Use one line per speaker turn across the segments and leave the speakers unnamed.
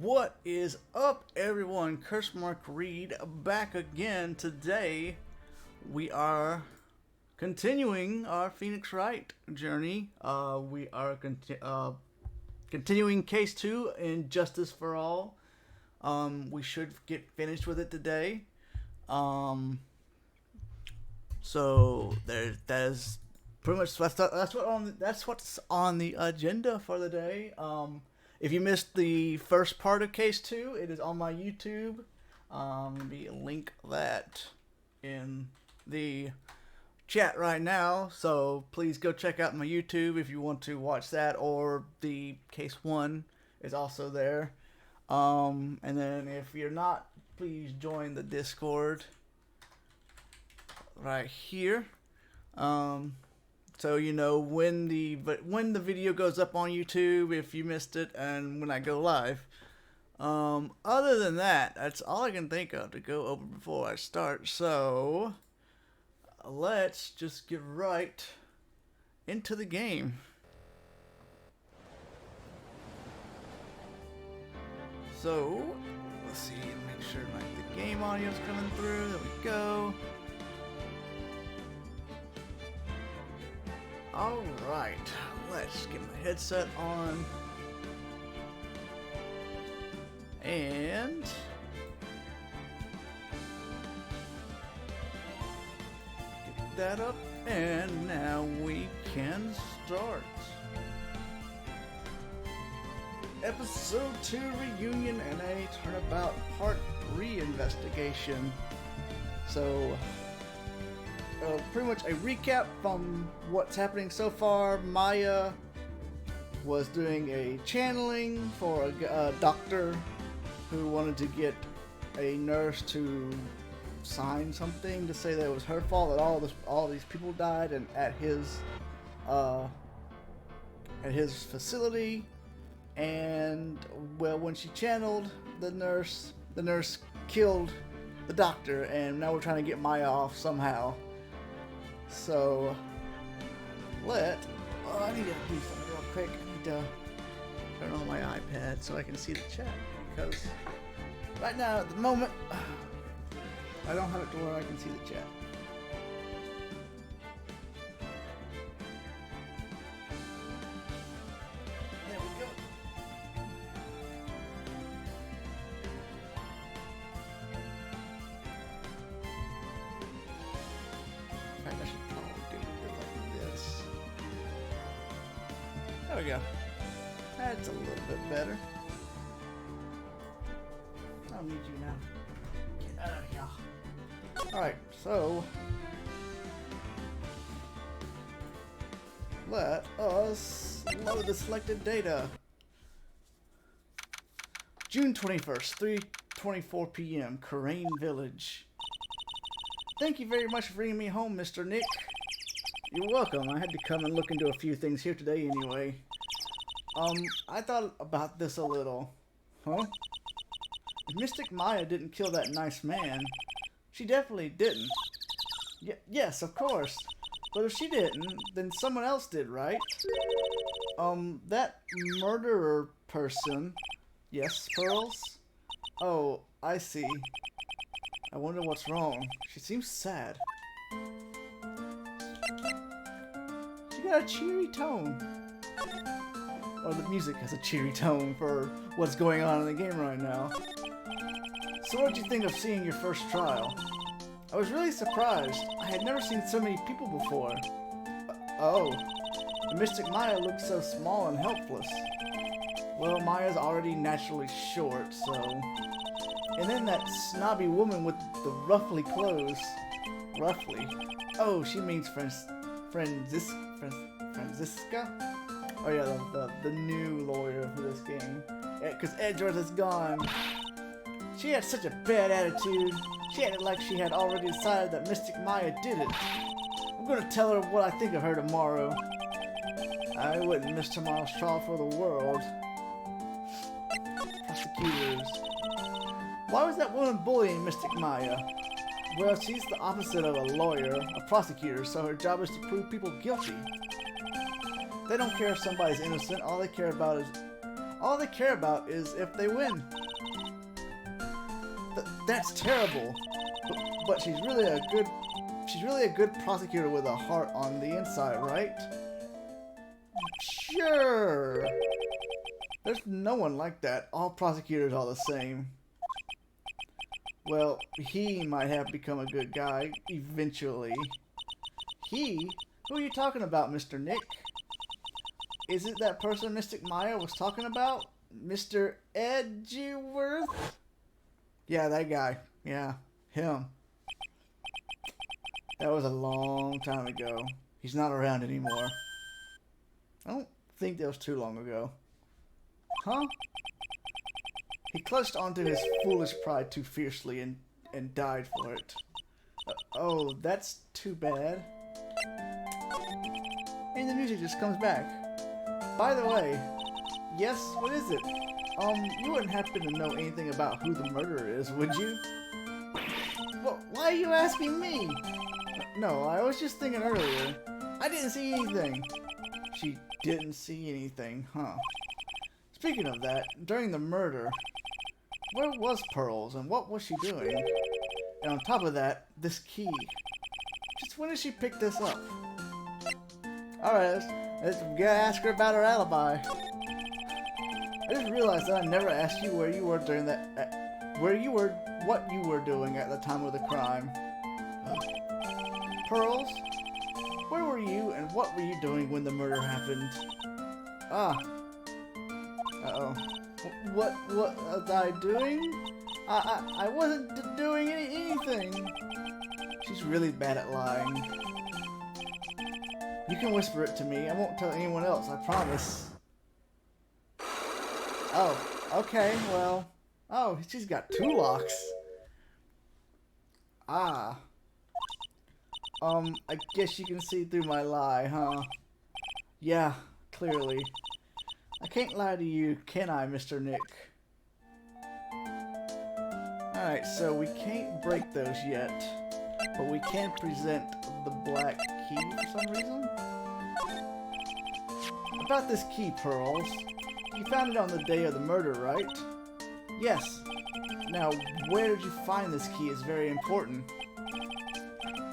What is up, everyone? Curse Mark Reed back again. Today, we are continuing our Phoenix Wright journey. We are continuing Case 2 in Justice for All. We should get finished with it today. So that is pretty much that's what's on the agenda for the day. If you missed the first part of Case 2, it is on my YouTube. Let me link that in the chat right now. So please go check out my YouTube if you want to watch that, or the Case 1 is also there. And then if you're not, please join the Discord right here. So you know when the video goes up on YouTube if you missed it, and when I go live. Other than that, that's all I can think of to go over before I start. So let's just get right into the game. So let's see, make sure like the game audio is coming through. There we go. Alright, let's get my headset on. And get that up, and now we can start. Episode 2 Reunion and a Turnabout Part 3 Investigation. So pretty much a recap from what's happening so far. Maya was doing a channeling for a doctor who wanted to get a nurse to sign something to say that it was her fault that all these people died, and at his facility. And well, when she channeled the nurse killed the doctor, and now we're trying to get Maya off somehow. So, I need to do something real quick. I need to turn on my iPad so I can see the chat, because right now, at the moment, I don't have it to where I can see the chat. There we go. I should probably do it like this. There we go. That's a little bit better. I'll need you now. Get out of here. Alright, so let us load the selected data. June 21st, 3:24 p.m., Crane Village. Thank you very much for bringing me home, Mr. Nick. You're welcome. I had to come and look into a few things here today anyway. I thought about this a little. Huh? If Mystic Maya didn't kill that nice man, she definitely didn't. Yes, of course. But if she didn't, then someone else did, right? That murderer person. Yes, Pearls? Oh, I see. I wonder what's wrong. She seems sad. She got a cheery tone. Oh, the music has a cheery tone for what's going on in the game right now. So what did you think of seeing your first trial? I was really surprised. I had never seen so many people before. Oh, the Mystic Maya looked so small and helpless. Well, Maya's already naturally short, so... And then that snobby woman with the ruffly clothes. Ruffly? Oh, she means Franziska? Oh yeah, the new lawyer for this game. Because Edgeworth is gone. She had such a bad attitude. She acted like she had already decided that Mystic Maya did it. I'm gonna tell her what I think of her tomorrow. I wouldn't miss tomorrow's trial for the world. Prosecutors. Why was that woman bullying Mystic Maya? Well, she's the opposite of a lawyer, a prosecutor, so her job is to prove people guilty. They don't care if somebody's innocent, all they care about is All they care about is if they win. That's terrible. But she's really a good prosecutor with a heart on the inside, right? Sure. There's no one like that. All prosecutors are the same. Well, he might have become a good guy eventually. He? Who are you talking about, Mr. Nick? Is it that person Mystic Maya was talking about? Mr. Edgeworth? Yeah, that guy. Yeah, him. That was a long time ago. He's not around anymore. I don't think that was too long ago. Huh? He clutched onto his foolish pride too fiercely and died for it. Oh, that's too bad. And the music just comes back. By the way, yes, what is it? You wouldn't happen to know anything about who the murderer is, would you? Well, why are you asking me? No, I was just thinking earlier. I didn't see anything. She didn't see anything, huh? Speaking of that, during the murder, where was Pearls and what was she doing? And on top of that, this key. Just when did she pick this up? Alright, let's gotta ask her about her alibi. I just realized that I never asked you where you were during that. What you were doing at the time of the crime. Pearls? Where were you and what were you doing when the murder happened? Ah. Uh-oh. What was I doing? I wasn't doing anything. She's really bad at lying. You can whisper it to me. I won't tell anyone else, I promise. Oh, okay, well. Oh, she's got 2 locks. Ah. I guess you can see through my lie, huh? Yeah, clearly. I can't lie to you, can I, Mr. Nick? Alright, so we can't break those yet, but we can present the black key for some reason. About this key, Pearls. You found it on the day of the murder, right? Yes. Now, where did you find this key is very important.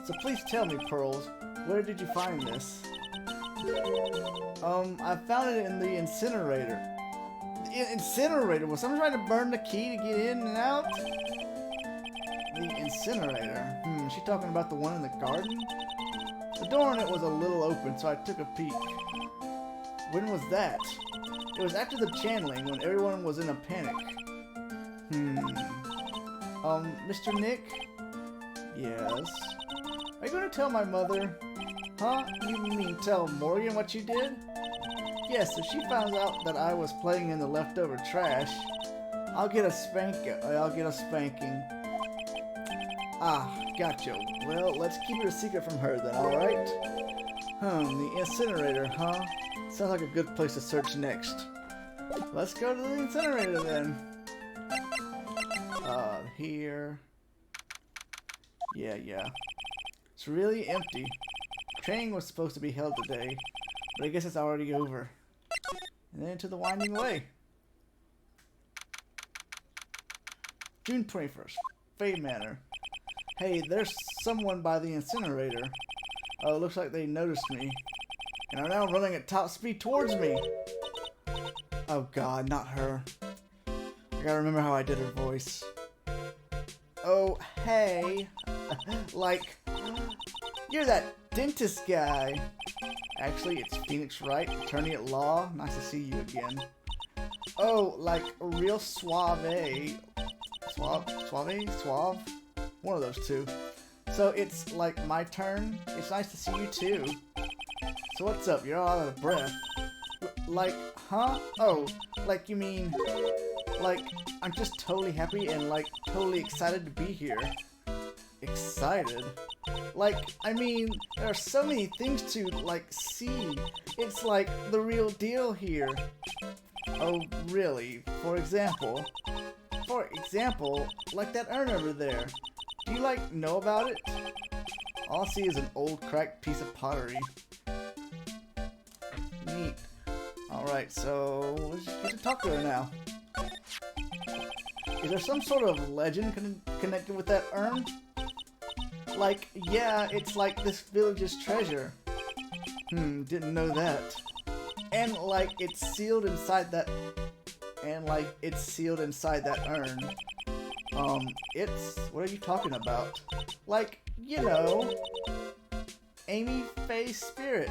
So please tell me, Pearls, where did you find this? I found it in the incinerator. The incinerator? Was someone trying to burn the key to get in and out? The incinerator? Is she talking about the one in the garden? The door on it was a little open, so I took a peek. When was that? It was after the channeling, when everyone was in a panic. Mr. Nick? Yes? Are you going to tell my mother? Huh? You mean tell Morgan what you did? Yes, if she finds out that I was playing in the leftover trash, I'll get a spanking. Ah, gotcha. Well, let's keep it a secret from her then, alright? The incinerator, huh? Sounds like a good place to search next. Let's go to the incinerator then. Here. Yeah. It's really empty. Training was supposed to be held today, but I guess it's already over. And then into the winding way. June 21st, Fade Manor. Hey, there's someone by the incinerator. Oh, looks like they noticed me. And are now running at top speed towards me. Oh god, not her. I gotta remember how I did her voice. Oh, hey. Like, you're that dentist guy. Actually, it's Phoenix Wright, attorney at law. Nice to see you again. Oh, like a real suave. Suave? One of those two. So it's like my turn. It's nice to see you too. So what's up? You're all out of breath. Like, huh? Oh, like you mean, like, I'm just totally happy and like totally excited to be here. Excited? Like, I mean, there are so many things to, like, see. It's like the real deal here. Oh, really? For example, like that urn over there. Do you, like, know about it? All I see is an old cracked piece of pottery. Neat. Alright, so let's get to talk to her now. Is there some sort of legend connected with that urn? Like, yeah, it's like this village's treasure. Didn't know that. And like, it's sealed inside that... urn. What are you talking about? Like, you know... Amy Faye's spirit.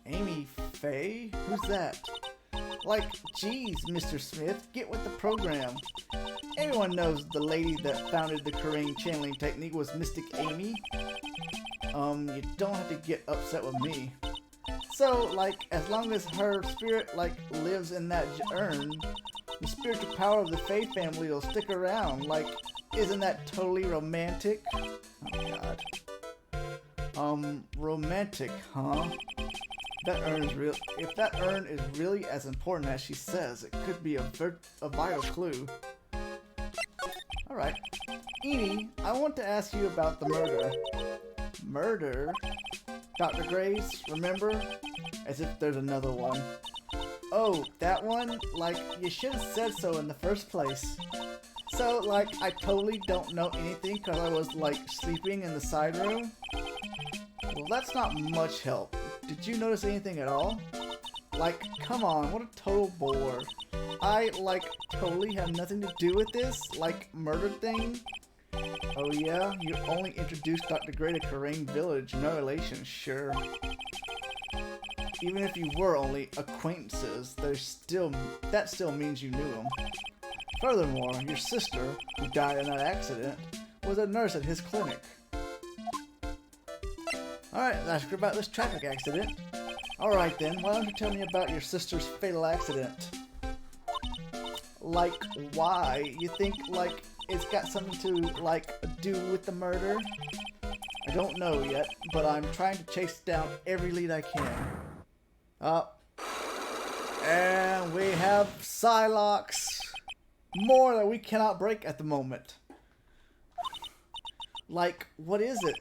Amy Faye? Who's that? Like, geez, Mr. Smith, get with the program. Everyone knows the lady that founded the Karain channeling technique was Mystic Amy. You don't have to get upset with me. So, like, as long as her spirit, like, lives in that urn, the spiritual power of the Faye family will stick around. Like, isn't that totally romantic? Oh, God. Romantic, huh? That urn is real. If that urn is really as important as she says, it could be a vital clue. Alright. Edie, I want to ask you about the murder. Murder? Dr. Grace, remember? As if there's another one. Oh, that one? Like, you should have said so in the first place. So, like, I totally don't know anything because I was, like, sleeping in the side room? Well, that's not much help. Did you notice anything at all? Like, come on, what a total bore. I, like, totally have nothing to do with this, like, murder thing. Oh yeah? You only introduced Dr. Gray to Karain Village, no relation, sure. Even if you were only acquaintances, that still means you knew him. Furthermore, your sister, who died in that accident, was a nurse at his clinic. Alright, let's hear about this traffic accident. Alright then, why don't you tell me about your sister's fatal accident? Like, why? You think, like, it's got something to, like, do with the murder? I don't know yet, but I'm trying to chase down every lead I can. And we have Psylocke. More that we cannot break at the moment. Like, what is it?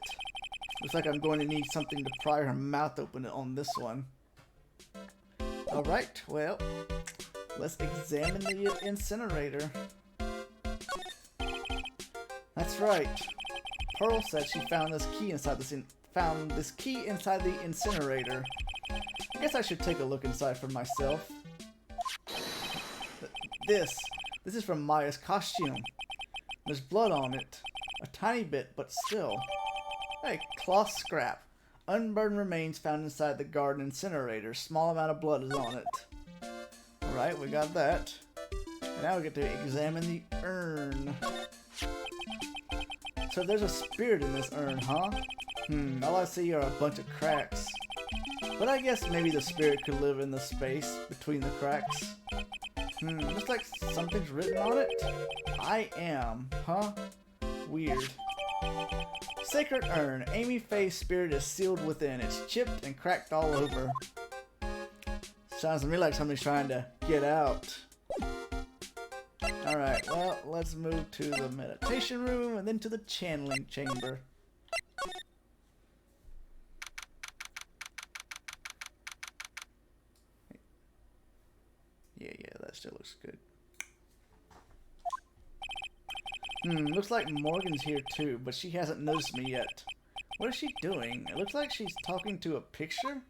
Looks like I'm going to need something to pry her mouth open on this one. Alright, well, let's examine the incinerator. That's right. Pearl said she found this key inside the incinerator. I guess I should take a look inside for myself. This is from Maya's costume. There's blood on it. A tiny bit, but still. Hey, cloth scrap. Unburned remains found inside the garden incinerator. Small amount of blood is on it. Alright, we got that. And now we get to examine the urn. So there's a spirit in this urn, huh? All I see are a bunch of cracks. But I guess maybe the spirit could live in the space between the cracks. Looks like something's written on it. I am, huh? Weird. Sacred urn. Amy Faye's spirit is sealed within. It's chipped and cracked all over. Sounds to me like somebody's trying to get out. Alright, well, let's move to the meditation room and then to the channeling chamber. Yeah, that still looks good. Looks like Morgan's here too, but she hasn't noticed me yet. What is she doing? It looks like she's talking to a picture.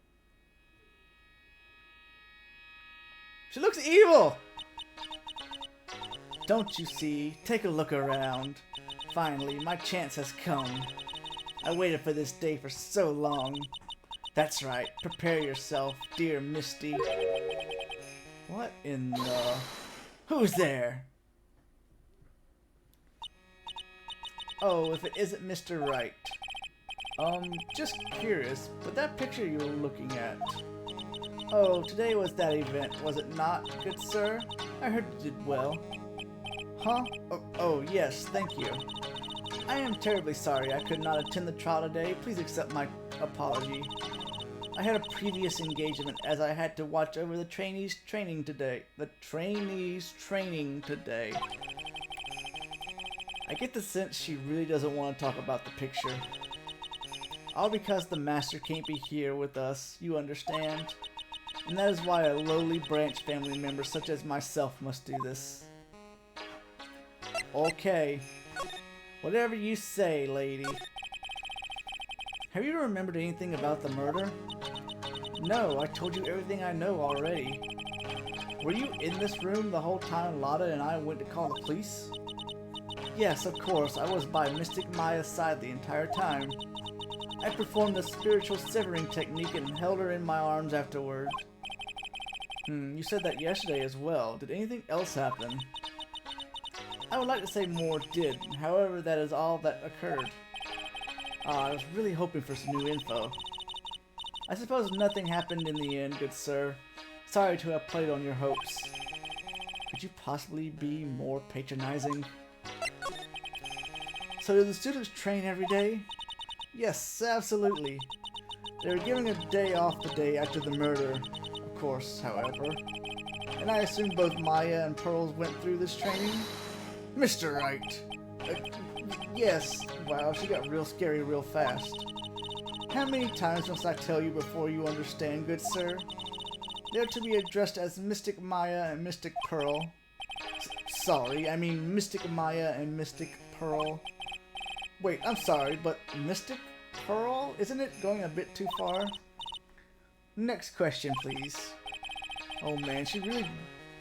She looks evil! Don't you see? Take a look around. Finally, my chance has come. I waited for this day for so long. That's right. Prepare yourself, dear Misty. What in the... Who's there? Oh, if it isn't Mr. Wright. Just curious, but that picture you were looking at... Oh, today was that event, was it not, good sir? I heard you did well. Huh? Oh, yes, thank you. I am terribly sorry I could not attend the trial today. Please accept my apology. I had a previous engagement as I had to watch over the trainees' training today. I get the sense she really doesn't want to talk about the picture. All because the master can't be here with us, you understand? And that is why a lowly branch family member such as myself must do this. Okay. Whatever you say, lady. Have you remembered anything about the murder? No, I told you everything I know already. Were you in this room the whole time Lotta and I went to call the police? Yes, of course, I was by Mystic Maya's side the entire time. I performed the spiritual severing technique and held her in my arms afterward. You said that yesterday as well. Did anything else happen? I would like to say more did, however that is all that occurred. I was really hoping for some new info. I suppose nothing happened in the end, good sir. Sorry to have played on your hopes. Could you possibly be more patronizing? So do the students train every day? Yes, absolutely. They were giving a day off the day after the murder, of course, however. And I assume both Maya and Pearls went through this training? Mr. Wright. Yes. Wow, she got real scary real fast. How many times must I tell you before you understand, good sir? They're to be addressed as Mystic Maya and Mystic Pearl. Sorry, I mean Mystic Maya and Mystic Pearl. Wait, I'm sorry, but Mystic Pearl? Isn't it going a bit too far? Next question, please. Oh man,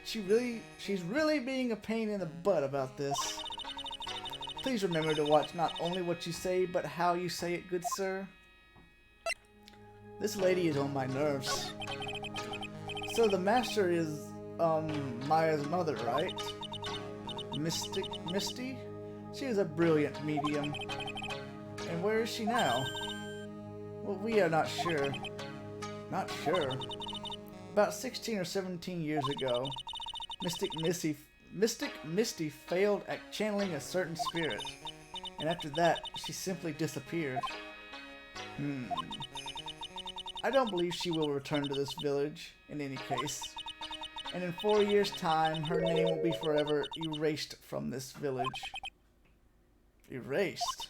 she's really being a pain in the butt about this. Please remember to watch not only what you say, but how you say it, good sir. This lady is on my nerves. So the master is, Maya's mother, right? Misty? She is a brilliant medium. And where is she now? Well, we are not sure. Not sure. About 16 or 17 years ago, Mystic Misty failed at channeling a certain spirit. And after that, she simply disappeared. I don't believe she will return to this village, in any case. And in 4 years' time, her name will be forever erased from this village. Erased?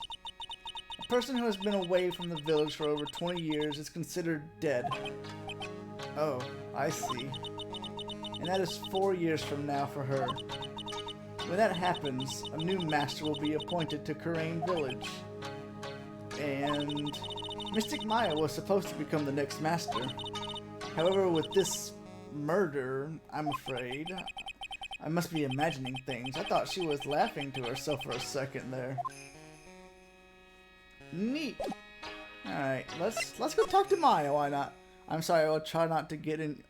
A person who has been away from the village for over 20 years is considered dead. Oh, I see. And that is 4 years from now for her. When that happens, a new master will be appointed to Karain Village. And Mystic Maya was supposed to become the next master. However, with this murder, I'm afraid, I must be imagining things. I thought she was laughing to herself for a second there. Neat. Alright, let's go talk to Maya, why not? I'm sorry, I will try not to get in...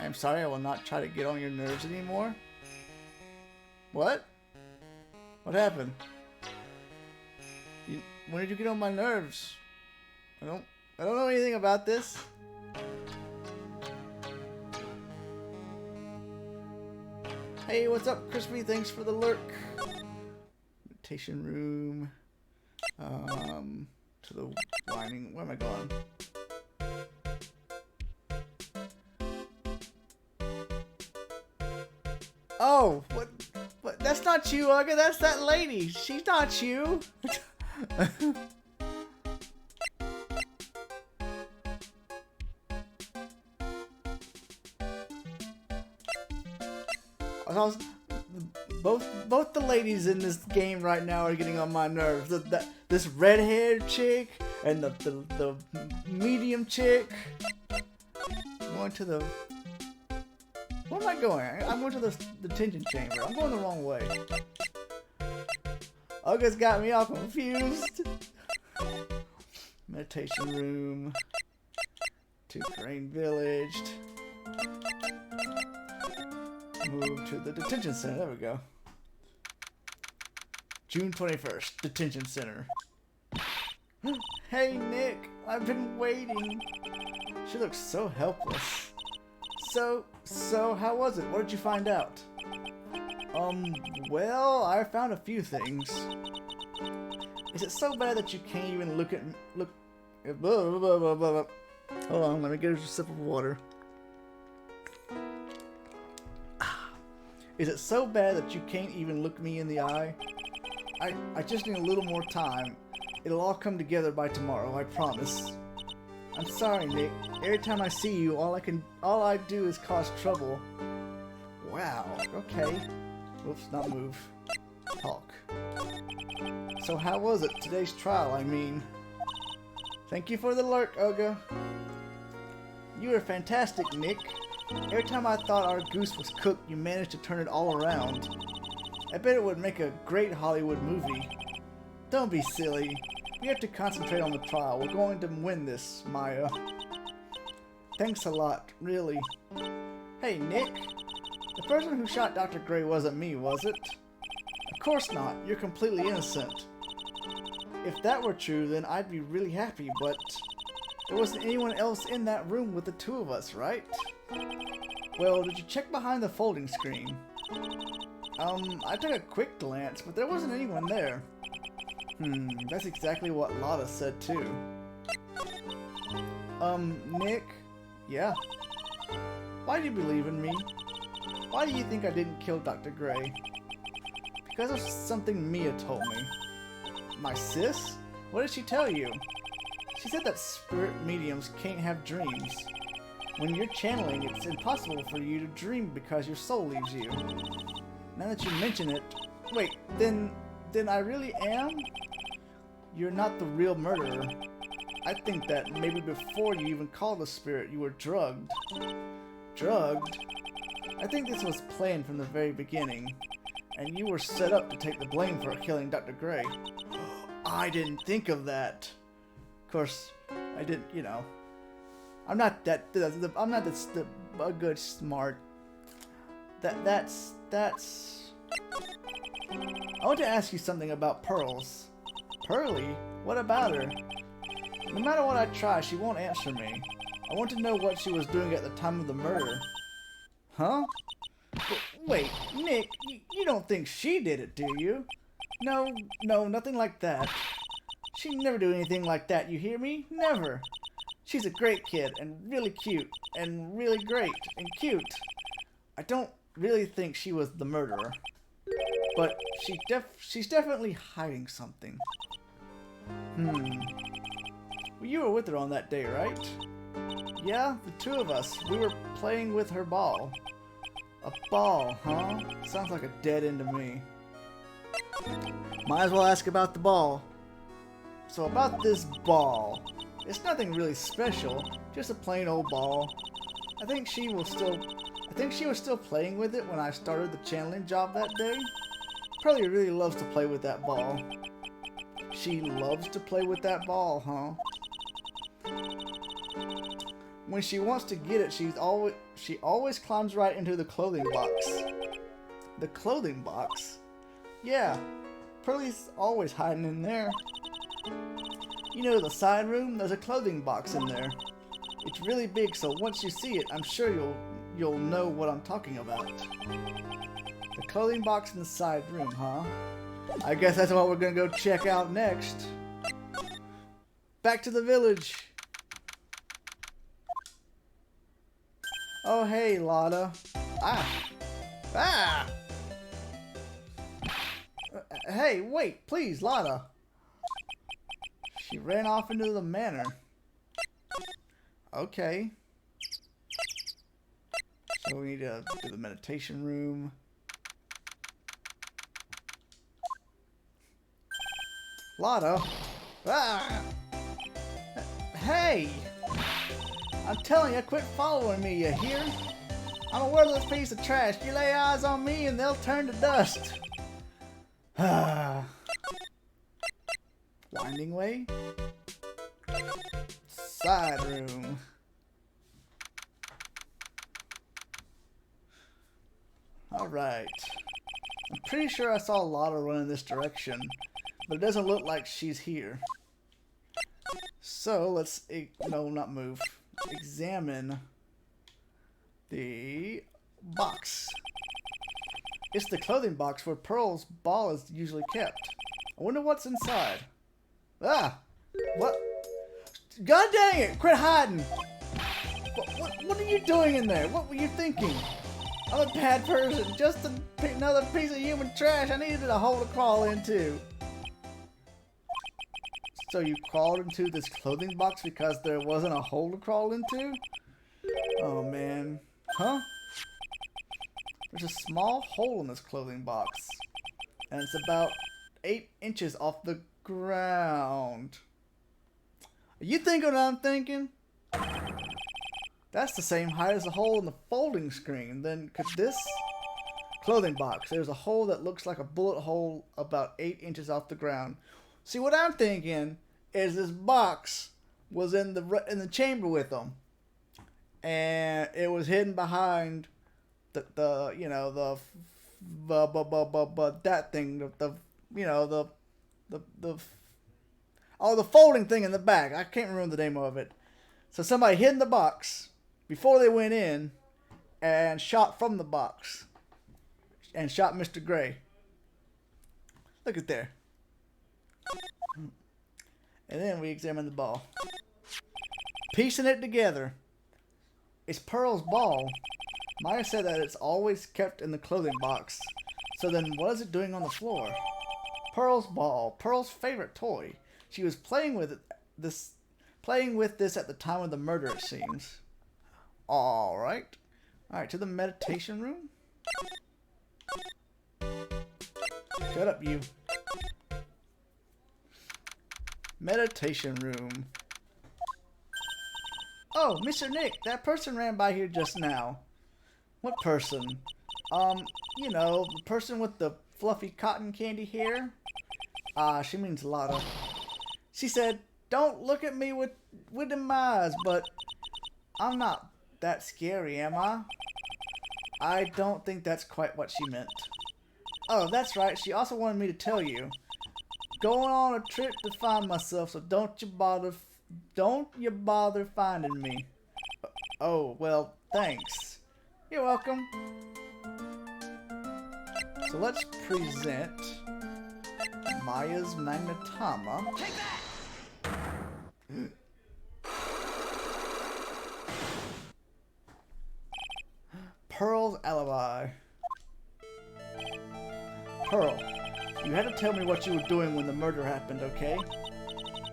I'm sorry, I will not try to get on your nerves anymore. What? What happened? When did you get on my nerves? I don't know anything about this. Hey, what's up, Crispy? Thanks for the lurk. Meditation room. To the whining. Where am I going? Oh, what? That's not you, Ugga. That's that lady. She's not you. Both the ladies in this game right now are getting on my nerves. This red-haired chick and the medium chick. I'm going to the... Where am I going? I'm going to the detention chamber. I'm going the wrong way. Ugga's got me all confused. Meditation room. To Karain Village. Move to the detention center. There we go. June 21st. Detention center. Hey, Nick. I've been waiting. She looks so helpless. So, how was it? What did you find out? Well, I found a few things. Is it so bad that you can't even look... Hold on, let me get a sip of water. Is it so bad that you can't even look me in the eye? I just need a little more time. It'll all come together by tomorrow, I promise. I'm sorry, Nick. Every time I see you, all I do is cause trouble. Wow, okay. Whoops, not move. Talk. So how was it, today's trial, I mean? Thank you for the lurk, Uga. You were fantastic, Nick. Every time I thought our goose was cooked, you managed to turn it all around. I bet it would make a great Hollywood movie. Don't be silly. We have to concentrate on the trial. We're going to win this, Maya. Thanks a lot, really. Hey, Nick. The person who shot Dr. Gray wasn't me, was it? Of course not. You're completely innocent. If that were true, then I'd be really happy, but there wasn't anyone else in that room with the two of us, right? Well, did you check behind the folding screen? I took a quick glance, but there wasn't anyone there. That's exactly what Lotta said too. Nick? Yeah? Why do you believe in me? Why do you think I didn't kill Dr. Gray? Because of something Mia told me. My sis? What did she tell you? She said that spirit mediums can't have dreams. When you're channeling, it's impossible for you to dream because your soul leaves you. Now that you mention it, wait, then I really am? You're not the real murderer. I think that maybe before you even called a spirit, you were drugged. Drugged? I think this was planned from the very beginning, and you were set up to take the blame for killing Dr. Gray. I didn't think of that. Of course, I didn't, you know. I'm not that a good smart. That's. I want to ask you something about Pearls. Pearly? What about her? No matter what I try, she won't answer me. I want to know what she was doing at the time of the murder. Huh? Wait, Nick, you don't think she did it, do you? No, nothing like that. She'd never do anything like that, you hear me? Never. She's a great kid, and really cute, and really great, and cute. I don't really think she was the murderer. But she's definitely hiding something. Well, you were with her on that day, right? Yeah, the two of us. We were playing with her ball. A ball, huh? Sounds like a dead end to me. Might as well ask about the ball. So about this ball. It's nothing really special, just a plain old ball. I think she was still playing with it when I started the channeling job that day. Pearly really loves to play with that ball. She loves to play with that ball, huh? When she wants to get it, she always climbs right into the clothing box. The clothing box? Yeah, Pearly's always hiding in there. You know the side room? There's a clothing box in there. It's really big, so once you see it, I'm sure you'll know what I'm talking about. The clothing box in the side room, huh? I guess that's what we're gonna go check out next. Back to the village. Oh, hey, Lotta. Hey, wait, please, Lotta. She ran off into the manor. Okay. So we need to do the meditation room. Lotta. Hey! I'm telling you, quit following me, you hear? I'm a worthless piece of trash. You lay eyes on me and they'll turn to dust. Winding way. Side room. Alright. I'm pretty sure I saw Lotta run in this direction, but it doesn't look like she's here. So let's, no, not move. Examine the box. It's the clothing box where Pearl's ball is usually kept. I wonder what's inside. Ah! What? God dang it! Quit hiding! What are you doing in there? What were you thinking? I'm a bad person. Just another piece of human trash I needed a hole to crawl into. So you crawled into this clothing box because there wasn't a hole to crawl into? Oh man. Huh? There's a small hole in this clothing box. And it's about 8 inches off the ground. Are you thinking what I'm thinking? That's the same height as the hole in the folding screen. Then could this clothing box, there's a hole that looks like a bullet hole about 8 inches off the ground. See, what I'm thinking is this box was in the chamber with them, and it was hidden behind the that thing, the folding thing in the back. I can't remember the name of it. So somebody hid in the box before they went in and shot from the box and shot Mr. Gray. Look at there. And then we examine the ball. Piecing it together. It's Pearl's ball. Maya said that it's always kept in the clothing box. So then what is it doing on the floor? Pearl's ball. Pearl's favorite toy. She was playing with this at the time of the murder, it seems. Alright. Alright, to the meditation room. Shut up, you. Meditation room. Oh, Mr. Nick, that person ran by here just now. What person? The person with the fluffy cotton candy hair. She means Lotta. She said, "Don't look at me with them eyes," but I'm not that scary, am I? I don't think that's quite what she meant. Oh, that's right. She also wanted me to tell you. Going on a trip to find myself, so don't you bother finding me. Oh, well, thanks. You're welcome. So let's present Maya's Magnetama.
Take that!
Pearl's alibi. Pearl, you had to tell me what you were doing when the murder happened, okay?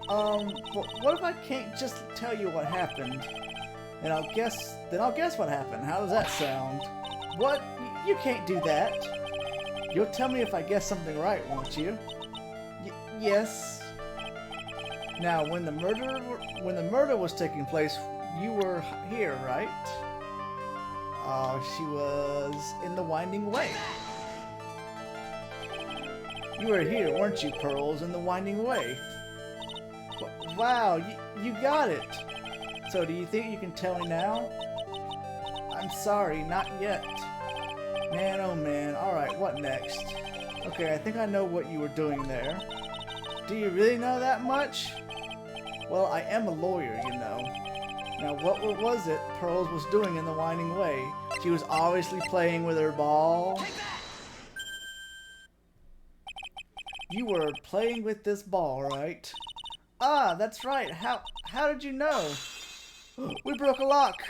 What if I can't just tell you what happened? Then I'll guess what happened. How does that sound? What? You can't do that. You'll tell me if I guess something right, won't you? Yes. Now, when the murder was taking place, you were here, right? She was in the Winding Way. You were here, weren't you, Pearls, in the Winding Way? Wow, you got it. So do you think you can tell me now? I'm sorry, not yet. Man, oh man. Alright, what next? Okay, I think I know what you were doing there. Do you really know that much? Well, I am a lawyer, you know. Now, what was it Pearls was doing in the Winding Way? She was obviously playing with her ball. You were playing with this ball, right? Ah, that's right. How did you know? We broke a lock.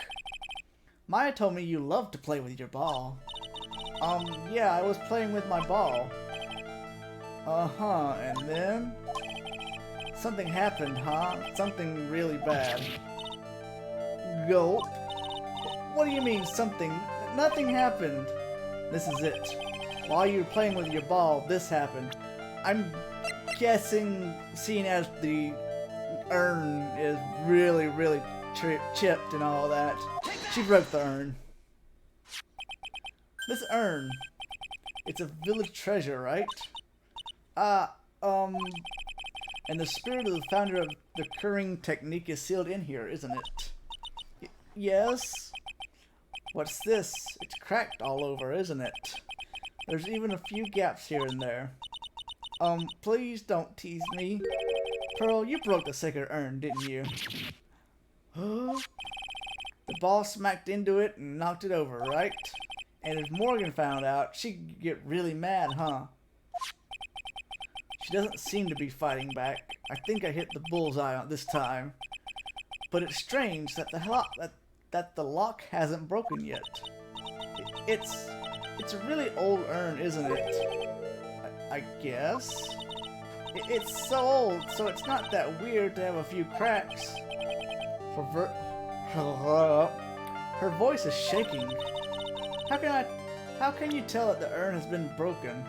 Maya told me you love to play with your ball. Yeah, I was playing with my ball. Uh-huh, and then? Something happened, huh? Something really bad. Gulp. What do you mean, something? Nothing happened. This is it. While you were playing with your ball, this happened. I'm guessing, seeing as the urn is really, really chipped and all that, she broke the urn. This urn, it's a village treasure, right? And the spirit of the founder of the curing technique is sealed in here, isn't it? Yes? What's this? It's cracked all over, isn't it? There's even a few gaps here and there. Please don't tease me. Pearl, you broke the sacred urn, didn't you? Huh? The ball smacked into it and knocked it over, right? And if Morgan found out, she'd get really mad, huh? She doesn't seem to be fighting back. I think I hit the bullseye on this time. But it's strange that the lock hasn't broken yet. It's a really old urn, isn't it? I guess. It's so old, so it's not that weird to have a few cracks. Her voice is shaking. How can you tell that the urn has been broken?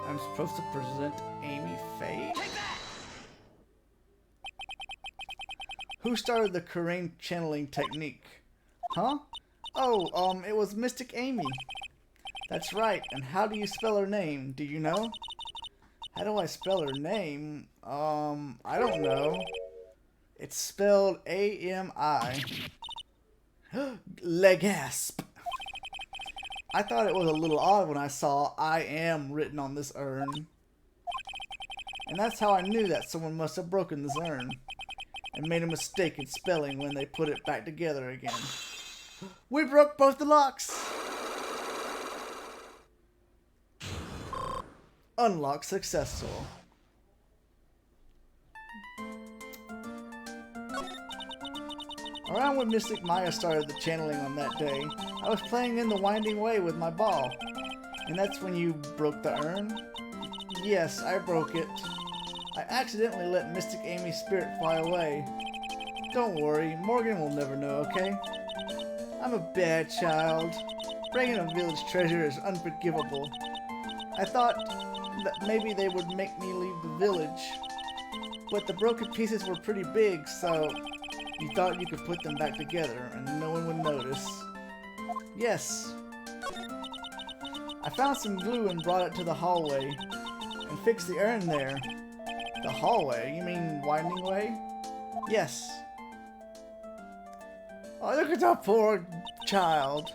I'm supposed to present Amy Faye? Who started the Kurain channeling technique? Huh? Oh, it was Mystic Amy. That's right, and how do you spell her name? Do you know? How do I spell her name? I don't know. It's spelled A-M-I. Legasp. I thought it was a little odd when I saw I am written on this urn. And that's how I knew that someone must have broken this urn and made a mistake in spelling when they put it back together again. We broke both the locks! Unlock successful. Around when Mystic Maya started the channeling on that day, I was playing in the Winding Way with my ball. And that's when you broke the urn? Yes, I broke it. I accidentally let Mystic Amy's spirit fly away. Don't worry, Morgan will never know, okay? I'm a bad child. Breaking a village treasure is unforgivable. I thought that maybe they would make me leave the village. But the broken pieces were pretty big, so you thought you could put them back together and no one would notice. Yes. I found some glue and brought it to the hallway and fixed the urn there. The hallway? You mean Winding Way? Yes. Oh, look at that poor child.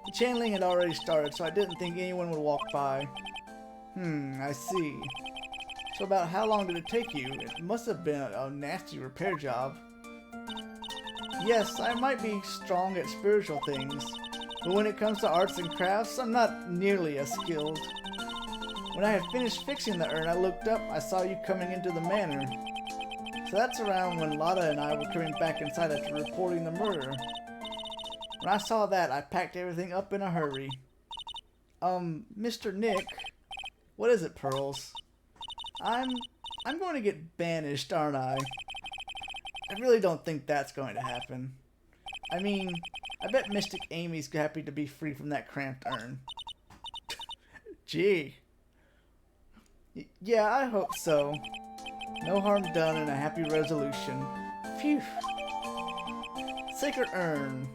The channeling had already started, so I didn't think anyone would walk by. I see. So about how long did it take you? It must have been a nasty repair job. Yes, I might be strong at spiritual things, but when it comes to arts and crafts, I'm not nearly as skilled. When I had finished fixing the urn, I looked up, I saw you coming into the manor. So that's around when Lotta and I were coming back inside after reporting the murder. When I saw that, I packed everything up in a hurry. Mr. Nick, what is it, Pearls? I'm going to get banished, aren't I? I really don't think that's going to happen. I mean, I bet Mystic Amy's happy to be free from that cramped urn. Gee. Yeah, I hope so. No harm done and a happy resolution. Phew. Sacred urn.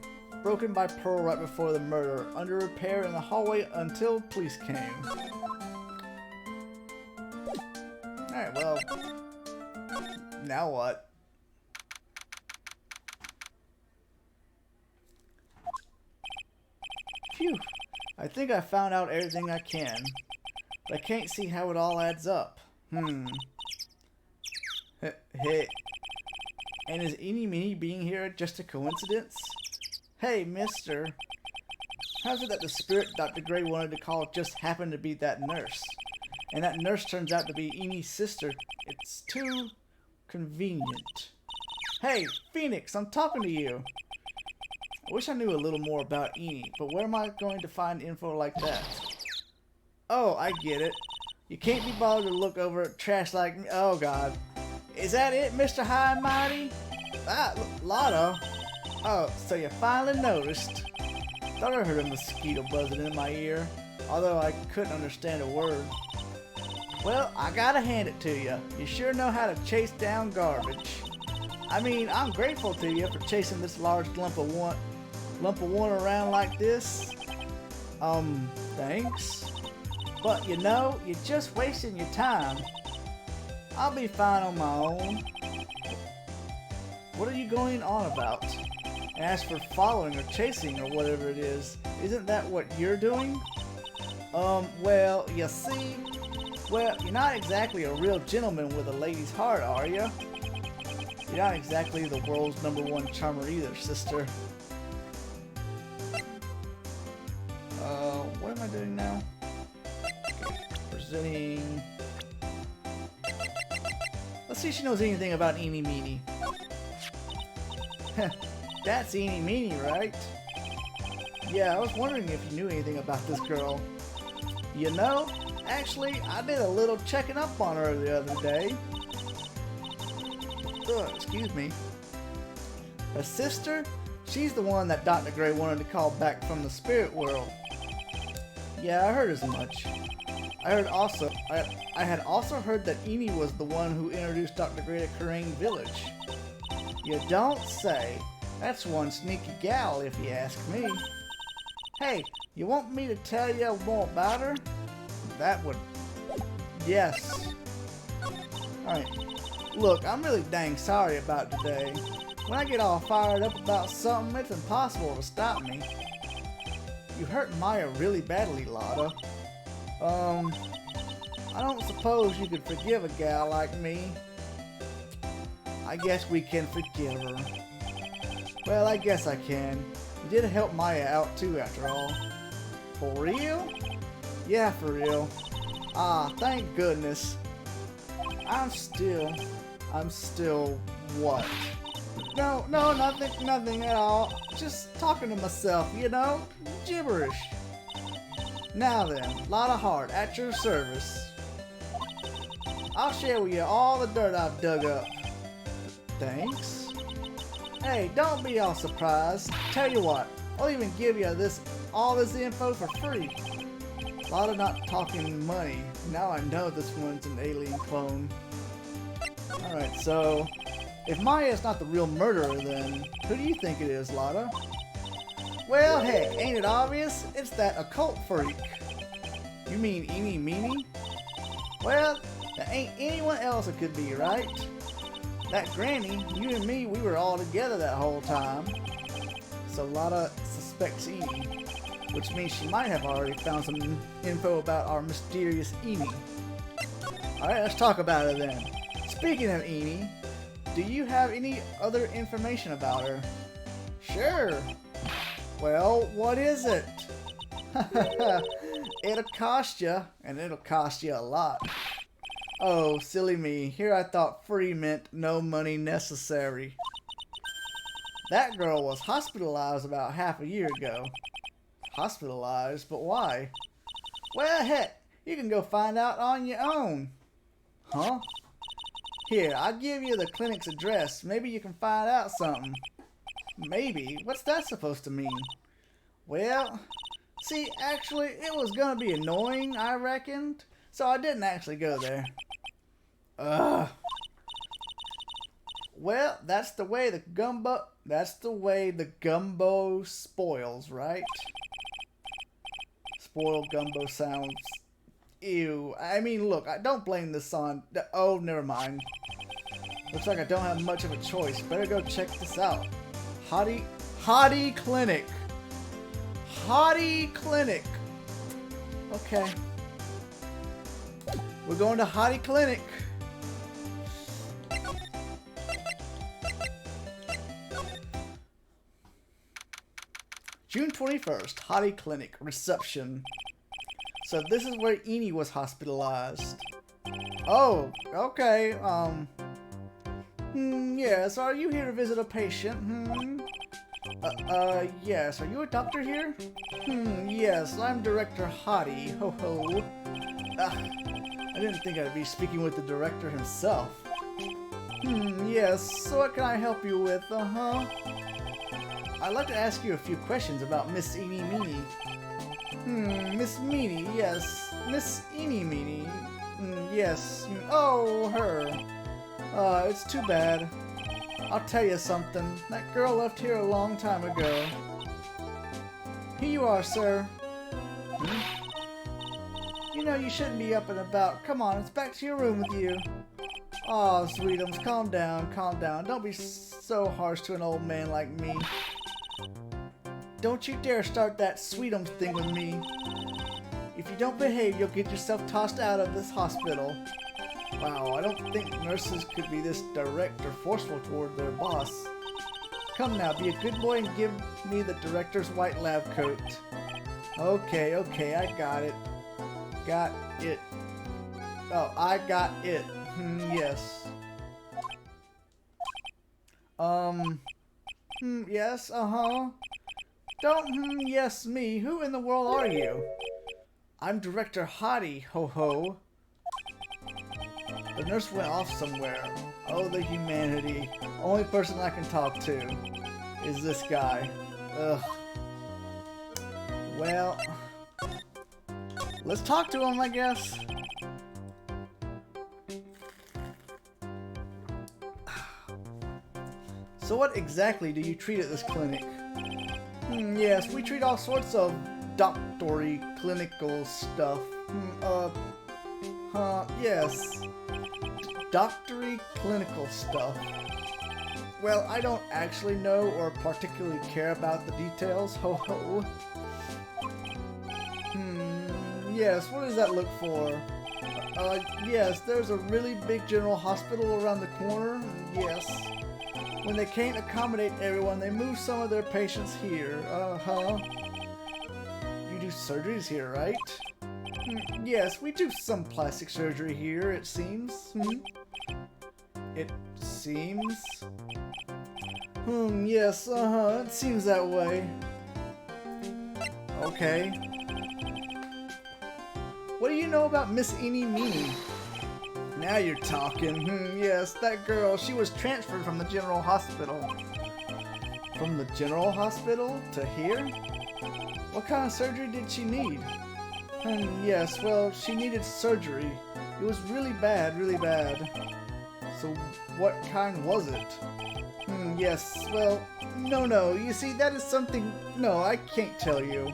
Broken by Pearl right before the murder. Under repair in the hallway until police came. Alright, well. Now what? Phew. I think I found out everything I can. But I can't see how it all adds up. Hey. And is Eeny Meeny being here just a coincidence? Hey, mister. How's it that the spirit Dr. Gray wanted to call just happened to be that nurse? And that nurse turns out to be Eeny's sister. It's too convenient. Hey, Phoenix, I'm talking to you. I wish I knew a little more about Eeny, but where am I going to find info like that? Oh, I get it. You can't be bothered to look over at trash like me. Oh, God. Is that it, Mr. High and Mighty? Ah, Lotto. Oh, so you finally noticed. Thought I heard a mosquito buzzing in my ear, although I couldn't understand a word. Well, I gotta hand it to you. You sure know how to chase down garbage. I mean, I'm grateful to you for chasing this large lump of one around like this. Thanks. But you know, you're just wasting your time. I'll be fine on my own. What are you going on about? And as for following or chasing or whatever it is, isn't that what you're doing? Well, you see, well, you're not exactly a real gentleman with a lady's heart, are you? You're not exactly the world's #1 charmer either, sister. What am I doing now? Okay, presenting. Let's see if she knows anything about Eeny Meeny. That's Eenie Meenie, right? Yeah, I was wondering if you knew anything about this girl. You know, actually, I did a little checking up on her the other day. Ugh, excuse me. Her sister? She's the one that Dr. Gray wanted to call back from the spirit world. Yeah, I heard as much. I had also heard that Eenie was the one who introduced Dr. Gray to Crane Village. You don't say. That's one sneaky gal, if you ask me. Hey, you want me to tell you more about her? That would... Yes. Alright. Look, I'm really dang sorry about today. When I get all fired up about something, it's impossible to stop me. You hurt Maya really badly, Lotta. I don't suppose you could forgive a gal like me. I guess we can forgive her. Well, I guess I can. You did help Maya out too, after all. For real? Yeah, for real. Ah, thank goodness. I'm still what? No, nothing at all. Just talking to myself, you know? Gibberish. Now then, Lotta Hart, at your service. I'll share with you all the dirt I've dug up. Thanks. Hey, don't be all surprised. Tell you what, I'll even give you all this info for free. Lotta not talking money. Now I know this one's an alien clone. Alright, so if Maya's not the real murderer, then who do you think it is, Lotta? Well, hey, ain't it obvious? It's that occult freak. You mean Eenie Meenie? Well, there ain't anyone else it could be, right? That granny, you and me, we were all together that whole time. So Lotta suspects Eenie, which means she might have already found some info about our mysterious Eenie. Alright, let's talk about her then. Speaking of Eenie, do you have any other information about her? Sure. Well, what is it? It'll cost you, and it'll cost you a lot. Oh, silly me. Here I thought free meant no money necessary. That girl was hospitalized about half a year ago. Hospitalized? But why? Well, heck, you can go find out on your own. Huh? Here, I'll give you the clinic's address. Maybe you can find out something. Maybe? What's that supposed to mean? Well, see, actually, it was gonna be annoying, I reckoned. So I didn't actually go there. Ugh. Well, that's the way the gumbo spoils, right? Spoiled gumbo sounds. Ew. I mean, look, I don't blame this on... Oh, never mind. Looks like I don't have much of a choice. Better go check this out. Hottie Clinic. Hottie Clinic. Okay. We're going to Hottie Clinic. June 21st, Hottie Clinic, reception. So this is where Eenie was hospitalized. Oh, okay, yes, are you here to visit a patient? Yes, are you a doctor here? Yes, I'm Director Hottie, ho ho. I didn't think I'd be speaking with the director himself. Yes, so what can I help you with, I'd like to ask you a few questions about Miss Eenie Meenie. Miss Meenie, yes. Miss Eenie Meenie. Yes. Oh, her. It's too bad. I'll tell you something. That girl left here a long time ago. Here you are, sir. You know you shouldn't be up and about. Come on, it's back to your room with you. Aw, sweetums, calm down, calm down. Don't be so harsh to an old man like me. Don't you dare start that sweetums thing with me. If you don't behave, you'll get yourself tossed out of this hospital. Wow, I don't think nurses could be this direct or forceful toward their boss. Come now, be a good boy and give me the director's white lab coat. Okay, I got it. Got it. Oh, I got it. Yes. Yes, uh-huh. Don't, yes, me. Who in the world are you? I'm Director Hottie, ho-ho. The nurse went off somewhere. Oh, the humanity. Only person I can talk to is this guy. Ugh. Well, let's talk to him, I guess. So what exactly do you treat at this clinic? Yes, we treat all sorts of doctory, clinical stuff. Yes. Doctory, clinical stuff. Well, I don't actually know or particularly care about the details, ho-ho. Yes, what does that look for? Yes, there's a really big general hospital around the corner. Yes. When they can't accommodate everyone, they move some of their patients here. You do surgeries here, right? Yes, we do some plastic surgery here, it seems. It seems? Yes, it seems that way. Okay. What do you know about Miss Eenie Meenie? Now you're talking. Yes, that girl, she was transferred from the general hospital. From the general hospital to here? What kind of surgery did she need? Yes, well, she needed surgery. It was really bad, really bad. So, what kind was it? Yes, well, no, you see, that is something, no, I can't tell you.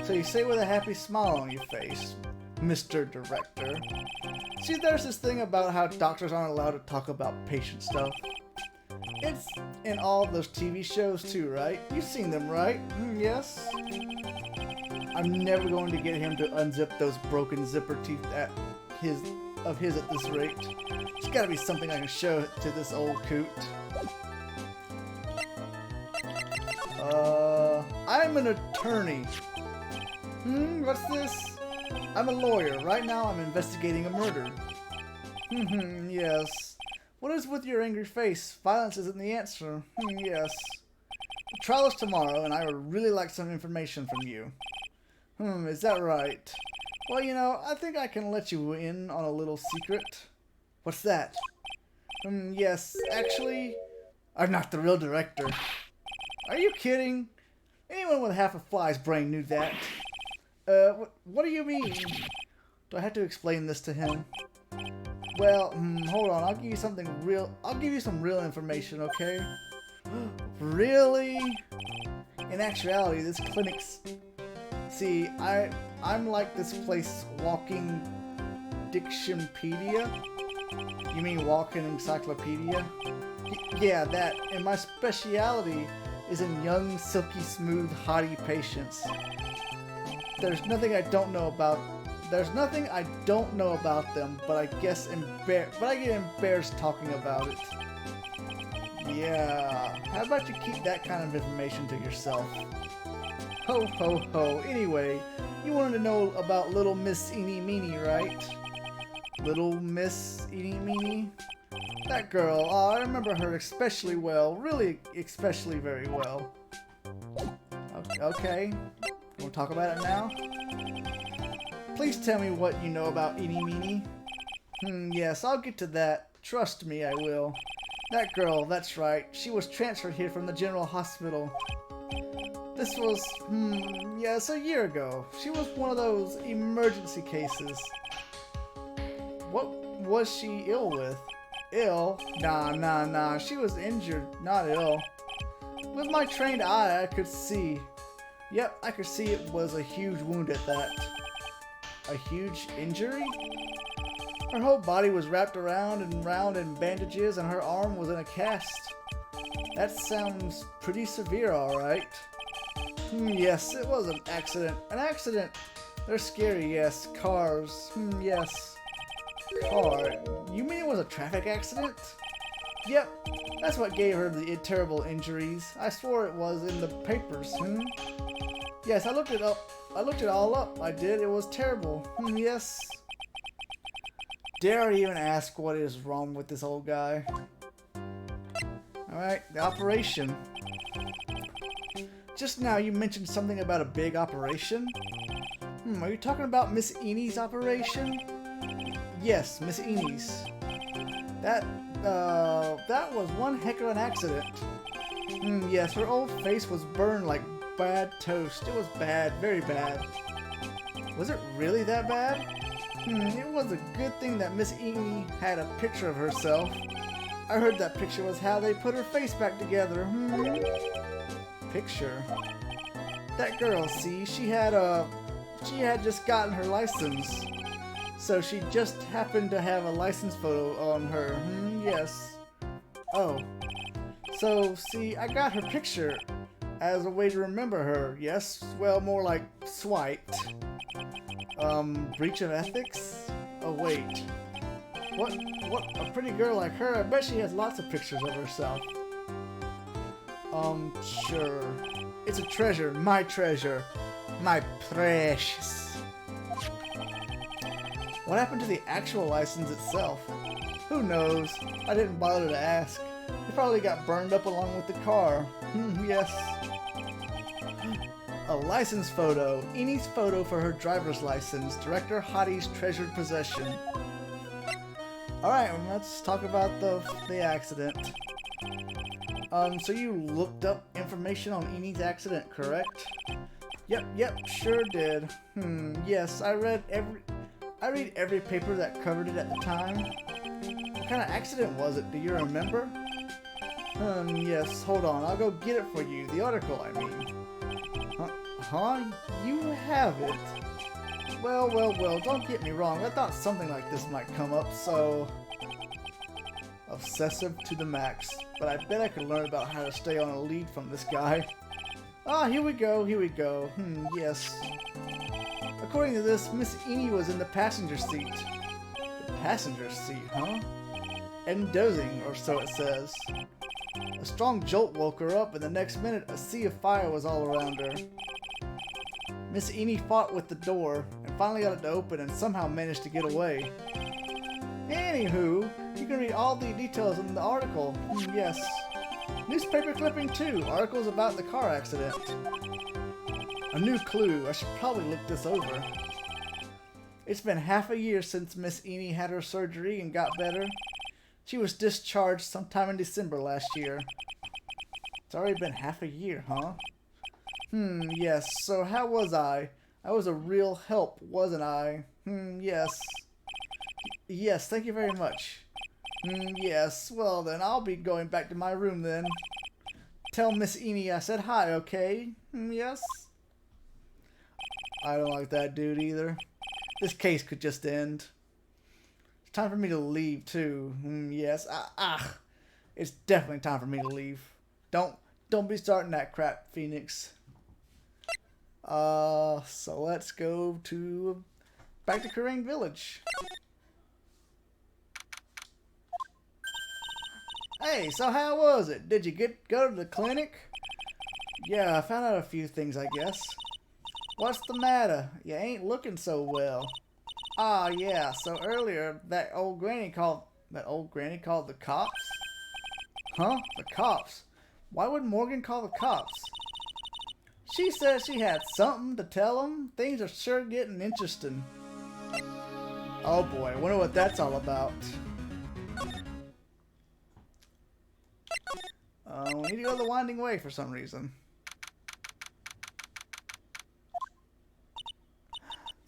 So you say with a happy smile on your face, Mr. Director. See, there's this thing about how doctors aren't allowed to talk about patient stuff. It's in all those TV shows too, right? You've seen them, right? Yes? I'm never going to get him to unzip those broken zipper teeth of his at this rate. There's gotta be something I can show to this old coot. I'm an attorney. What's this? I'm a lawyer. Right now I'm investigating a murder. Yes. What is with your angry face? Violence isn't the answer. Yes. The trial is tomorrow, and I would really like some information from you. Is that right? Well, you know, I think I can let you in on a little secret. What's that? Yes, actually, I'm not the real director. Are you kidding? Anyone with half a fly's brain knew that. What do you mean? Do I have to explain this to him? Well, hold on, I'll give you something real. I'll give you some real information, okay? Really? In actuality, this clinic's... See, I'm like this place walking dictionpedia? You mean walking encyclopedia? Yeah, that. And my speciality is in young, silky smooth, hottie patients. There's nothing I don't know about. There's nothing I don't know about them, but I get embarrassed talking about it. Yeah. How about you keep that kind of information to yourself? Ho ho ho. Anyway, you wanted to know about little Miss Eenie Meenie, right? Little Miss Eenie Meenie? That girl, I remember her especially well. Really, especially very well. Okay. Want to talk about it now? Please tell me what you know about Eenie Meenie. Yes, I'll get to that. Trust me, I will. That girl, that's right. She was transferred here from the general hospital. This was, yes, a year ago. She was one of those emergency cases. What was she ill with? Ill? Nah. She was injured, not ill. With my trained eye, I could see. Yep, I could see it was a huge wound at that. A huge injury? Her whole body was wrapped around and round in bandages and her arm was in a cast. That sounds pretty severe, alright. Yes, it was an accident. An accident! They're scary, yes. Cars. Yes. Car. You mean it was a traffic accident? Yep, that's what gave her the terrible injuries. I swore it was in the papers, Yes, I looked it up. I looked it all up. I did. It was terrible. Yes. Dare I even ask what is wrong with this old guy? Alright, the operation. Just now you mentioned something about a big operation? Are you talking about Miss Eni's operation? Yes, Miss Eni's. That was one heck of an accident. Yes, her old face was burned like bad toast. It was bad, very bad. Was it really that bad? It was a good thing that Miss Eni had a picture of herself. I heard that picture was how they put her face back together. Picture? That girl, see, she had just gotten her license. So she just happened to have a license photo on her. Yes. Oh. So, see, I got her picture as a way to remember her. Yes, well, more like swiped. Breach of ethics? Oh, wait. What? A pretty girl like her? I bet she has lots of pictures of herself. Sure. It's a treasure. My treasure. My precious. What happened to the actual license itself? Who knows? I didn't bother to ask. It probably got burned up along with the car. Yes. A license photo. Eni's photo for her driver's license. Director Hottie's treasured possession. Alright, let's talk about the accident. So you looked up information on Eni's accident, correct? Yep, sure did. Yes, I read every paper that covered it at the time. What kind of accident was it? Do you remember? Yes, hold on, I'll go get it for you. The article, I mean. Huh? You have it? Well, don't get me wrong. I thought something like this might come up, so... Obsessive to the max. But I bet I could learn about how to stay on a lead from this guy. Ah, here we go. Yes. According to this, Miss Eni was in the passenger seat. The passenger seat, huh? And dozing, or so it says. A strong jolt woke her up, and the next minute a sea of fire was all around her. Miss Eni fought with the door, and finally got it to open and somehow managed to get away. Anywho, you can read all the details in the article. Yes. Newspaper clipping too. Articles about the car accident. A new clue. I should probably look this over. It's been half a year since Miss Eni had her surgery and got better. She was discharged sometime in December last year. It's already been half a year, huh? Yes. So how was I? I was a real help, wasn't I? Yes. Yes, thank you very much. Yes, well then, I'll be going back to my room then. Tell Miss Eni I said hi, okay? Yes? I don't like that dude either. This case could just end. It's time for me to leave too. Yes, it's definitely time for me to leave. Don't be starting that crap, Phoenix. So let's go back to Kerrang Village. Hey, so how was it? Did you go to the clinic? Yeah, I found out a few things, I guess. What's the matter? You ain't looking so well. Ah, yeah, so earlier that old granny called the cops? Huh? The cops? Why would Morgan call the cops? She said she had something to tell them. Things are sure getting interesting. Oh boy, I wonder what that's all about. We need to go the winding way for some reason.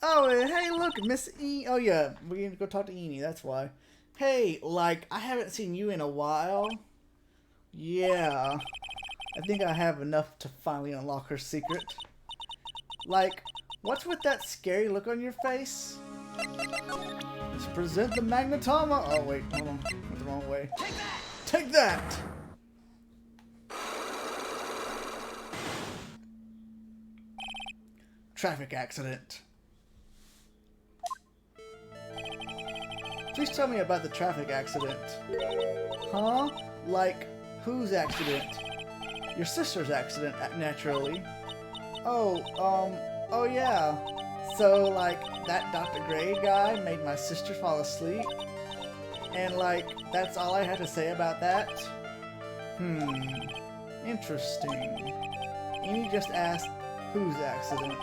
Oh, hey, look, Miss E. Oh, yeah, we're going to go talk to Eni, that's why. Hey, like, I haven't seen you in a while. Yeah, I think I have enough to finally unlock her secret. Like, what's with that scary look on your face? Let's present the magnetoma. Oh, wait, hold on. Went the wrong way. Take that! Take that! Traffic accident. Please tell me about the traffic accident. Huh? Like, whose accident? Your sister's accident, naturally. Oh yeah. So, like, that Dr. Gray guy made my sister fall asleep? And, like, that's all I had to say about that? Interesting. Amy just asked whose accident,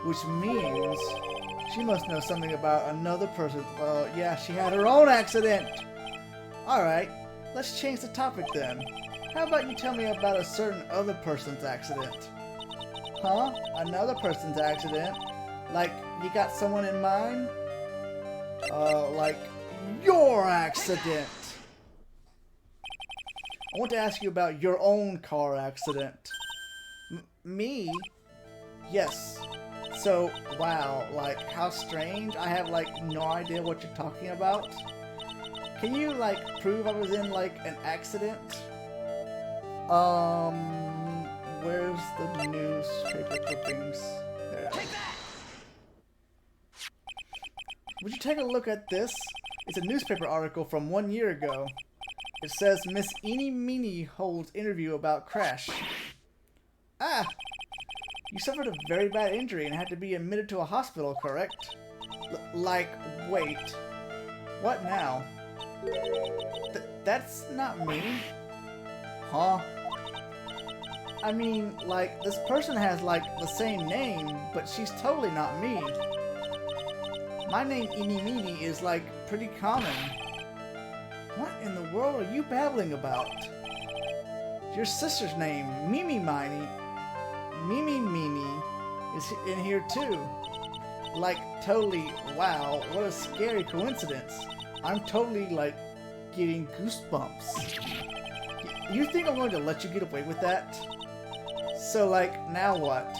which means she must know something about another person. Well, yeah, she had her own accident. Alright, let's change the topic then. How about you tell me about a certain other person's accident? Huh? Another person's accident? Like, you got someone in mind? Like, your accident! I want to ask you about your own car accident. Me? Yes. So, wow, like, how strange. I have, like, no idea what you're talking about. Can you, like, prove I was in, like, an accident? Where's the newspaper clippings? There. Would you take a look at this? It's a newspaper article from 1 year ago. It says Miss Eeny Meeny holds interview about crash. Ah! You suffered a very bad injury and had to be admitted to a hospital, correct? Like, wait. What now? That's not me. Huh? I mean, like, this person has, like, the same name, but she's totally not me. My name, Eeny Meeny, is, like, pretty common. What in the world are you babbling about? Your sister's name, Mimi Miny, Mimi Meeny, is in here too. Like, totally, wow, what a scary coincidence. I'm totally, like, getting goosebumps. You think I'm going to let you get away with that? So, like, now what?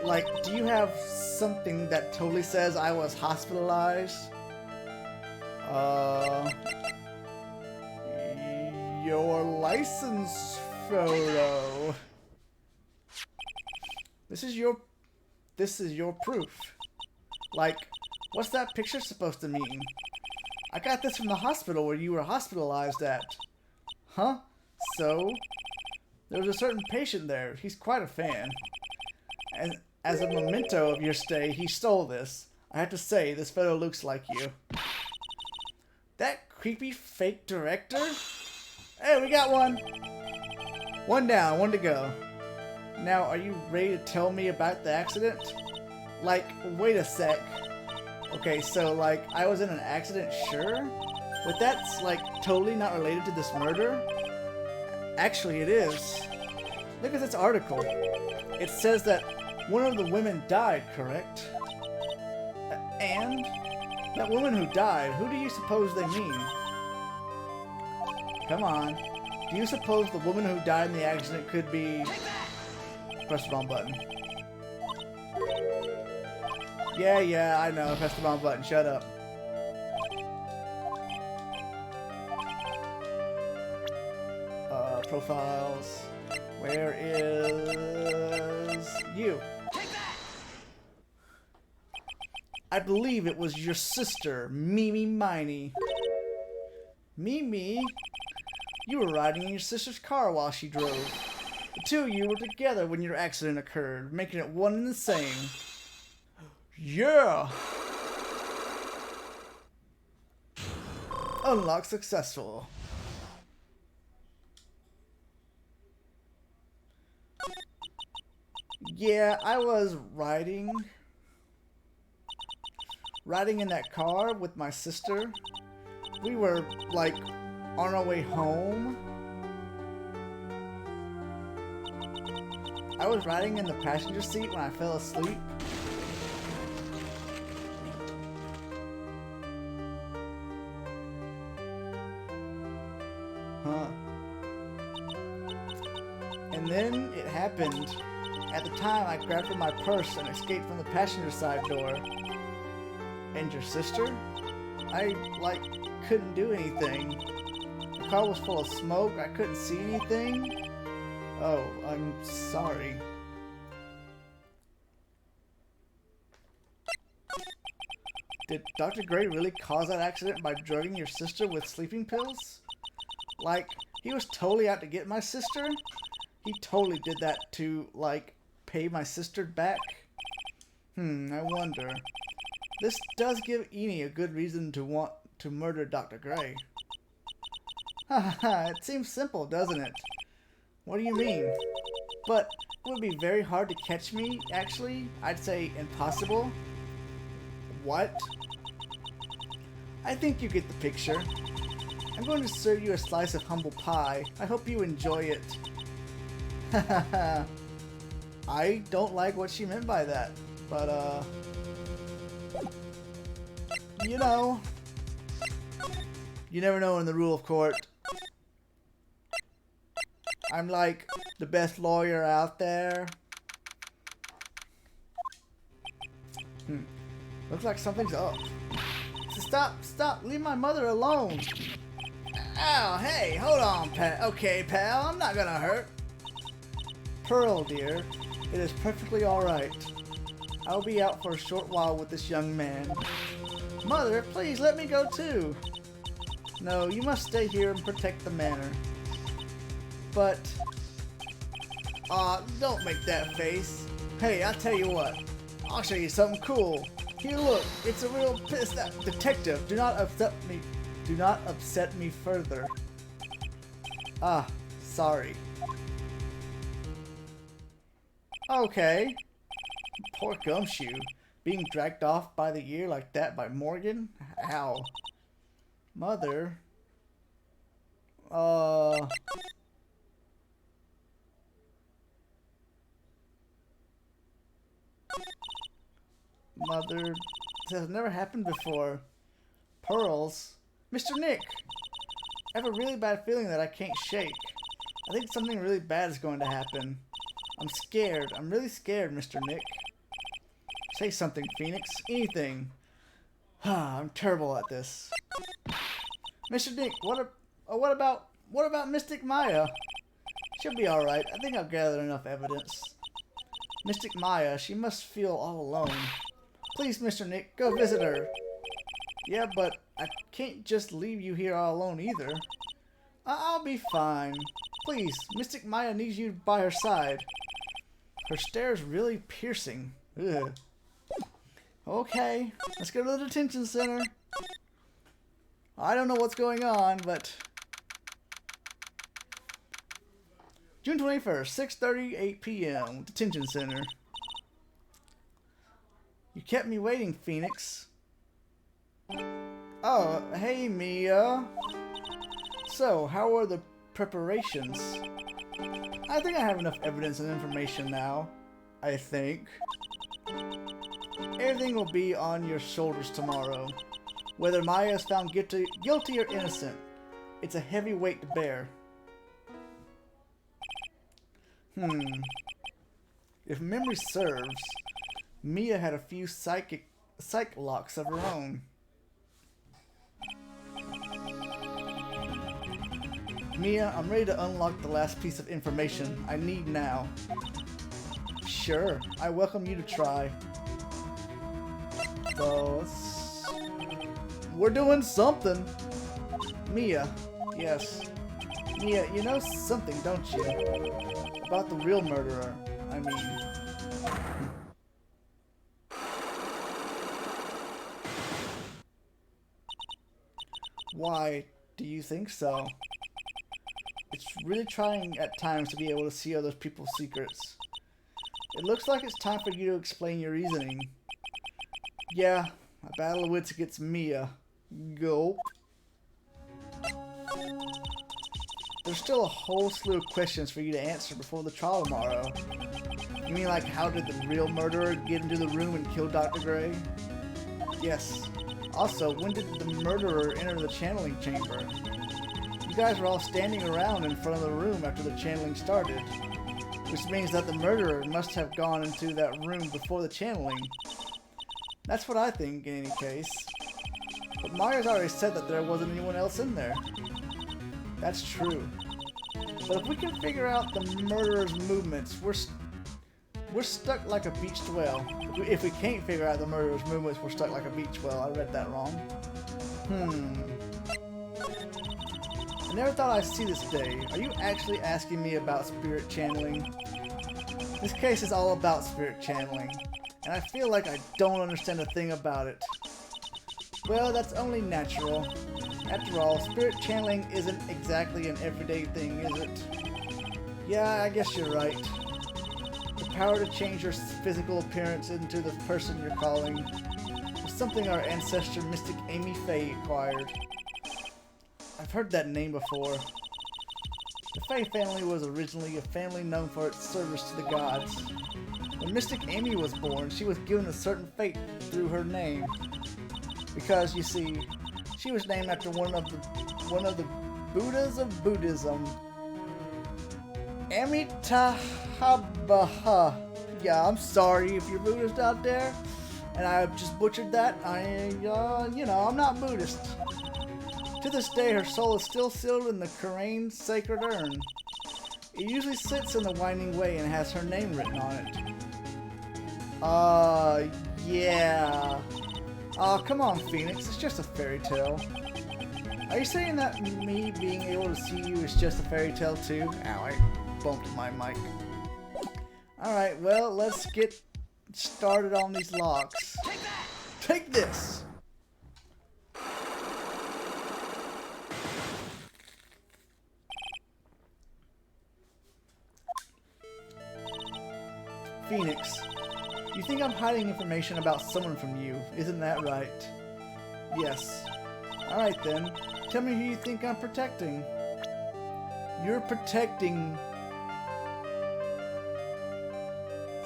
Like, do you have something that totally says I was hospitalized? Your license photo. This is your proof. Like, what's that picture supposed to mean? I got this from the hospital where you were hospitalized at. Huh? So? There was a certain patient there. He's quite a fan. And as a memento of your stay, he stole this. I have to say, this photo looks like you. That creepy fake director? Hey, we got one! One down, one to go. Now, are you ready to tell me about the accident? Like, wait a sec. Okay, so, like, I was in an accident, sure? But that's, like, totally not related to this murder? Actually, it is. Look at this article. It says that one of the women died, correct? And? That woman who died, who do you suppose they mean? Come on. Do you suppose the woman who died in the accident could be... Press the wrong button. Yeah, I know. Press the wrong button. Shut up. Profiles. Where is you? I believe it was your sister, Mimi Miny. Mimi? You were riding in your sister's car while she drove. The two of you were together when your accident occurred, making it one and the same. Yeah! Unlock successful. Yeah, I was riding in that car with my sister. We were, like, on our way home. I was riding in the passenger seat when I fell asleep. Huh. And then it happened. At the time, I grabbed for my purse and escaped from the passenger side door. And your sister? I, like, couldn't do anything. The car was full of smoke. I couldn't see anything. Oh, I'm sorry. Did Dr. Gray really cause that accident by drugging your sister with sleeping pills? Like, he was totally out to get my sister? He totally did that to, like, pay my sister back? I wonder. This does give Eeny a good reason to want to murder Dr. Gray. Ha ha ha, it seems simple, doesn't it? What do you mean? But it would be very hard to catch me, actually. I'd say impossible. What? I think you get the picture. I'm going to serve you a slice of humble pie. I hope you enjoy it. Hahaha. I don't like what she meant by that, but you know, you never know in the rule of court. I'm like the best lawyer out there. Looks like something's up. So stop, leave my mother alone. Oh, hey, hold on, pal. Okay, pal, I'm not gonna hurt. Pearl, dear, it is perfectly alright. I'll be out for a short while with this young man. Mother, please let me go too. No, you must stay here and protect the manor. But, don't make that face. Hey, I'll tell you what. I'll show you something cool. Here, look, it's a real pissed off detective. Do not upset me. Do not upset me further. Ah, sorry. Okay. Poor Gumshoe. Being dragged off by the ear like that by Morgan? Ow. Mother. Mother. This has never happened before. Pearls? Mr. Nick! I have a really bad feeling that I can't shake. I think something really bad is going to happen. I'm scared. I'm really scared, Mr. Nick. Say something, Phoenix. Anything. I'm terrible at this. Mr. Nick, what about Mystic Maya? She'll be alright. I think I've gathered enough evidence. Mystic Maya, she must feel all alone. Please, Mr. Nick, go visit her. Yeah, but I can't just leave you here all alone either. I'll be fine. Please, Mystic Maya needs you by her side. Her stare's really piercing. Ugh. Okay, let's go to the detention center. I don't know what's going on, but... June 21st, 6:38 p.m. Detention Center. You kept me waiting, Phoenix. Oh, hey, Mia. So, how are the preparations? I think I have enough evidence and information now. I think. Everything will be on your shoulders tomorrow. Whether Maya is found guilty or innocent, it's a heavy weight to bear. If memory serves, Mia had a few psych locks of her own. Mia, I'm ready to unlock the last piece of information I need now. Sure, I welcome you to try. So, we're doing something. Mia, yes. Mia, you know something, don't you? About the real murderer, I mean. Why do you think so? It's really trying at times to be able to see other people's secrets. It looks like it's time for you to explain your reasoning. Yeah, a battle of wits against Mia. Gulp. There's still a whole slew of questions for you to answer before the trial tomorrow. You mean like how did the real murderer get into the room and kill Dr. Gray? Yes. Also, when did the murderer enter the channeling chamber? You guys were all standing around in front of the room after the channeling started. Which means that the murderer must have gone into that room before the channeling. That's what I think in any case. But Maya's already said that there wasn't anyone else in there. That's true. But if we can figure out the murderer's movements, we're stuck like a beached whale. If we can't figure out the murderer's movements, we're stuck like a beached whale. I read that wrong. I never thought I'd see this day. Are you actually asking me about spirit channeling? This case is all about spirit channeling, and I feel like I don't understand a thing about it. Well, that's only natural. After all, spirit channeling isn't exactly an everyday thing, is it? Yeah, I guess you're right. The power to change your physical appearance into the person you're calling was something our ancestor Mystic Amy Faye acquired. I've heard that name before. The Faye family was originally a family known for its service to the gods. When Mystic Amy was born, she was given a certain fate through her name. Because, you see, she was named after one of the Buddhas of Buddhism. Amitabha. Yeah, I'm sorry if you're Buddhist out there, and I just butchered that. I'm not Buddhist. To this day, her soul is still sealed in the Korean sacred urn. It usually sits in the Winding Way and has her name written on it. Yeah. Oh, come on, Phoenix. It's just a fairy tale. Are you saying that me being able to see you is just a fairy tale too? Ow, I bumped my mic. Alright, well, let's get started on these locks. Take this! Phoenix, you think I'm hiding information about someone from you, isn't that right? Yes. Alright then, tell me who you think I'm protecting. You're protecting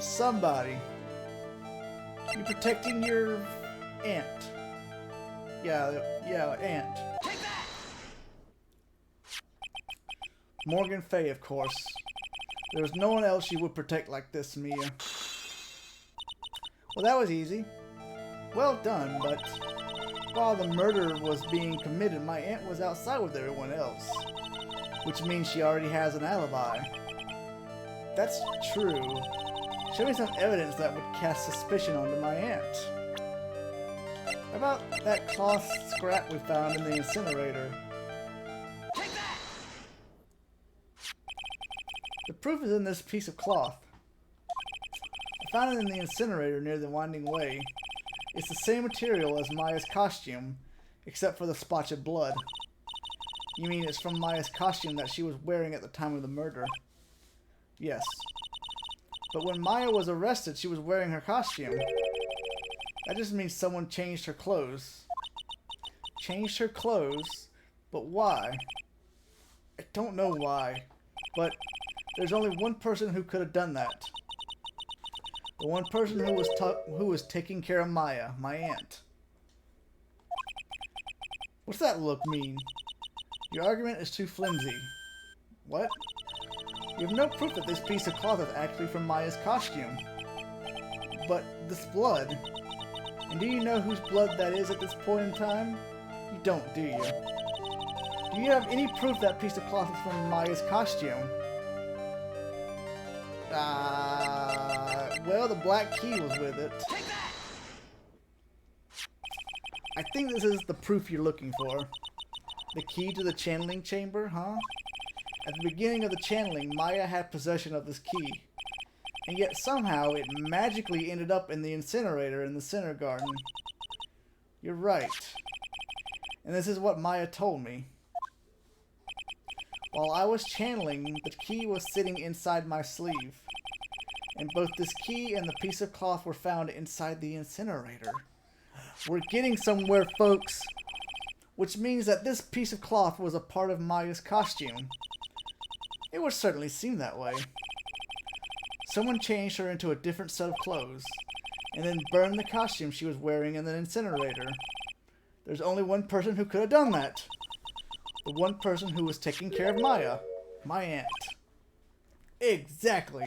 somebody. You're protecting your aunt. Yeah, aunt. Morgan Faye, of course. There was no one else you would protect like this, Mia. Well, that was easy. Well done, but while the murder was being committed, my aunt was outside with everyone else. Which means she already has an alibi. That's true. Show me some evidence that would cast suspicion onto my aunt. How about that cloth scrap we found in the incinerator? The proof is in this piece of cloth. I found it in the incinerator near the Winding Way. It's the same material as Maya's costume, except for the splotch of blood. You mean it's from Maya's costume that she was wearing at the time of the murder? Yes. But when Maya was arrested, she was wearing her costume. That just means someone changed her clothes. Changed her clothes? But why? I don't know why. But there's only one person who could have done that. The one person who was taking care of Maya, my aunt. What's that look mean? Your argument is too flimsy. What? You have no proof that this piece of cloth is actually from Maya's costume. But this blood. And do you know whose blood that is at this point in time? You don't, do you? Do you have any proof that piece of cloth is from Maya's costume? Well, the black key was with it. I think this is the proof you're looking for. The key to the channeling chamber, huh? At the beginning of the channeling, Maya had possession of this key. And yet somehow it magically ended up in the incinerator in the Center Garden. You're right. And this is what Maya told me. While I was channeling, the key was sitting inside my sleeve. And both this key and the piece of cloth were found inside the incinerator. We're getting somewhere, folks. Which means that this piece of cloth was a part of Maya's costume. It would certainly seem that way. Someone changed her into a different set of clothes, and then burned the costume she was wearing in the incinerator. There's only one person who could have done that. The one person who was taking care of Maya. My aunt. Exactly.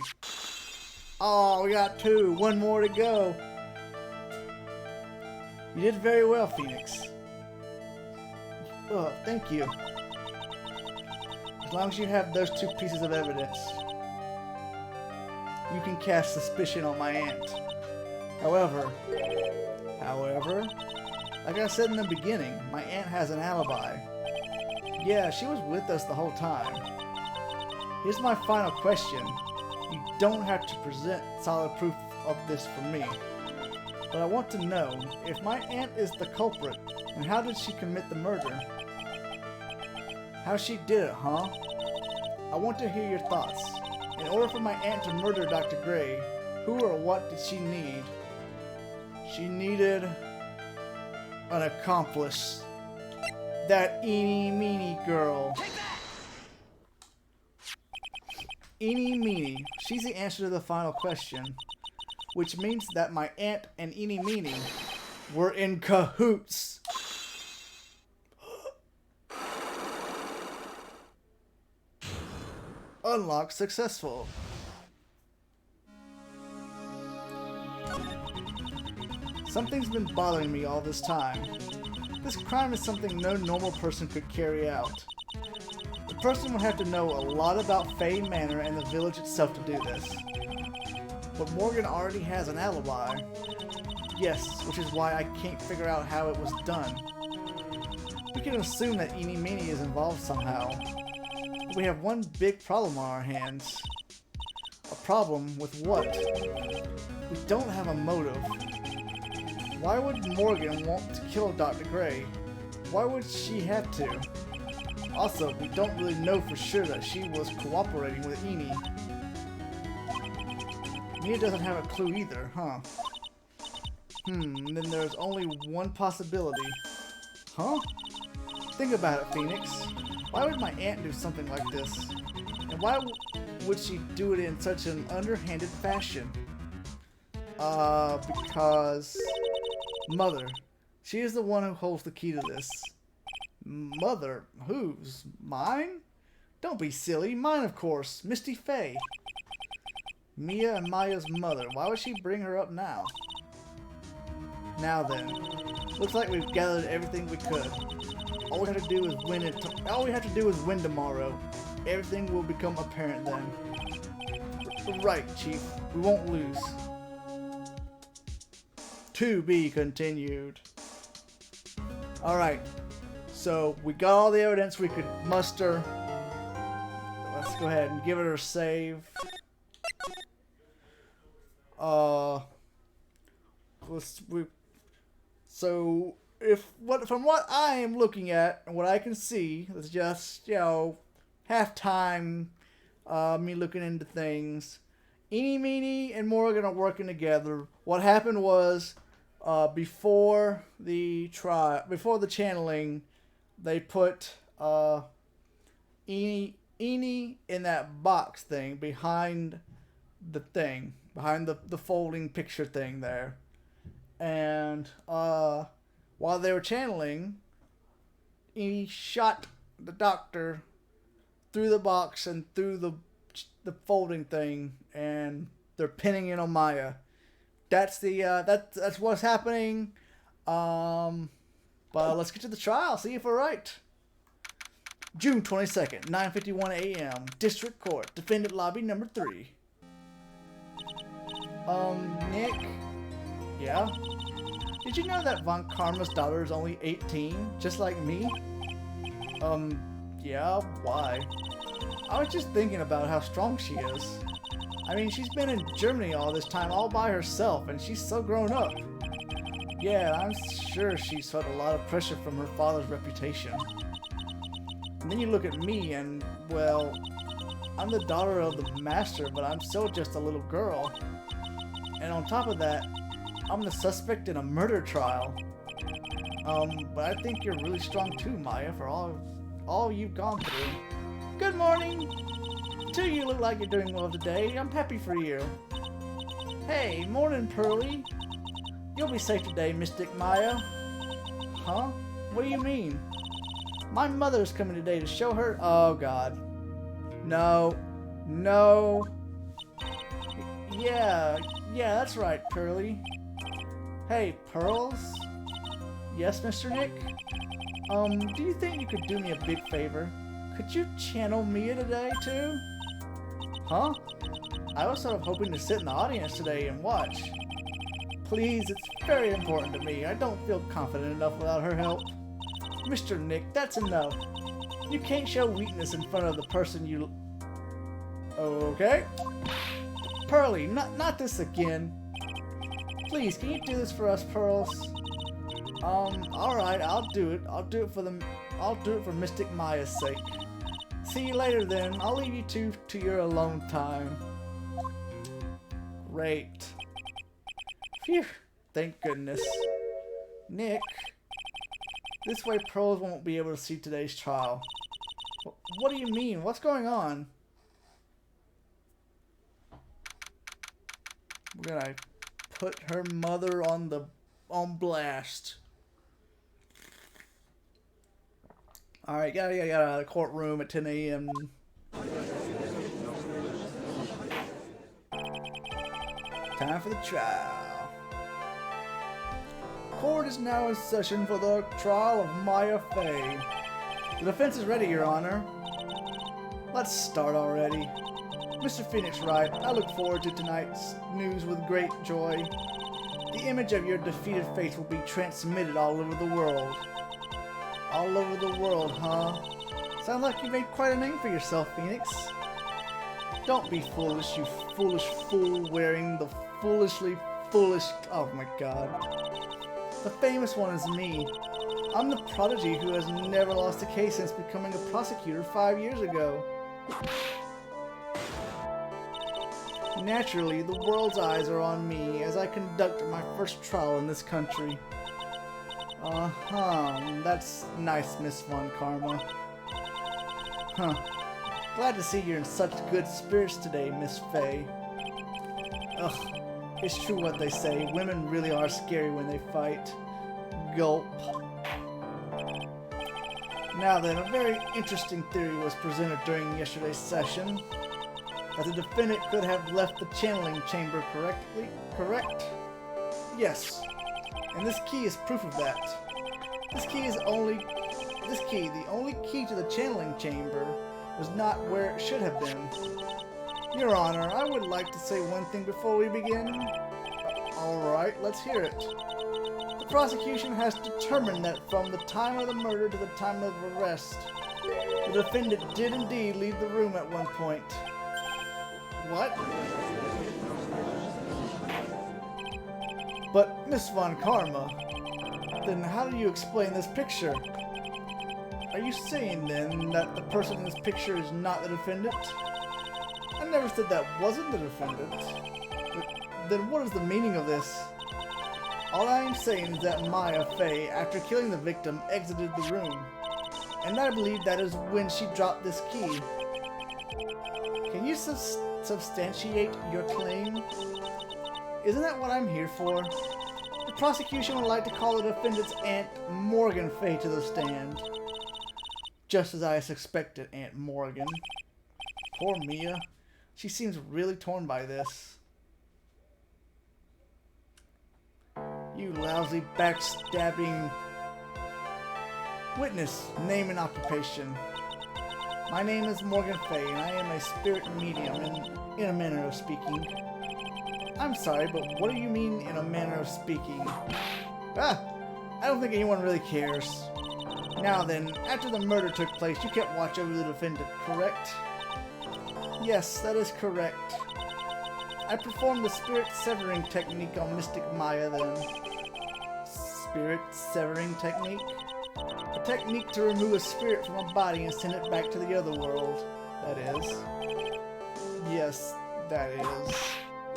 Oh, we got two. One more to go. You did very well, Phoenix. Oh, thank you. As long as you have those two pieces of evidence, you can cast suspicion on my aunt. However, like I said in the beginning, my aunt has an alibi. Yeah, she was with us the whole time. Here's my final question. You don't have to present solid proof of this for me. But I want to know, if my aunt is the culprit, then how did she commit the murder? How she did it, huh? I want to hear your thoughts. In order for my aunt to murder Dr. Gray, who or what did she need? She needed an accomplice. That eeny meeny girl. Eeny meeny. She's the answer to the final question. Which means that my aunt and eeny meeny were in cahoots. Unlock successful. Something's been bothering me all this time. This crime is something no normal person could carry out. The person would have to know a lot about Fay Manor and the village itself to do this. But Morgan already has an alibi. Yes, which is why I can't figure out how it was done. We can assume that Eeny Meeny is involved somehow. But we have one big problem on our hands. A problem with what? We don't have a motive. Why would Morgan want to kill Dr. Gray? Why would she have to? Also, we don't really know for sure that she was cooperating with Eeny. Mia doesn't have a clue either, huh? Then there's only one possibility. Huh? Think about it, Phoenix. Why would my aunt do something like this? And why would she do it in such an underhanded fashion? Because... Mother. She is the one who holds the key to this. Mother? Whose? Mine? Don't be silly. Mine, of course. Misty Fay. Mia and Maya's mother. Why would she bring her up now? Now then. Looks like we've gathered everything we could. All we have to do is win it. All we have to do is win tomorrow. Everything will become apparent then. Right, Chief. We won't lose. To be continued. Alright. So, we got all the evidence we could muster. Let's go ahead and give it a save. So, from what I am looking at and what I can see, it's just, half-time, me looking into things. Eeny Meeny and Morgan are working together. What happened was, before the channeling, they put Eeny in that box thing behind the folding picture thing there, and while they were channeling, Eeny shot the doctor through the box and through the folding thing, and they're pinning in on Maya. That's that's what's happening. But let's get to the trial. See if we're right. June 22nd, 9:51 a.m. District Court, Defendant Lobby number 3. Nick? Yeah? Did you know that Von Karma's daughter is only 18, just like me? Yeah, why? I was just thinking about how strong she is. I mean, she's been in Germany all this time all by herself, and she's so grown up. Yeah, I'm sure she's felt a lot of pressure from her father's reputation. And then you look at me and, well, I'm the daughter of the master, but I'm still just a little girl. And on top of that, I'm the suspect in a murder trial. But I think you're really strong too, Maya, for all you've gone through. Good morning! Two, you look like you're doing well today. I'm happy for you. Hey, morning, Pearly. You'll be safe today, Mystic Maya. Huh? What do you mean? My mother's coming today to show her... Oh, God. No. No. Yeah, that's right, Pearly. Hey, Pearls? Yes, Mr. Nick? Do you think you could do me a big favor? Could you channel Mia today, too? Huh? I was sort of hoping to sit in the audience today and watch. Please, it's very important to me. I don't feel confident enough without her help. Mr. Nick, that's enough. You can't show weakness in front of the person you... Okay? Pearly, not this again. Please, can you do this for us, Pearls? Alright, I'll do it. I'll do it for Mystic Maya's sake. See you later then. I'll leave you two to your alone time. Great. Phew. Thank goodness. Nick, this way pros won't be able to see today's trial. What do you mean? What's going on? We're gonna put her mother on blast. Alright, gotta get out of the courtroom at 10 a.m. Time for the trial. Court is now in session for the trial of Maya Fey. The defense is ready, Your Honor. Let's start already. Mr. Phoenix Wright, I look forward to tonight's news with great joy. The image of your defeated face will be transmitted all over the world. All over the world, huh? Sounds like you made quite a name for yourself, Phoenix. Don't be foolish, you foolish fool wearing the foolishly foolish... Oh my god. The famous one is me. I'm the prodigy who has never lost a case since becoming a prosecutor 5 years ago. Naturally, the world's eyes are on me as I conduct my first trial in this country. That's nice, Miss Von Karma. Huh. Glad to see you're in such good spirits today, Miss Fey. Ugh, it's true what they say. Women really are scary when they fight. Gulp. Now then, a very interesting theory was presented during yesterday's session. That the defendant could have left the channeling chamber correct? Yes. And this key is proof of that. The only key to the channeling chamber was not where it should have been. Your Honor, I would like to say one thing before we begin. Alright, let's hear it. The prosecution has determined that from the time of the murder to the time of arrest, the defendant did indeed leave the room at one point. What? But, Miss Von Karma, then how do you explain this picture? Are you saying, then, that the person in this picture is not the defendant? I never said that wasn't the defendant. But then what is the meaning of this? All I am saying is that Maya Fey, after killing the victim, exited the room. And I believe that is when she dropped this key. Can you substantiate your claim? Isn't that what I'm here for? The prosecution would like to call the defendant's Aunt Morgan Fey to the stand. Just as I suspected, Aunt Morgan. Poor Mia. She seems really torn by this. You lousy backstabbing... Witness, name and occupation. My name is Morgan Fey, and I am a spirit medium in a manner of speaking. I'm sorry, but what do you mean in a manner of speaking? I don't think anyone really cares. Now then, after the murder took place, you kept watch over the defendant, correct? Yes, that is correct. I performed the spirit severing technique on Mystic Maya then. Spirit severing technique? A technique to remove a spirit from a body and send it back to the other world. That is. Yes, that is.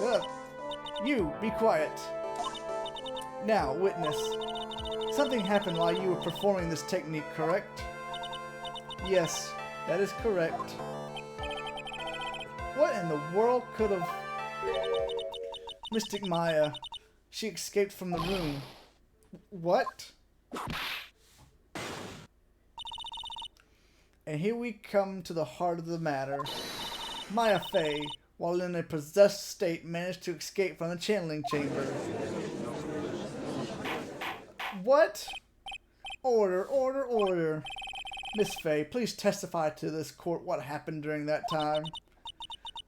Ugh. You, be quiet. Now, witness. Something happened while you were performing this technique, correct? Yes, that is correct. What in the world could have... Mystic Maya. She escaped from the room. What? And here we come to the heart of the matter. Maya Fey, while in a possessed state, managed to escape from the channeling chamber. What? Order, order, order. Miss Fey, please testify to this court what happened during that time.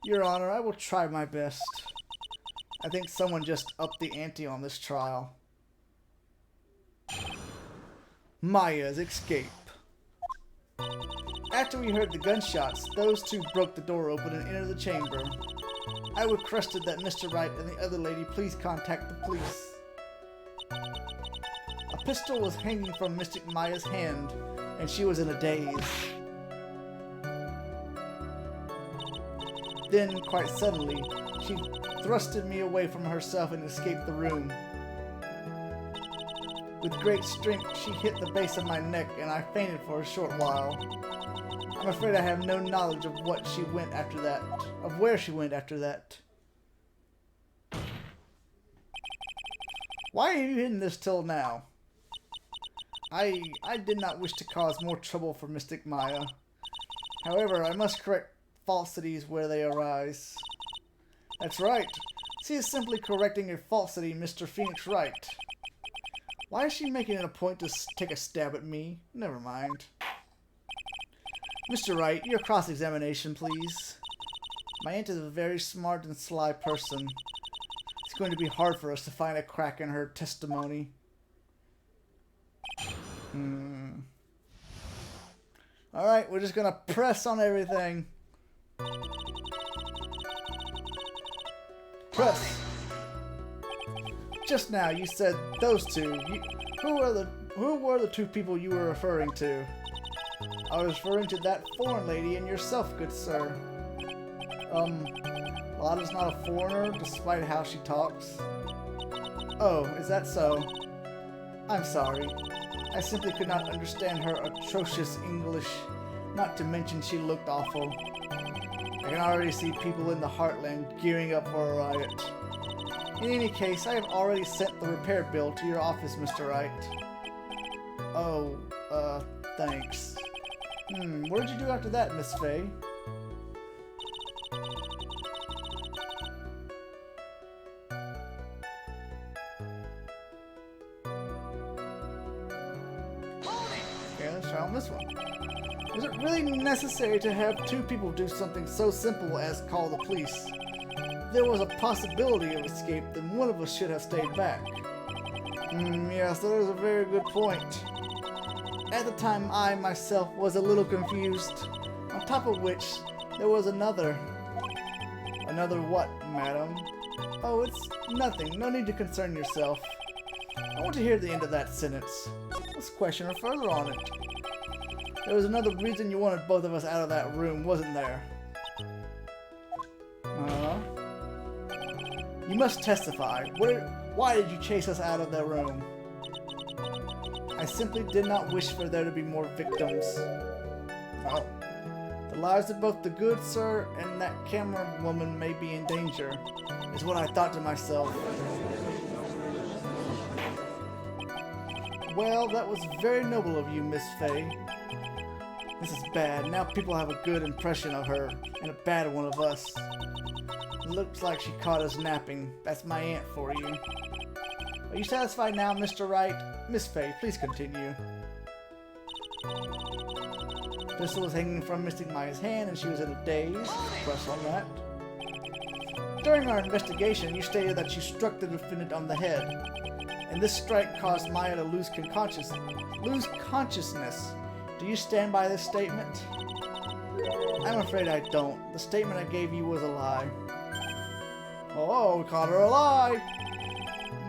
Your Honor, I will try my best. I think someone just upped the ante on this trial. Maya's escape. After we heard the gunshots, those two broke the door open and entered the chamber. I requested that Mr. Wright and the other lady please contact the police. A pistol was hanging from Mystic Maya's hand, and she was in a daze. Then, quite suddenly, she thrusted me away from herself and escaped the room. With great strength, she hit the base of my neck, and I fainted for a short while. I'm afraid I have no knowledge of where she went after that. Why have you hidden this till now? I did not wish to cause more trouble for Mystic Maya. However, I must correct falsities where they arise. That's right. She is simply correcting a falsity, Mr. Phoenix Wright. Why is she making it a point to take a stab at me? Never mind. Mr. Wright, your cross-examination, please. My aunt is a very smart and sly person. It's going to be hard for us to find a crack in her testimony. Alright, we're just gonna press on everything. Press. Just now, you said those two. Who were the two people you were referring to? I was referring to that foreign lady and yourself, good sir. Lotta's not a foreigner, despite how she talks. Oh, is that so? I'm sorry. I simply could not understand her atrocious English, not to mention she looked awful. I can already see people in the heartland gearing up for a riot. In any case, I have already sent the repair bill to your office, Mr. Wright. Oh, thanks. What did you do after that, Miss Faye? Okay, let's try on this one. Was it really necessary to have two people do something so simple as call the police? If there was a possibility of escape, then one of us should have stayed back. Yes, that is a very good point. At the time, I myself was a little confused. On top of which, there was another. Another what, madam? Oh, it's nothing. No need to concern yourself. I want to hear the end of that sentence. Let's question her further on it. There was another reason you wanted both of us out of that room, wasn't there? You must testify. Why did you chase us out of the room? I simply did not wish for there to be more victims. Oh. The lives of both the good sir and that camera woman may be in danger, is what I thought to myself. Well, that was very noble of you, Miss Faye. This is bad. Now people have a good impression of her, and a bad one of us. It looks like she caught us napping. That's my aunt for you. Are you satisfied now, Mr. Wright? Miss Faye, please continue. The pistol was hanging from Mystic Maya's hand, and she was in a daze. Press on that. During our investigation, you stated that you struck the defendant on the head, and this strike caused Maya to lose consciousness. Do you stand by this statement? I'm afraid I don't. The statement I gave you was a lie. Oh, we caught her a lie!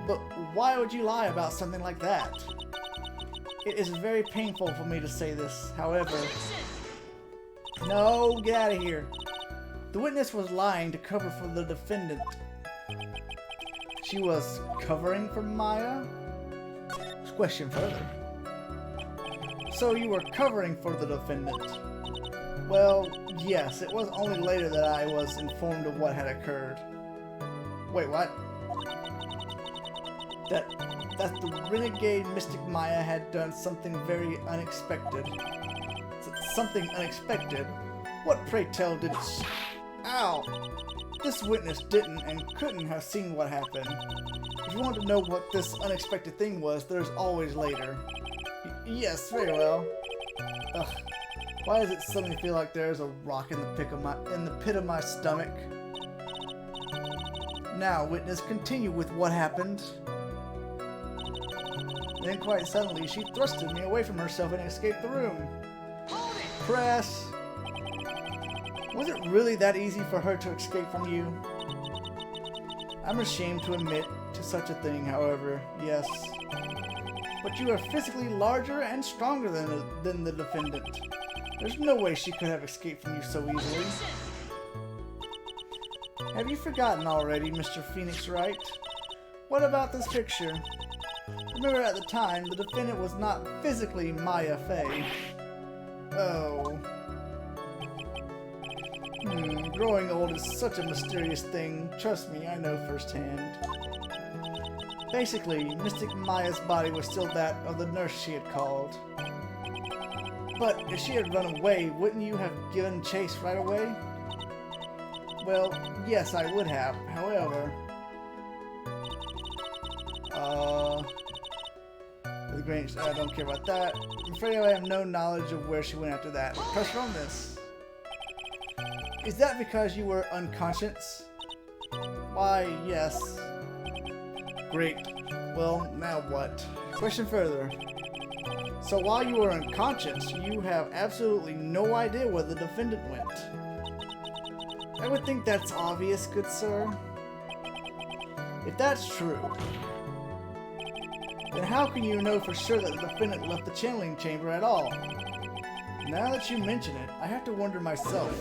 But why would you lie about something like that? It is very painful for me to say this, however... No, get out of here. The witness was lying to cover for the defendant. She was covering for Maya? Question further. So you were covering for the defendant? Well, yes, it was only later that I was informed of what had occurred. Wait, what? That the renegade Mystic Maya had done something very unexpected. Something unexpected? What, pray tell, did it... Ow! This witness didn't and couldn't have seen what happened. If you want to know what this unexpected thing was, there's always later. Yes, very well. Ugh. Why does it suddenly feel like there's a rock in the pit of my stomach? Now, witness, continue with what happened. Then quite suddenly, she thrusted me away from herself and escaped the room. Press! Was it really that easy for her to escape from you? I'm ashamed to admit to such a thing, however, yes. But you are physically larger and stronger than the defendant. There's no way she could have escaped from you so easily. Have you forgotten already, Mr. Phoenix Wright? What about this picture? Remember at the time, the defendant was not physically Maya Fey. Oh. Growing old is such a mysterious thing. Trust me, I know firsthand. Basically, Mystic Maya's body was still that of the nurse she had called. But if she had run away, wouldn't you have given chase right away? Well, yes, I would have. However... the Grange, I don't care about that. I'm afraid I have no knowledge of where she went after that. Pressure on this. Is that because you were unconscious? Why, yes. Great. Well, now what? Question further. So while you were unconscious, you have absolutely no idea where the defendant went. I would think that's obvious, good sir. If that's true, then how can you know for sure that the defendant left the channeling chamber at all? Now that you mention it, I have to wonder myself.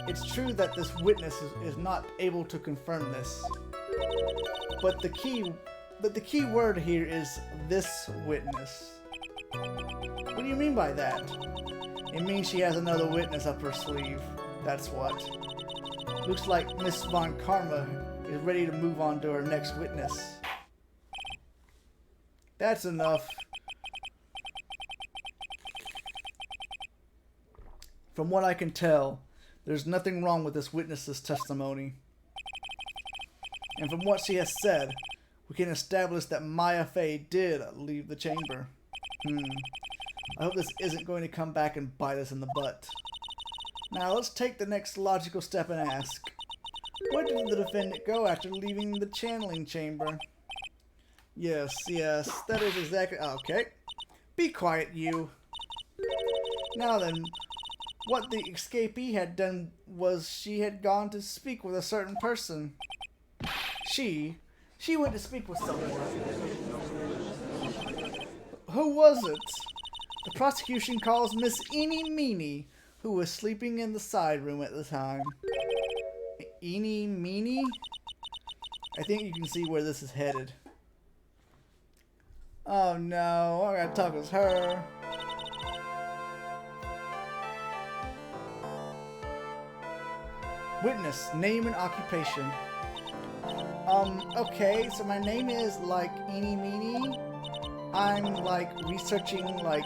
It's true that this witness is not able to confirm this. But the key word here is this witness. What do you mean by that? It means she has another witness up her sleeve. That's what. Looks like Miss Von Karma is ready to move on to her next witness. That's enough. From what I can tell, there's nothing wrong with this witness's testimony. And from what she has said, we can establish that Maya Fey did leave the chamber. I hope this isn't going to come back and bite us in the butt. Now let's take the next logical step and ask, where did the defendant go after leaving the channeling chamber? Yes, that is exactly... Okay. Be quiet, you. Now then, what the escapee had done was she had gone to speak with a certain person. She went to speak with someone. Who was it? The prosecution calls Miss Eenie Meenie, who was sleeping in the side room at the time. Eenie Meenie? I think you can see where this is headed. Oh no, I gotta talk with her. Witness, name and occupation. Okay, so my name is, like, Eenie Meenie. I'm, like, researching, like,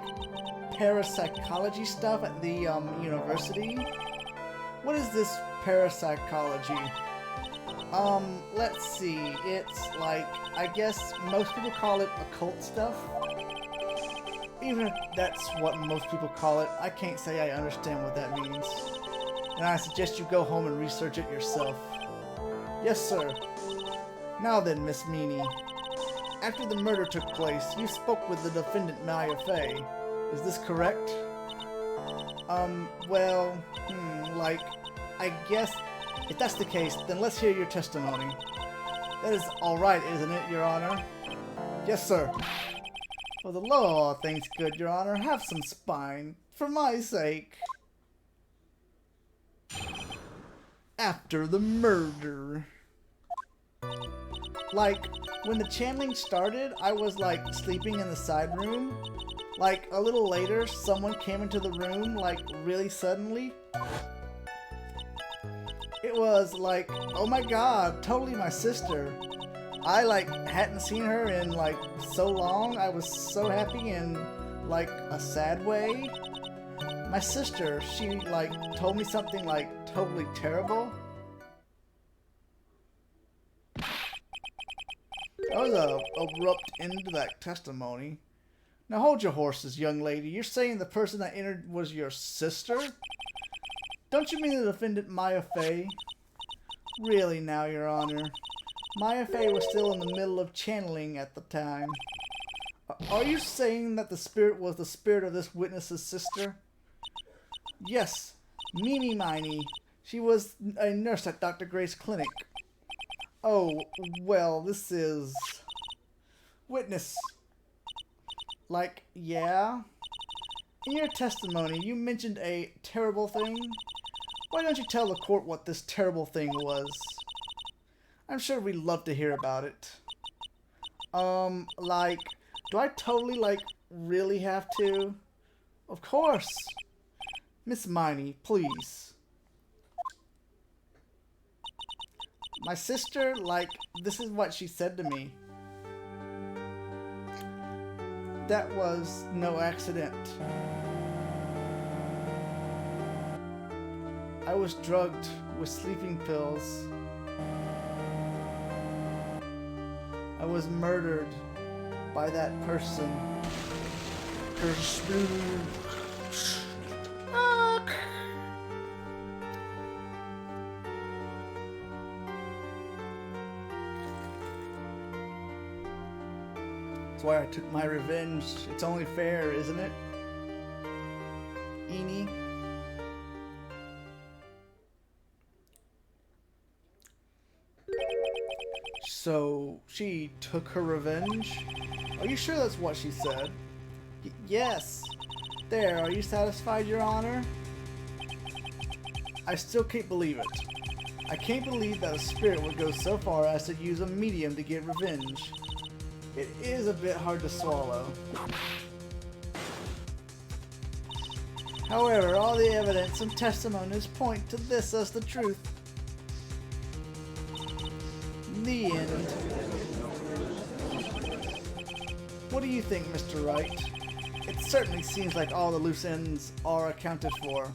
parapsychology stuff at the, university. What is this parapsychology? Let's see. It's, like, I guess most people call it occult stuff. Even if that's what most people call it, I can't say I understand what that means. And I suggest you go home and research it yourself. Yes, sir. Now then, Miss Meenie. After the murder took place, you spoke with the defendant, Maya Fey. Is this correct? Well, like, I guess if that's the case, then let's hear your testimony. That is alright, isn't it, Your Honor? Yes, sir. For the law of all things good, Your Honor, have some spine. For my sake. After the murder. Like, when the channeling started, I was, like, sleeping in the side room. Like, a little later, someone came into the room, like, really suddenly. It was, like, oh my god, totally my sister. I, like, hadn't seen her in, like, so long. I was so happy in, like, a sad way. My sister, she, like, told me something, like, totally terrible. That was a abrupt end to that testimony. Now hold your horses, young lady. You're saying the person that entered was your sister? Don't you mean the defendant Maya Fey? Really now, Your Honor. Maya Fey was still in the middle of channeling at the time. Are you saying that the spirit was the spirit of this witness's sister? Yes, Meenie Miney. She was a nurse at Dr. Gray's clinic. Oh, well, this is... Witness. Like, yeah? In your testimony, you mentioned a terrible thing. Why don't you tell the court what this terrible thing was? I'm sure we'd love to hear about it. Like, do I totally, like, really have to? Of course. Miss Miney, please. My sister, like, this is what she said to me. That was no accident. I was drugged with sleeping pills. I was murdered by that person. That's why I took my revenge. It's only fair, isn't it? Eenie. So, she took her revenge? Are you sure that's what she said? Yes. There, are you satisfied, Your Honor? I still can't believe it. I can't believe that a spirit would go so far as to use a medium to get revenge. It is a bit hard to swallow. However, all the evidence and testimonies point to this as the truth. The end. What do you think, Mr. Wright? It certainly seems like all the loose ends are accounted for.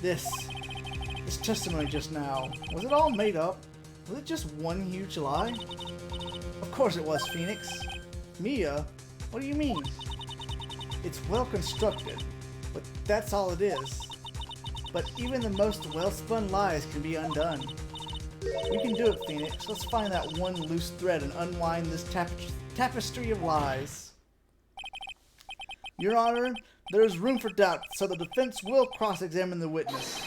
This testimony just now, was it all made up? Was it just one huge lie? Of course it was, Phoenix. Mia? What do you mean? It's well constructed, but that's all it is. But even the most well-spun lies can be undone. We can do it, Phoenix. Let's find that one loose thread and unwind this tapestry of lies. Your Honor, there is room for doubt, so the defense will cross-examine the witness.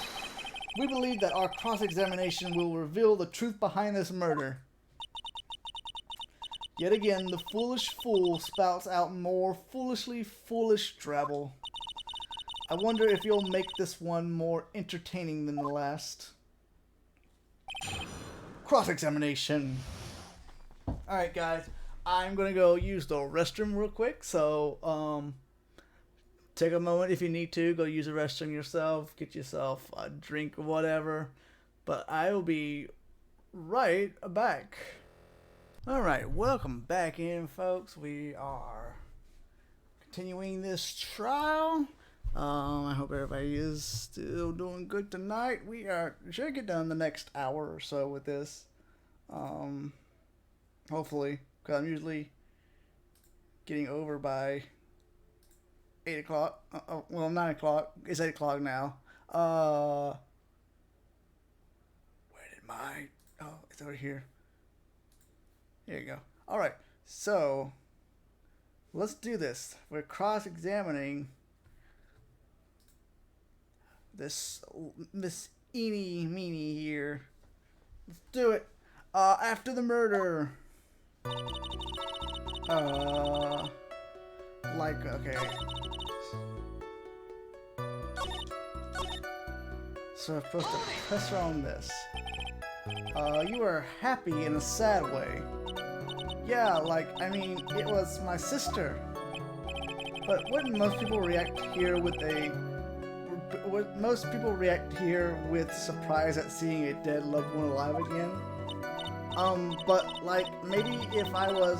We believe that our cross-examination will reveal the truth behind this murder. Yet again, the foolish fool spouts out more foolishly foolish drabble. I wonder if you'll make this one more entertaining than the last. Cross-examination. Alright guys, I'm gonna go use the restroom real quick, so take a moment if you need to, go use the restroom yourself, get yourself a drink or whatever, but I will be right back. Alright, welcome back in, folks. We are continuing this trial. I hope everybody is still doing good tonight. We should get done the next hour or so with this. Hopefully, because I'm usually getting over by 8 o'clock. Well, 9 o'clock. It's 8 o'clock now. Where did my... Oh, it's over here. Here you go. Alright, so let's do this. We're cross-examining this Miss Eenie Meenie here. Let's do it. After the murder. Okay. So I'm supposed to press her on this. You were happy in a sad way. Yeah, I mean, it was my sister. But wouldn't most people react here with surprise at seeing a dead loved one alive again? But, maybe if I was,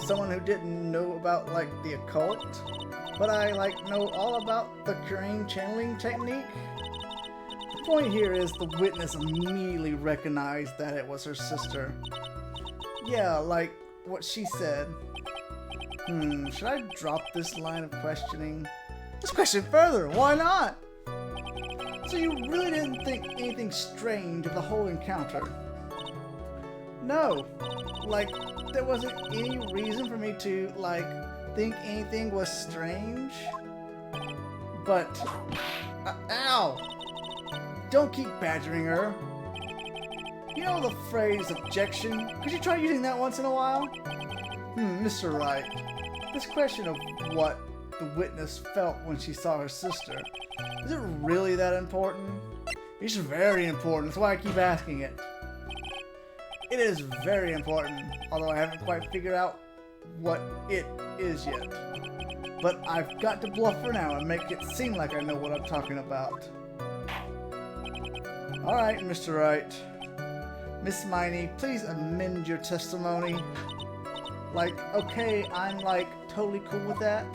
someone who didn't know about, the occult, but I, know all about the curing channeling technique? The point here is the witness immediately recognized that it was her sister. Yeah, what she said. Should I drop this line of questioning? Let's question further, why not? So you really didn't think anything strange of the whole encounter? No. There wasn't any reason for me to, think anything was strange? But... ow! Don't keep badgering her. You know the phrase objection? Could you try using that once in a while? Mr. Wright. This question of what the witness felt when she saw her sister, is it really that important? It's very important. That's why I keep asking it. It is very important, although I haven't quite figured out what it is yet. But I've got to bluff for now and make it seem like I know what I'm talking about. Alright, Mr. Wright. Miss Miney, please amend your testimony. Like, okay, I'm like totally cool with that.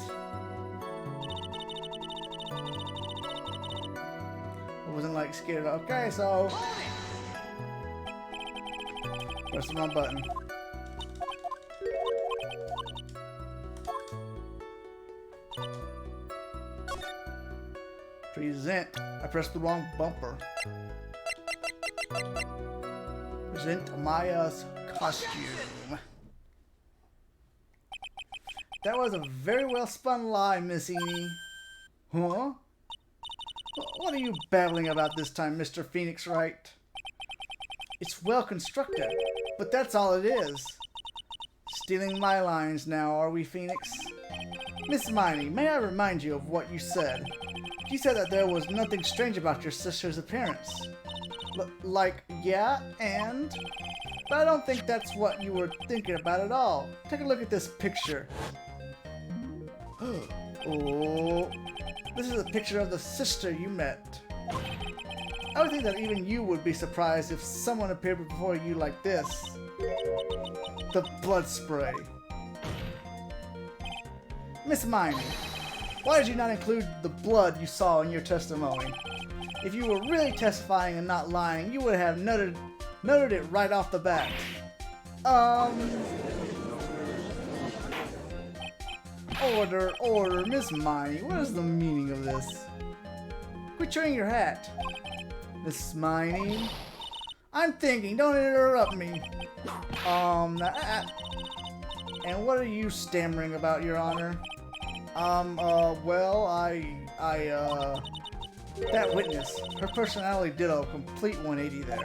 I wasn't like scared. Okay, so press the wrong button. Present. I pressed the wrong bumper. Present Maya's costume. That was a very well spun lie, Miss Eni. Huh? What are you babbling about this time, Mr. Phoenix Wright? It's well constructed, but that's all it is. Stealing my lines now, are we, Phoenix? Miss Miney, may I remind you of what you said? You said that there was nothing strange about your sister's appearance. Like, yeah, and? But I don't think that's what you were thinking about at all. Take a look at this picture. Oh, this is a picture of the sister you met. I would think that even you would be surprised if someone appeared before you like this. The blood spray. Miss Miney, why did you not include the blood you saw in your testimony? If you were really testifying and not lying, you would have noted it right off the bat. Order, Miss Miney, what is the meaning of this? Quit chewing your hat. Miss Miney, I'm thinking, don't interrupt me. And what are you stammering about, Your Honor? Well, that witness, her personality did a complete 180 there.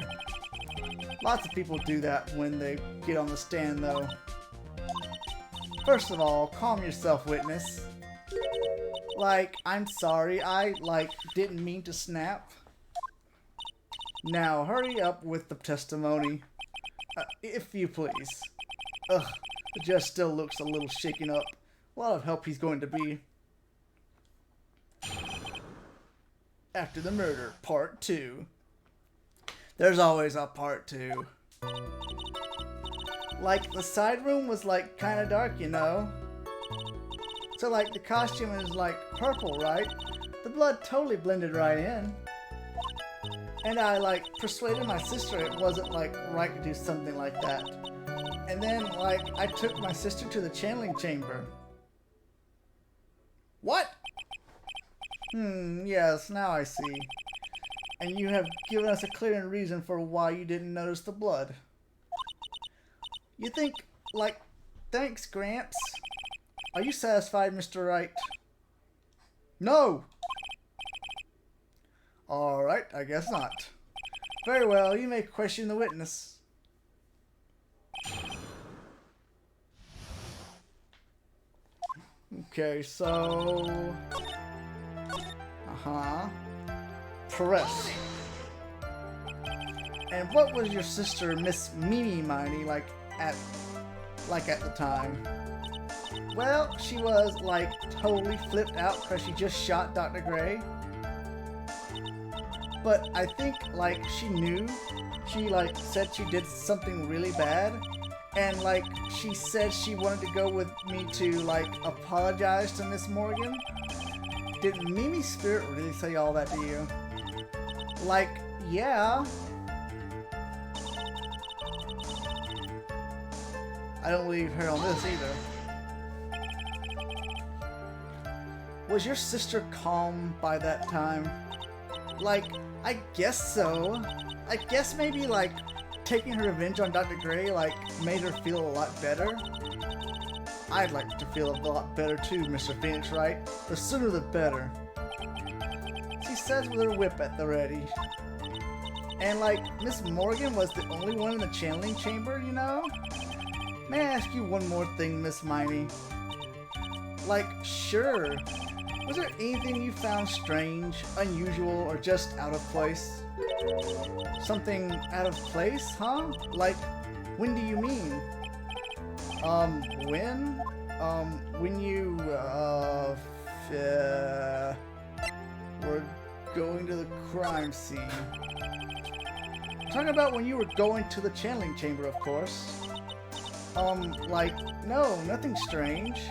Lots of people do that when they get on the stand, though. First of all, calm yourself, witness. Like, I'm sorry, I, didn't mean to snap. Now, hurry up with the testimony. If you please. Ugh, the judge still looks a little shaken up. A lot of help he's going to be. After the murder, part 2. There's always a part 2. Like, the side room was, kind of dark, you know? So, the costume is, purple, right? The blood totally blended right in. And I, persuaded my sister it wasn't, right to do something like that. And then, I took my sister to the channeling chamber. What? Yes, now I see. And you have given us a clear reason for why you didn't notice the blood. You think, thanks, Gramps. Are you satisfied, Mr. Wright? No! Alright, I guess not. Very well, you may question the witness. Okay, so... Press. And what was your sister, Miss Mimi Miney, at the time? Well, she was, totally flipped out because she just shot Dr. Gray. But I think, she knew. She, said she did something really bad. And, she said she wanted to go with me to, apologize to Miss Morgan. Did Mimi's spirit really say all that to you? Yeah. I don't believe her on this either. Was your sister calm by that time? I guess so. I guess maybe, taking her revenge on Dr. Gray, made her feel a lot better. I'd like to feel a lot better too, Mr. Phoenix Wright. The sooner the better. She says with her whip at the ready. And, Miss Morgan was the only one in the channeling chamber, you know? May I ask you one more thing, Miss Miney? Sure. Was there anything you found strange, unusual, or just out of place? Something out of place, huh? Like, when do you mean? When? When you, were going to the crime scene. Talking about when you were going to the channeling chamber, of course. Like, no, nothing strange.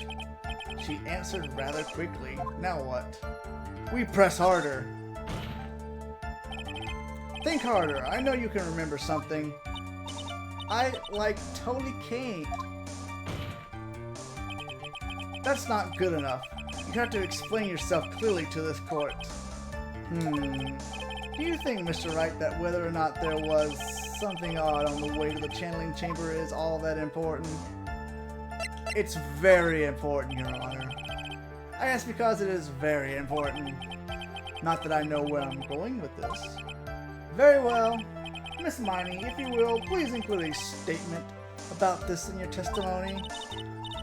She answered rather quickly. Now what? We press harder. Think harder. I know you can remember something. I, like, totally can't. That's not good enough. You have to explain yourself clearly to this court. Do you think, Mr. Wright, that whether or not there was something odd on the way to the channeling chamber is all that important? It's very important, Your Honor. I ask because it is very important. Not that I know where I'm going with this. Very well. Miss Miney, if you will, please include a statement about this in your testimony.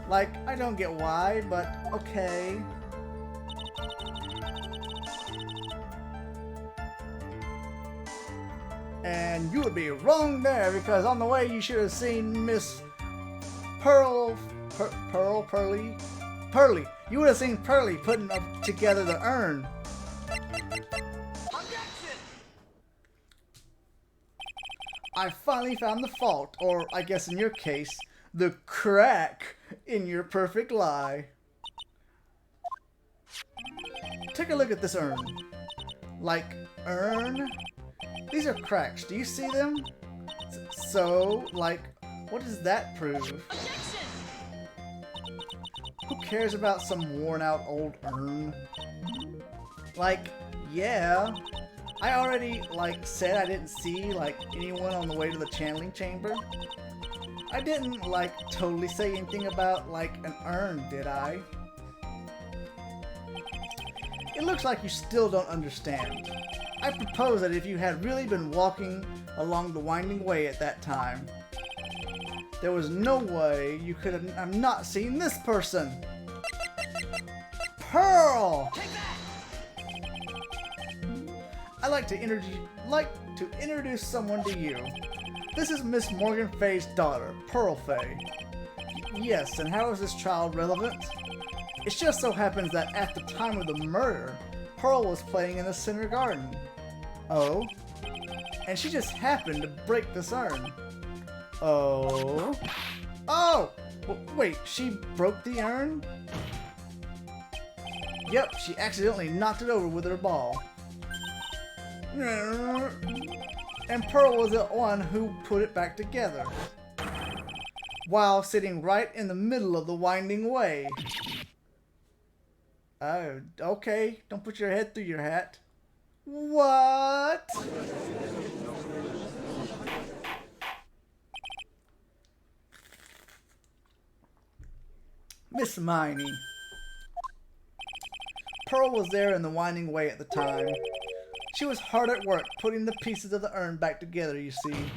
Like, I don't get why, but okay. And you would be wrong there, because on the way you should have seen Miss Pearly. You would have seen Pearly putting together the urn. Objection! I finally found the fault, or I guess in your case, the crack in your perfect lie. Take a look at this urn. Like, urn? These are cracks. Do you see them? So, like, what does that prove? Objection! Who cares about some worn-out old urn? Like, yeah. I already, like, said I didn't see, like, anyone on the way to the channeling chamber. I didn't, like, totally say anything about, like, an urn, did I? It looks like you still don't understand. I propose that if you had really been walking along the winding way at that time, there was no way you could have not seen this person. Pearl! Take that! I'd like to introduce someone to you. This is Miss Morgan Fay's daughter, Pearl Fay. Yes, and how is this child relevant? It just so happens that at the time of the murder, Pearl was playing in the center garden. Oh? And she just happened to break this urn. Oh? Oh! Wait, she broke the urn? Yep, she accidentally knocked it over with her ball. And Pearl was the one who put it back together, while sitting right in the middle of the winding way. Oh, okay. Don't put your head through your hat. What? Miss Miney. Pearl was there in the winding way at the time. She was hard at work putting the pieces of the urn back together, you see.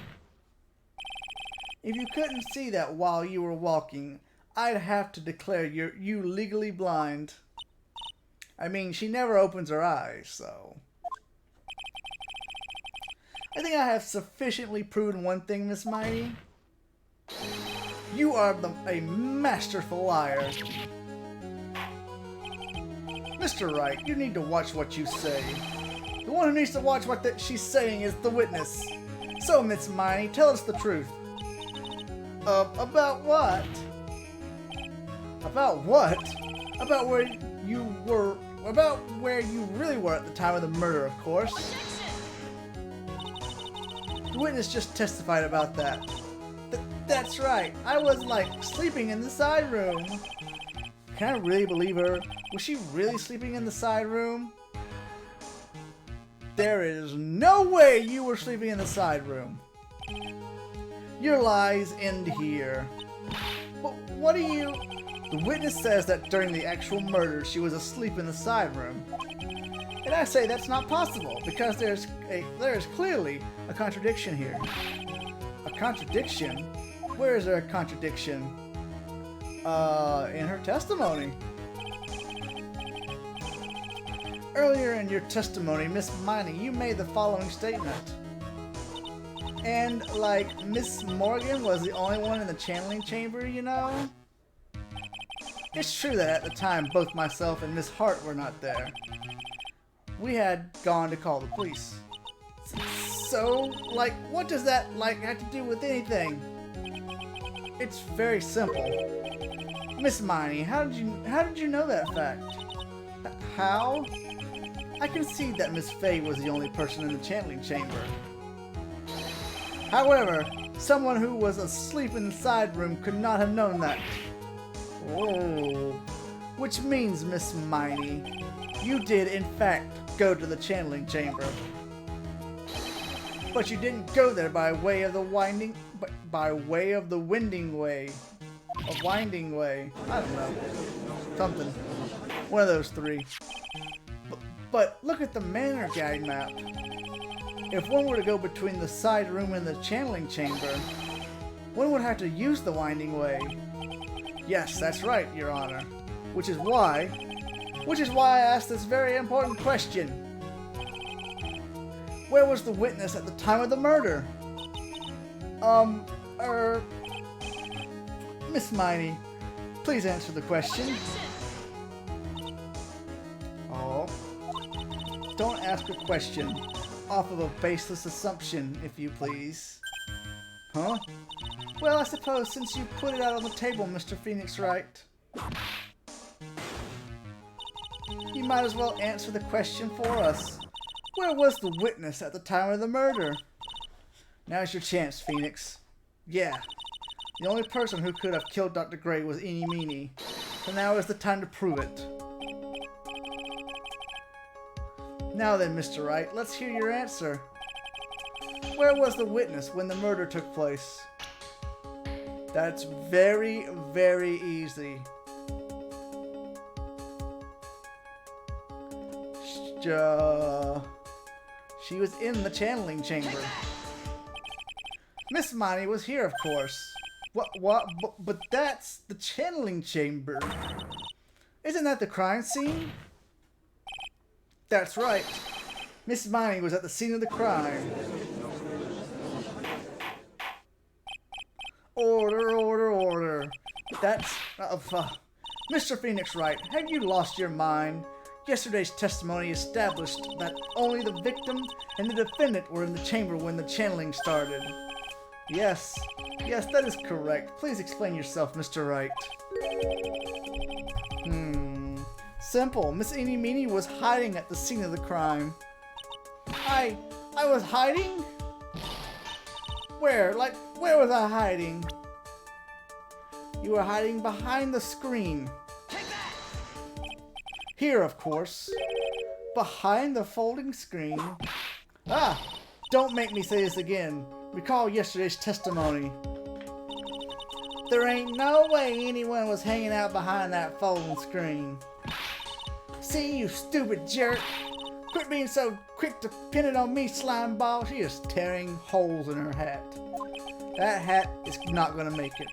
If you couldn't see that while you were walking, I'd have to declare you legally blind. I mean, she never opens her eyes, so... I think I have sufficiently proven one thing, Miss Miney. You are a masterful liar. Mr. Wright, you need to watch what you say. The one who needs to watch what she's saying is the witness. So, Miss Miney, tell us the truth. About what? About what? About where you were... About where you really were at the time of the murder, of course. The witness just testified about that. That's right. I was, like, sleeping in the side room. Can I really believe her? Was she really sleeping in the side room? There is no way you were sleeping in the side room. Your lies end here. But what do you... The witness says that during the actual murder, she was asleep in the side room. And I say that's not possible, because there is clearly a contradiction here. A contradiction? Where is there a contradiction? In her testimony. Earlier in your testimony, Miss Miney, you made the following statement. And, like, Miss Morgan was the only one in the channeling chamber, you know? It's true that at the time, both myself and Miss Hart were not there. We had gone to call the police. So, like, what does that, like, have to do with anything? It's very simple. Miss Miney, how did you know that fact? How? I concede that Miss Fay was the only person in the channeling chamber. However, someone who was asleep in the side room could not have known that. Oh. Which means, Miss Miney, you did in fact go to the channeling chamber. But you didn't go there by way of the winding way. A winding way. I don't know. Something. One of those three. But look at the manor guide map. If one were to go between the side room and the channeling chamber, one would have to use the winding way. Yes, that's right, Your Honor. Which is why I asked this very important question. Where was the witness at the time of the murder? Miss Miney, please answer the question. Oh. Don't ask a question off of a baseless assumption, if you please. Huh? Well, I suppose since you put it out on the table, Mr. Phoenix Wright, you might as well answer the question for us. Where was the witness at the time of the murder? Now's your chance, Phoenix. Yeah. The only person who could have killed Dr. Gray was Eenie Meenie. So now is the time to prove it. Now then, Mr. Wright, let's hear your answer. Where was the witness when the murder took place? That's very, very easy. She was in the channeling chamber. Miss Miney was here, of course. What? But that's the channeling chamber. Isn't that the crime scene? That's right. Miss Miney was at the scene of the crime. Order, order, order. That's... Mr. Phoenix Wright, have you lost your mind? Yesterday's testimony established that only the victim and the defendant were in the chamber when the channeling started. Yes, that is correct. Please explain yourself, Mr. Wright. Simple. Miss Eenie Meenie was hiding at the scene of the crime. I was hiding? Where? Like, where was I hiding? You were hiding behind the screen. Here, of course. Behind the folding screen. Ah! Don't make me say this again. Recall yesterday's testimony. There ain't no way anyone was hanging out behind that folding screen. See, you stupid jerk. Quit being so quick to pin it on me, slime ball. She is tearing holes in her hat. That hat is not gonna make it.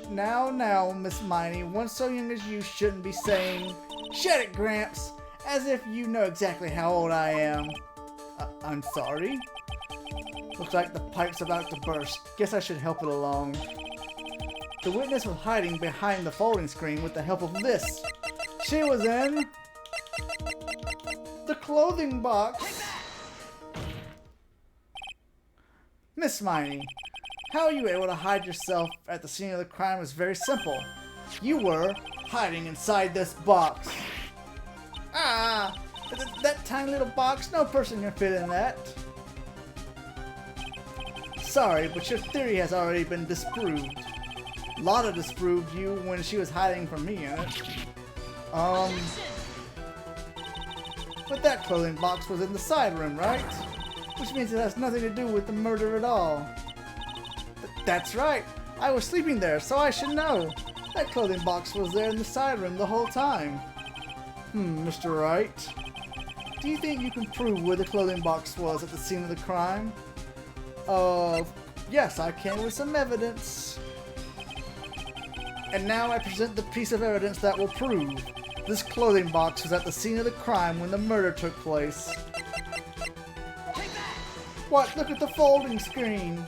Now, Miss Miney, one so young as you shouldn't be saying, "Shut it, Gramps," as if you know exactly how old I am. I'm sorry? Looks like the pipe's about to burst. Guess I should help it along. The witness was hiding behind the folding screen with the help of this. She was in the clothing box. Miss Miney, how are you able to hide yourself at the scene of the crime is very simple. You were hiding inside this box. Ah! That tiny little box, no person can fit in that. Sorry, but your theory has already been disproved. Lotta disproved you when she was hiding from me in it. But that clothing box was in the side room, right? Which means it has nothing to do with the murder at all. That's right. I was sleeping there, so I should know. That clothing box was there in the side room the whole time. Mr. Wright. Do you think you can prove where the clothing box was at the scene of the crime? Yes, I can with some evidence. And now I present the piece of evidence that will prove. This clothing box was at the scene of the crime when the murder took place. What? Look at the folding screen.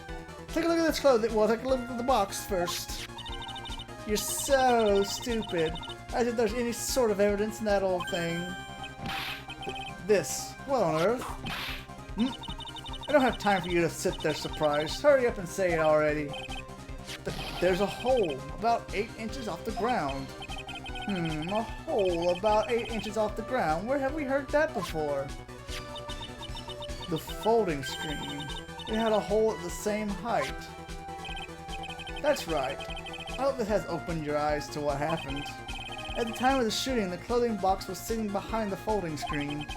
Take a look at this clothing. Well, take a look at the box first. You're so stupid. As if there's any sort of evidence in that old thing. This. What on earth? I don't have time for you to sit there surprised. Hurry up and say it already. There's a hole about 8 inches off the ground. A hole about 8 inches off the ground. Where have we heard that before? The folding screen. It had a hole at the same height. That's right. I hope this has opened your eyes to what happened. At the time of the shooting, the clothing box was sitting behind the folding screen,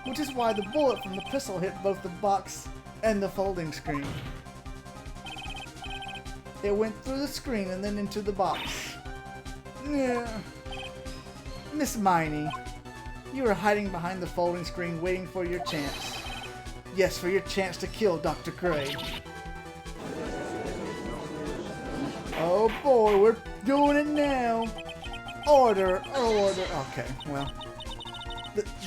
which is why the bullet from the pistol hit both the box and the folding screen. It went through the screen and then into the box. Yeah. Miss Miney, you were hiding behind the folding screen waiting for your chance. Yes, for your chance to kill Dr. Gray. Oh boy, we're doing it now. Order. Okay, well.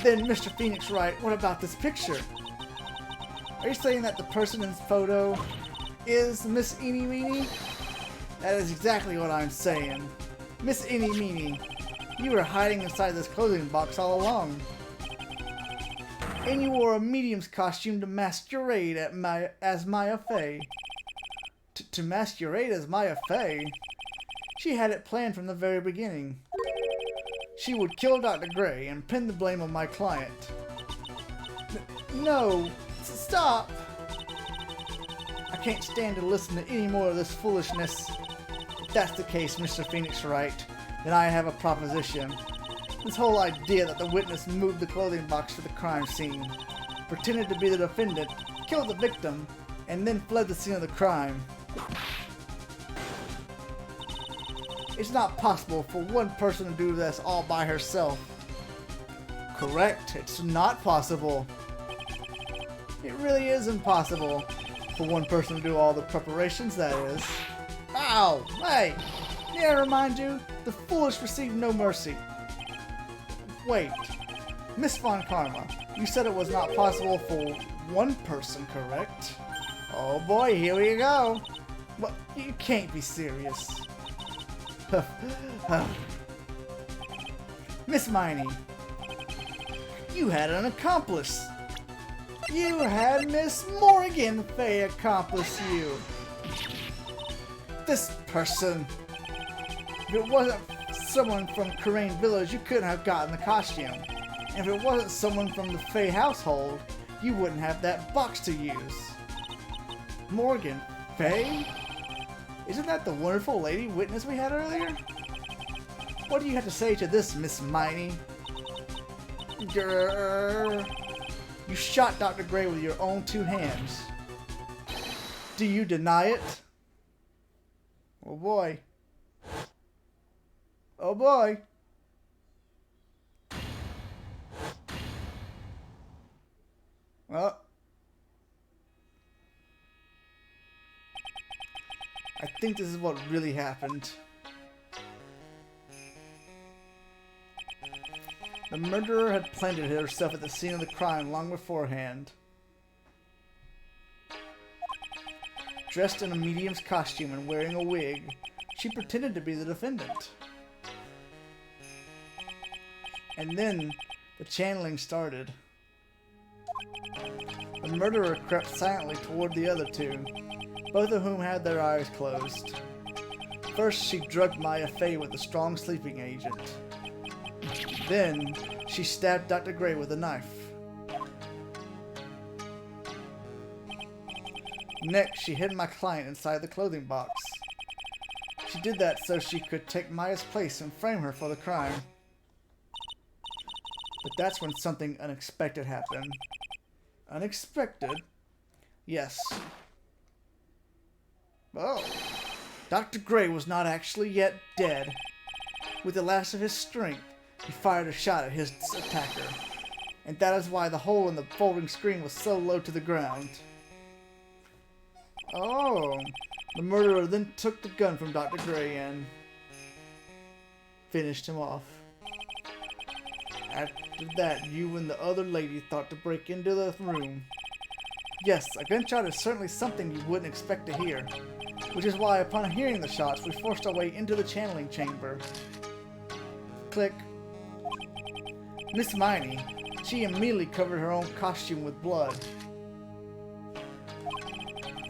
Then, Mr. Phoenix Wright, what about this picture? Are you saying that the person in this photo is Miss Eeny Meeny? That is exactly what I'm saying. Miss Eeny Meeny, you were hiding inside this clothing box all along. And you wore a medium's costume to masquerade as Maya Fey. To masquerade as Maya Fey? She had it planned from the very beginning. She would kill Dr. Gray and pin the blame on my client. No! Stop! I can't stand to listen to any more of this foolishness. If that's the case, Mr. Phoenix Wright, then I have a proposition. This whole idea that the witness moved the clothing box to the crime scene, pretended to be the defendant, killed the victim, and then fled the scene of the crime. It's not possible for one person to do this all by herself. Correct, it's not possible. It really is impossible for one person to do all the preparations, that is. Ow! Hey! May I remind you, the foolish receive no mercy. Wait, Miss Von Karma, you said it was not possible for one person, correct? Oh boy, here we go. What? You can't be serious. Miss Miney, you had an accomplice. You had Miss Morgan Fay accomplice you. This person. If it wasn't someone from Crane Village, you couldn't have gotten the costume. And if it wasn't someone from the Fay household, you wouldn't have that box to use. Morgan Fay? Isn't that the wonderful lady witness we had earlier? What do you have to say to this, Miss Miney? Grrr. You shot Dr. Gray with your own 2 hands. Do you deny it? Oh boy. Oh boy. Well. I think this is what really happened. The murderer had planted herself at the scene of the crime long beforehand. Dressed in a medium's costume and wearing a wig, she pretended to be the defendant. And then, the channeling started. The murderer crept silently toward the other 2, both of whom had their eyes closed. First, she drugged Maya Fey with a strong sleeping agent. Then, she stabbed Dr. Gray with a knife. Next, she hid my client inside the clothing box. She did that so she could take Maya's place and frame her for the crime. But that's when something unexpected happened. Unexpected? Yes. Oh. Dr. Gray was not actually yet dead. With the last of his strength, he fired a shot at his attacker. And that is why the hole in the folding screen was so low to the ground. Oh. The murderer then took the gun from Dr. Gray and finished him off. After that, you and the other lady thought to break into the room. Yes, a gunshot is certainly something you wouldn't expect to hear, which is why upon hearing the shots, we forced our way into the channeling chamber. Click. Miss Miney, she immediately covered her own costume with blood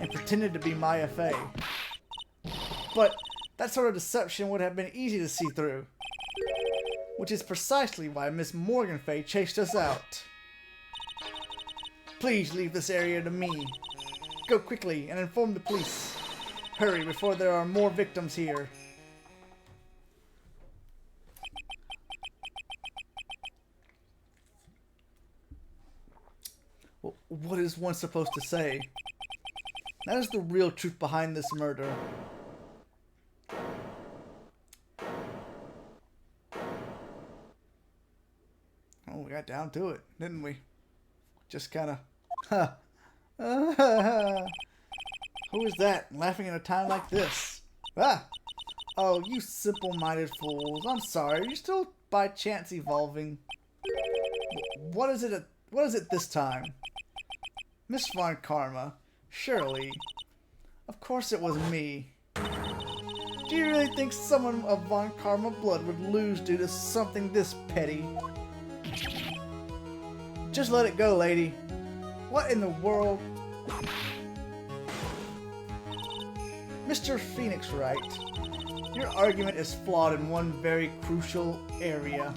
and pretended to be Maya Fey. But that sort of deception would have been easy to see through, which is precisely why Miss Morgan Fey chased us out. Please leave this area to me. Go quickly and inform the police. Hurry before there are more victims here. What is one supposed to say? That is the real truth behind this murder. Oh, we got down to it, didn't we? Just kind of... Who is that laughing at a time like this? Ah! Oh, you simple-minded fools. I'm sorry. Are you still by chance evolving? What is it this time? Miss Von Karma. Surely. Of course it was me. Do you really think someone of Von Karma blood would lose due to something this petty? Just let it go, lady. What in the world? Mr. Phoenix Wright, your argument is flawed in one very crucial area.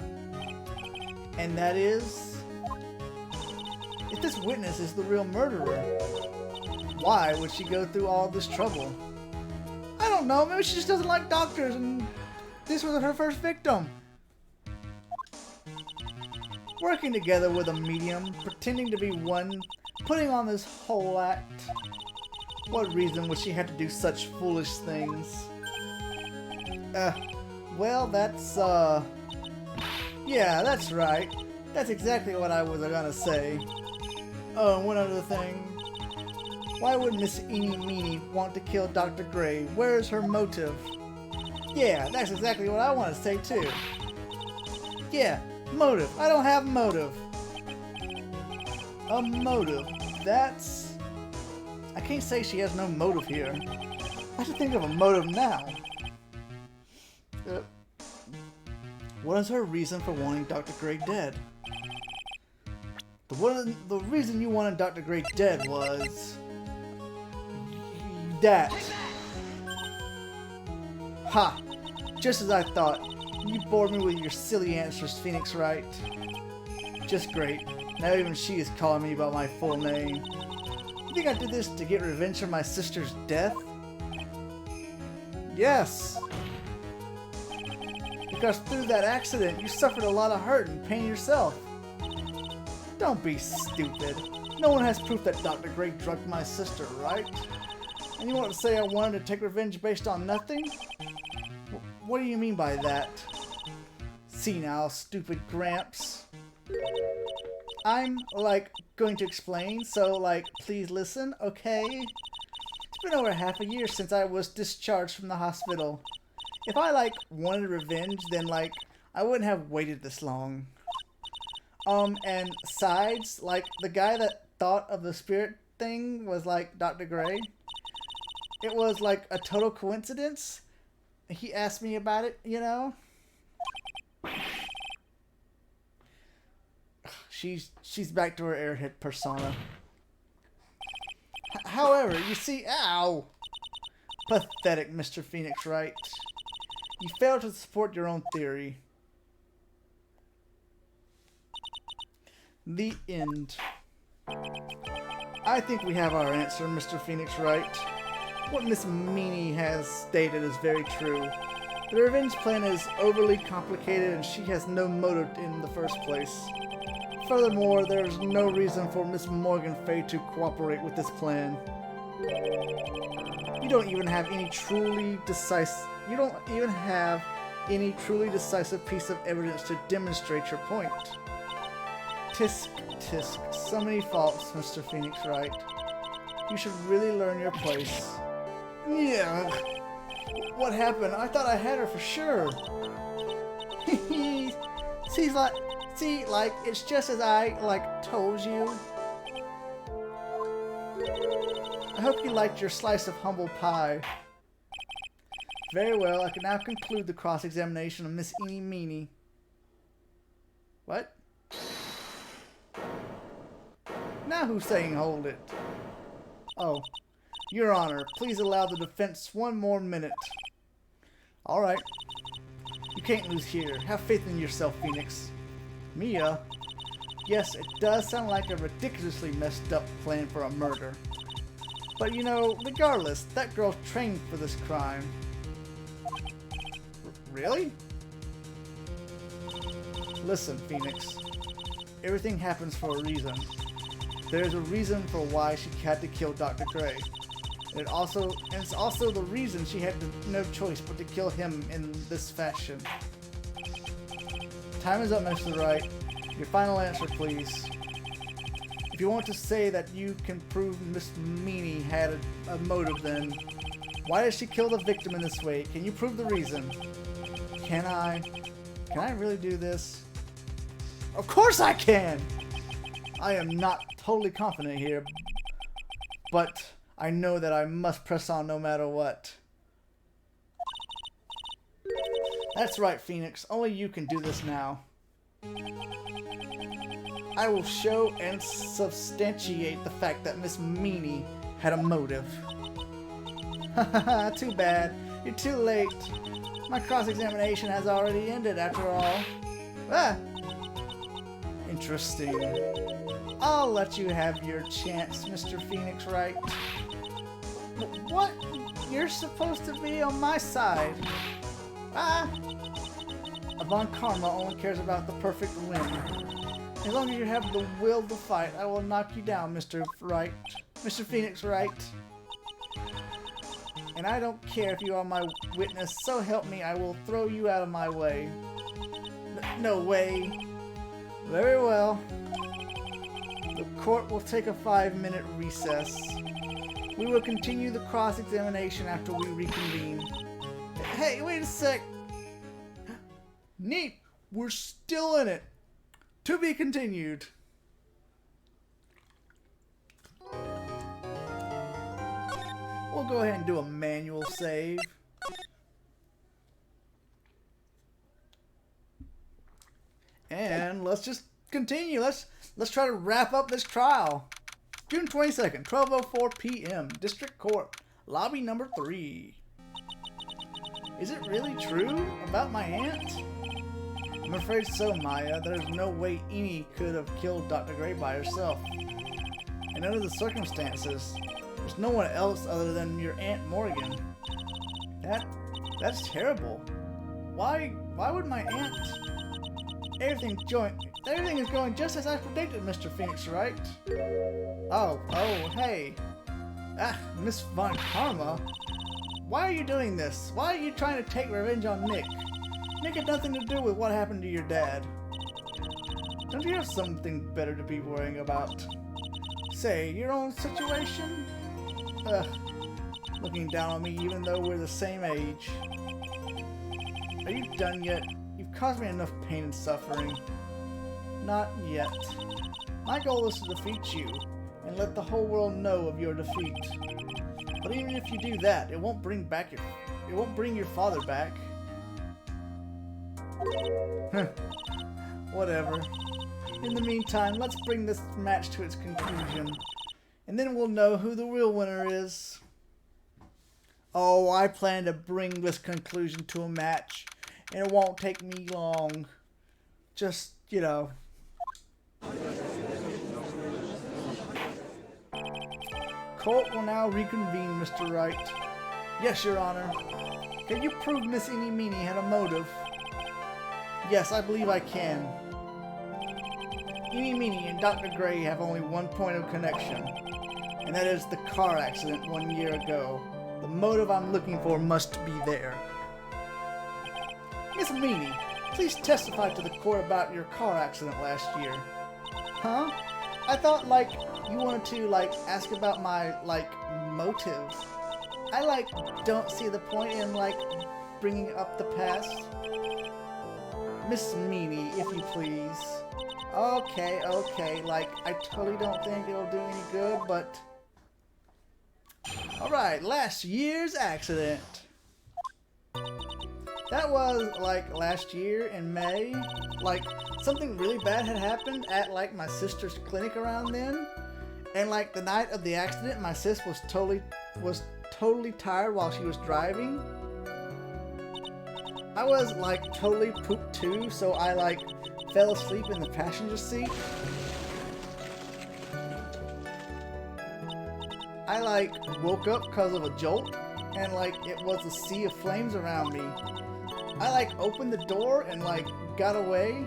And that is, if this witness is the real murderer, why would she go through all this trouble? I don't know, maybe she just doesn't like doctors and this was her first victim. Working together with a medium, pretending to be one, putting on this whole act. What reason would she have to do such foolish things? Well, that's, yeah, that's right. That's exactly what I was gonna say. Oh, and one other thing. Why would Miss Eenie Meenie want to kill Dr. Gray? Where is her motive? Yeah, that's exactly what I want to say too. Yeah, motive. I don't have motive. A motive. That's... I can't say she has no motive here. I should think of a motive now. What is her reason for wanting Dr. Gray dead? The reason you wanted Dr. Gray dead was... that. Ha! Just as I thought. You bored me with your silly answers, Phoenix Wright. Just great. Now even she is calling me by my full name. You think I did this to get revenge for my sister's death? Yes! Because through that accident, you suffered a lot of hurt and pain yourself. Don't be stupid. No one has proof that Dr. Gray drugged my sister, right? And you want to say I wanted to take revenge based on nothing? What do you mean by that? See now, stupid Gramps. I'm, like, going to explain, so, like, please listen, okay? It's been over half a year since I was discharged from the hospital. If I, like, wanted revenge, then, like, I wouldn't have waited this long. And besides, like, the guy that thought of the spirit thing was, like, Dr. Gray. It was, like, a total coincidence. He asked me about it, you know? She's back to her airhead persona. However, you see, ow! Pathetic, Mr. Phoenix Wright. You failed to support your own theory. The end. I think we have our answer, Mr. Phoenix Wright. What Miss Meanie has stated is very true. The revenge plan is overly complicated and she has no motive in the first place. Furthermore, there is no reason for Miss Morgan Fey to cooperate with this plan. You don't even have any truly decisive piece of evidence to demonstrate your point. Tisk, tisk, so many faults, Mr. Phoenix Wright. You should really learn your place. Yeah. What See, like, it's just as I, like, told you. I hope you liked your slice of humble pie. Very well, I can now conclude the cross-examination of Miss Eenie Meenie. What? Now who's saying hold it? Oh, Your Honor, please allow the defense one more minute. Alright. You can't lose here. Have faith in yourself, Phoenix. Mia? Yes, it does sound like a ridiculously messed up plan for a murder. But you know, regardless, that girl's trained for this crime. Really? Listen, Phoenix. Everything happens for a reason. There's a reason for why she had to kill Dr. Gray. And it's also the reason she had no choice but to kill him in this fashion. Time is up, Mr. Wright. Your final answer, please. If you want to say that you can prove Miss Meanie had a motive, then why did she kill the victim in this way? Can you prove the reason? Can I really do this? Of course I can! I am not totally confident here, but I know that I must press on no matter what. That's right, Phoenix. Only you can do this now. I will show and substantiate the fact that Miss Meanie had a motive. Hahaha, too bad. You're too late. My cross-examination has already ended after all. Ah! Interesting. I'll let you have your chance, Mr. Phoenix Wright. What? You're supposed to be on my side. Ah! Von Karma only cares about the perfect win. As long as you have the will to fight, I will knock you down, Mr. Wright. Mr. Phoenix Wright. And I don't care if you are my witness, so help me, I will throw you out of my way. No way. Very well. The court will take a 5-minute recess. We will continue the cross-examination after we reconvene. Hey, wait a sec. Neat. We're still in it. To be continued. We'll go ahead and do a manual save. And let's just continue. Let's try to wrap up this trial. June 22nd, 12:04 p.m. District Court, lobby number 3. Is it really true about my aunt? I'm afraid so, Maya. There's no way Eenie could have killed Dr. Gray by herself. And under the circumstances, there's no one else other than your Aunt Morgan. That's terrible. Why would my aunt... Everything is going just as I predicted, Mr. Phoenix Wright. Oh, hey. Ah, Miss Von Karma. Why are you doing this? Why are you trying to take revenge on Nick? Nick had nothing to do with what happened to your dad. Don't you have something better to be worrying about? Say, your own situation? Ugh. Looking down on me even though we're the same age. Are you done yet? You've caused me enough pain and suffering. Not yet. My goal is to defeat you, and let the whole world know of your defeat. But even if you do that, it won't bring your father back. Whatever. In the meantime, let's bring this match to its conclusion, and then we'll know who the real winner is. Oh, I plan to bring this conclusion to a match, and it won't take me long. Just, you know. Court will now reconvene, Mr. Wright. Yes, Your Honor. Can you prove Miss Eenie Meenie had a motive? Yes, I believe I can. Eenie Meenie and Dr. Gray have only one point of connection, and that is the car accident 1 year ago. The motive I'm looking for must be there. Miss Meenie, please testify to the court about your car accident last year. Huh? I thought, you wanted to, ask about my, motive. I, don't see the point in, bringing up the past. Miss Meenie, if you please. Okay, okay, like, I totally don't think it'll do any good, but... Alright, last year's accident. That was, like, last year in May. Like, something really bad had happened at, like, my sister's clinic around then. And, like, the night of the accident, my sis was totally tired while she was driving. I was, like, totally pooped too, so I, like, fell asleep in the passenger seat. I, like, woke up because of a jolt, and, like, it was a sea of flames around me. I, like, opened the door and, like, got away.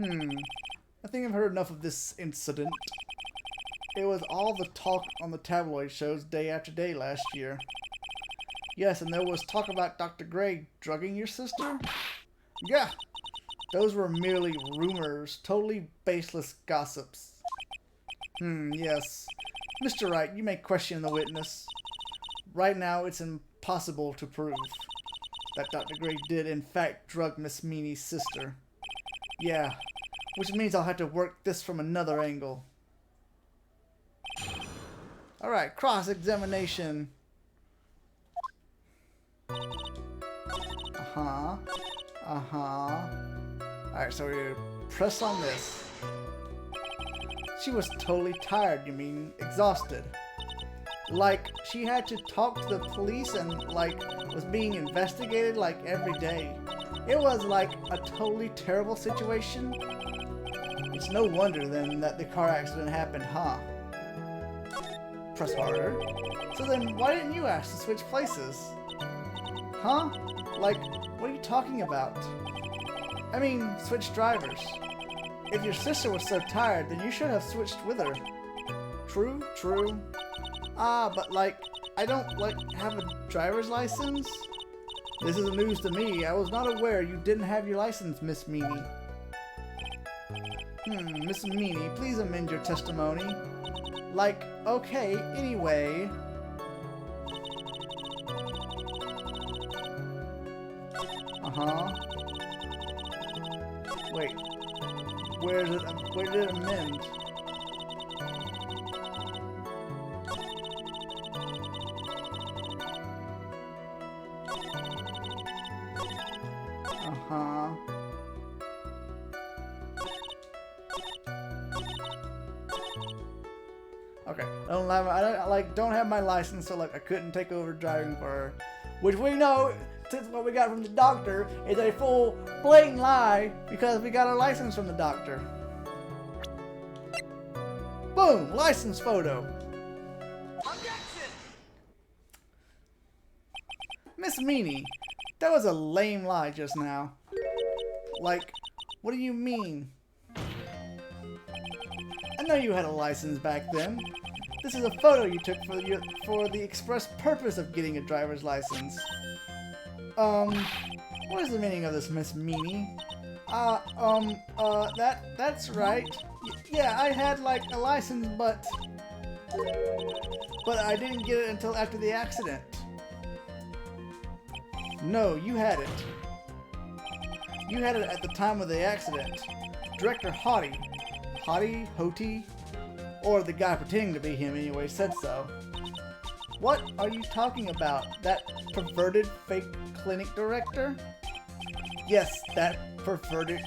I think I've heard enough of this incident. It was all the talk on the tabloid shows day after day last year. Yes, and there was talk about Dr. Gray drugging your sister? Yeah, those were merely rumors, totally baseless gossips. Yes. Mr. Wright, you may question the witness. Right now, it's impossible to prove that Dr. Gray did in fact drug Miss Meanie's sister. Yeah, which means I'll have to work this from another angle. Alright, cross-examination. Alright, so we press on this. She was totally tired, you mean exhausted. Like, she had to talk to the police and, like, was being investigated, like, every day. It was, like, a totally terrible situation. It's no wonder, then, that the car accident happened, huh? Press harder. So then, why didn't you ask to switch places? Huh? Like, what are you talking about? I mean, switch drivers. If your sister was so tired, then you should have switched with her. True, true. But like, I don't, like, have a driver's license? This is news to me. I was not aware you didn't have your license, Miss Meanie. Miss Meanie, please amend your testimony. Like, okay, anyway. Wait. Where did it amend? Okay, I don't have my license, so like I couldn't take over driving for her, which we know, since what we got from the doctor is a full blatant lie because we got our license from the doctor. Boom, license photo. Objection! Miss Meanie, that was a lame lie just now. Like, what do you mean? I know you had a license back then. This is a photo you took for the express purpose of getting a driver's license. What is the meaning of this, Miss Meanie? That's right. Yeah, I had, like, a license, but I didn't get it until after the accident. No, you had it. You had it at the time of the accident. Director Hottie, or the guy pretending to be him anyway, said so. What are you talking about? That perverted fake clinic director? Yes, that perverted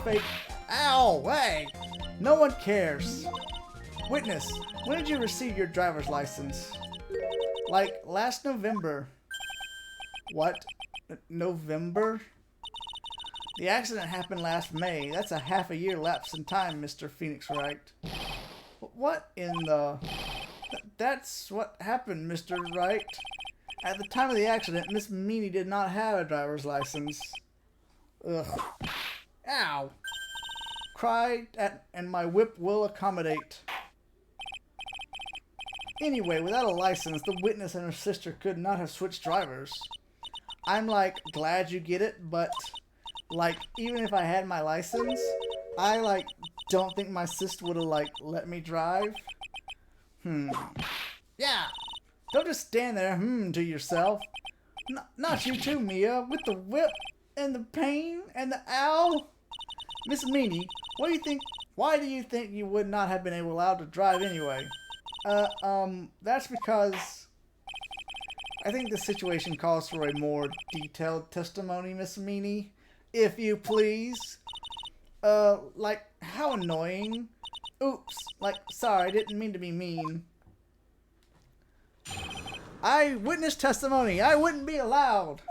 fake... Ow! Hey! No one cares. Witness, when did you receive your driver's license? Like, last November. What? November? The accident happened last May. That's a half a year lapse in time, Mr. Phoenix Wright. What in the... That's what happened, Mr. Wright. At the time of the accident, Miss Meanie did not have a driver's license. Ugh. Ow. Cry and my whip will accommodate. Anyway, without a license, the witness and her sister could not have switched drivers. I'm, like, glad you get it, but... Like, even if I had my license, I, like, don't think my sister would have, like, let me drive. Yeah! Don't just stand there, to yourself. Not you too, Mia, with the whip. and the pain and the ow. Miss Meanie, what do you think? Why do you think you would not have been allowed to drive anyway? That's because I think the situation calls for a more detailed testimony, Miss Meanie. If you please. Like, how annoying. Oops, like, sorry, I didn't mean to be mean. Eyewitness testimony, I wouldn't be allowed.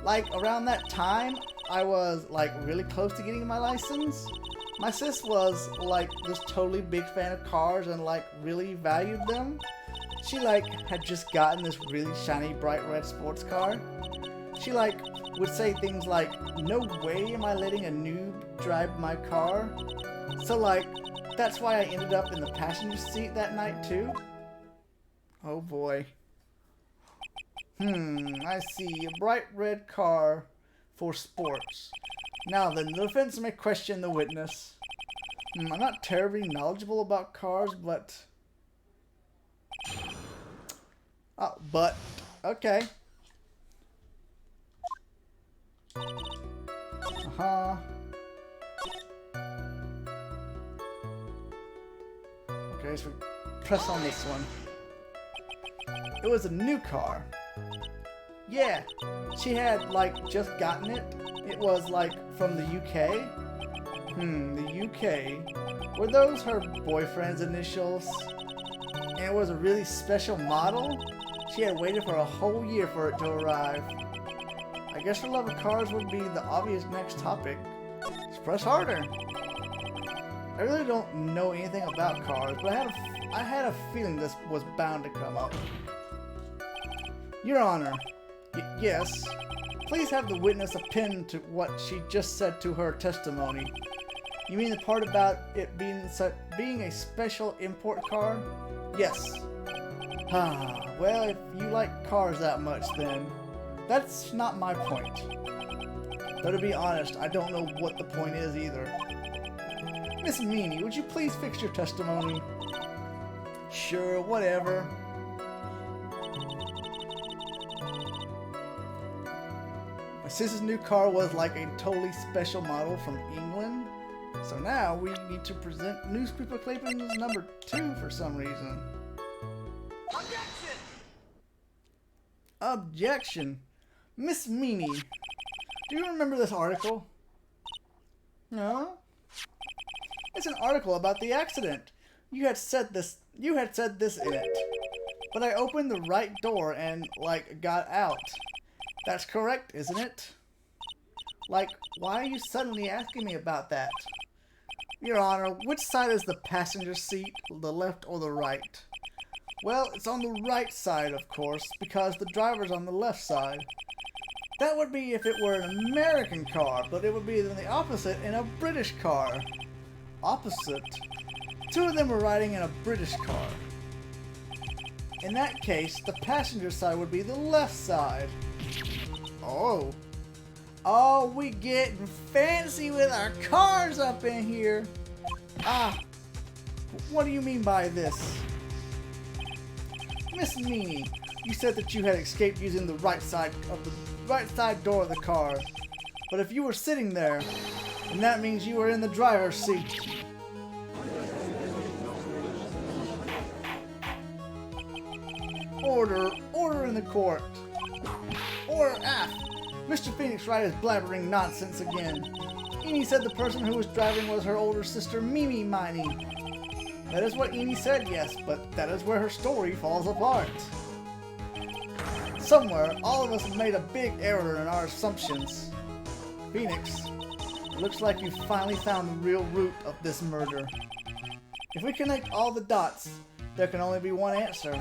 Like, around that time, I was, like, really close to getting my license. My sis was, like, this totally big fan of cars and, like, really valued them. She, like, had just gotten this really shiny, bright red sports car. She, like, would say things like, no way am I letting a noob drive my car. So, like, that's why I ended up in the passenger seat that night, too. Oh, boy. I see. A bright red car for sports. Now then, the defense may question the witness. I'm not terribly knowledgeable about cars, but... okay. Okay, so press on this one. It was a new car. Yeah, she had, like, just gotten it. It was, like, from the UK. The UK. Were those her boyfriend's initials? And it was a really special model? She had waited for a whole year for it to arrive. I guess her love of cars would be the obvious next topic. Just press harder. I really don't know anything about cars, but I had a feeling this was bound to come up. Your Honor, yes. Please have the witness append to what she just said to her testimony. You mean the part about it being a special import car? Yes. Well, if you like cars that much, then that's not my point. Though to be honest, I don't know what the point is either. Miss Meanie, would you please fix your testimony? Sure, whatever. My sister's new car was like a totally special model from England. So now we need to present newspaper clippings number 2 for some reason. Objection! Objection. Miss Meanie, do you remember this article? No? It's an article about the accident. You had said this in it. But I opened the right door and, like, got out. That's correct, isn't it? Like, why are you suddenly asking me about that? Your Honor, which side is the passenger seat, the left or the right? Well, it's on the right side, of course, because the driver's on the left side. That would be if it were an American car, but it would be the opposite in a British car. Opposite? 2 of them were riding in a British car. In that case, the passenger side would be the left side. Oh. Oh, we getting fancy with our cars up in here. What do you mean by this? Miss Meanie, you said that you had escaped using the right side door of the car. But if you were sitting there, then that means you were in the driver's seat. Order in the court. Order F. Mr. Phoenix Wright is blabbering nonsense again. Eni said the person who was driving was her older sister, Mimi Miney. That is what Eni said, yes, but that is where her story falls apart. Somewhere, all of us have made a big error in our assumptions. Phoenix, it looks like you finally found the real root of this murder. If we connect all the dots, there can only be one answer.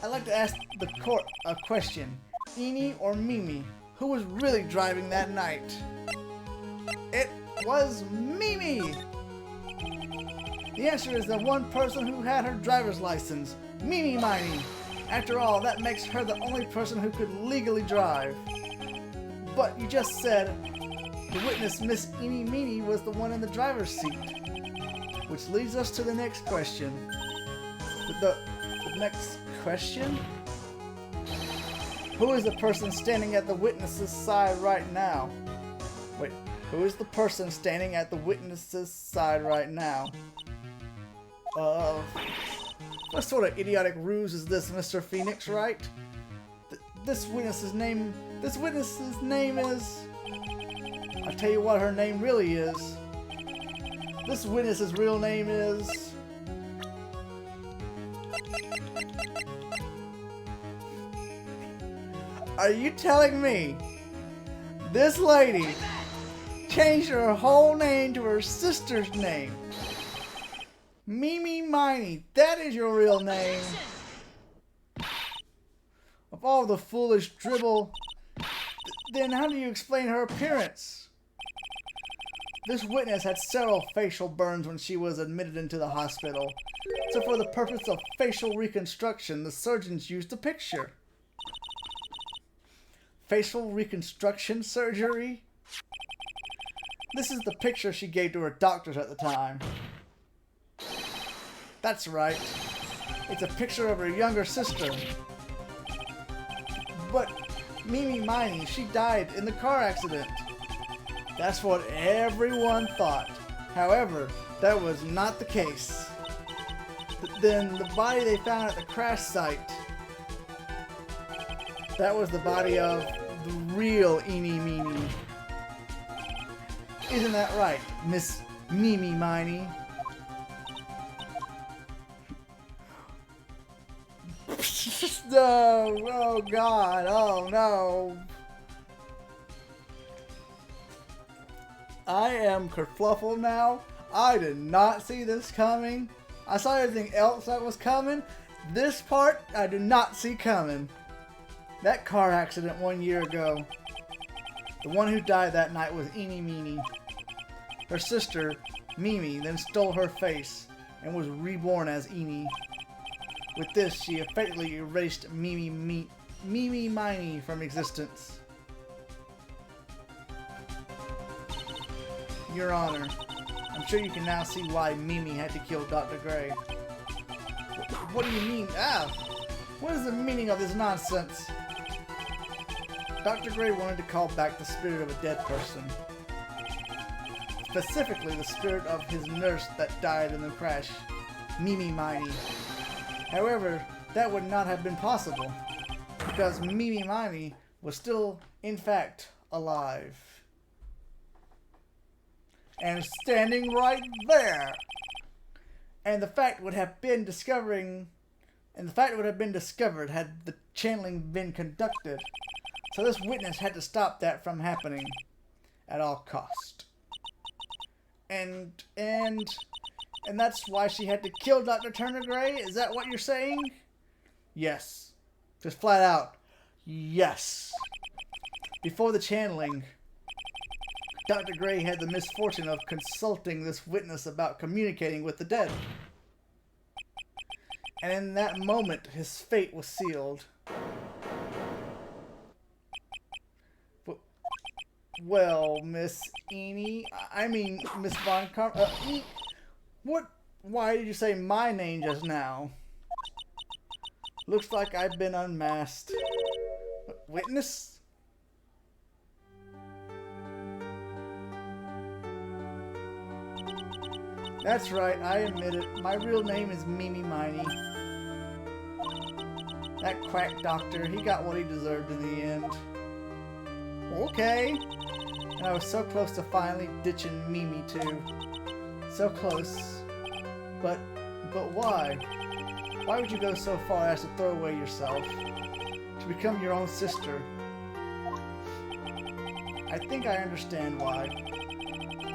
I'd like to ask the court a question. Eni or Mimi? Who was really driving that night? It was Mimi! The answer is the one person who had her driver's license, Mimi Miney. After all, that makes her the only person who could legally drive. But you just said the witness, Miss Eni Meanie, was the one in the driver's seat. Which leads us to the next question. The next question? Who is the person standing at the witness's side right now? Wait, who is the person standing at the witness's side right now? What sort of idiotic ruse is this, Mr. Phoenix, Wright? This witness's name is... I'll tell you what her name really is. This witness's real name is... Are you telling me this lady changed her whole name to her sister's name? Mimi Miney, that is your real name. Of all the foolish dribble, then how do you explain her appearance? This witness had several facial burns when she was admitted into the hospital. So for the purpose of facial reconstruction, the surgeons used a picture. Facial reconstruction surgery? This is the picture she gave to her doctors at the time. That's right. It's a picture of her younger sister. But Mimi Miney, she died in the car accident. That's what everyone thought. However, that was not the case. Then the body they found at the crash site, that was the body of the real Eenie Meenie. Isn't that right, Miss Mimi Miney? No, oh God, oh no. I am kerfluffled now. I did not see this coming. I saw everything else that was coming. This part, I did not see coming. That car accident 1 year ago. The one who died that night was Eenie Meenie. Her sister, Mimi, then stole her face and was reborn as Eenie. With this, she effectively erased Mimi Miney from existence. Your Honor, I'm sure you can now see why Mimi had to kill Dr. Gray. What do you mean? What is the meaning of this nonsense? Dr. Gray wanted to call back the spirit of a dead person. Specifically, the spirit of his nurse that died in the crash, Mimi Miney. However, that would not have been possible, because Mimi Miney was still, in fact, alive. And standing right there! And the fact would have been discovered had the channeling been conducted. So this witness had to stop that from happening at all cost. And that's why she had to kill Dr. Turner Gray? Is that what you're saying? Yes. Just flat out. Yes. Before the channeling, Dr. Gray had the misfortune of consulting this witness about communicating with the dead. And in that moment, his fate was sealed. Well, Miss Miss Von what? Why did you say my name just now? Looks like I've been unmasked. Witness? That's right, I admit it. My real name is Mimi Miney. That quack doctor, he got what he deserved in the end. Okay. And I was so close to finally ditching Mimi too. So close. But why? Why would you go so far as to throw away yourself? To become your own sister? I think I understand why.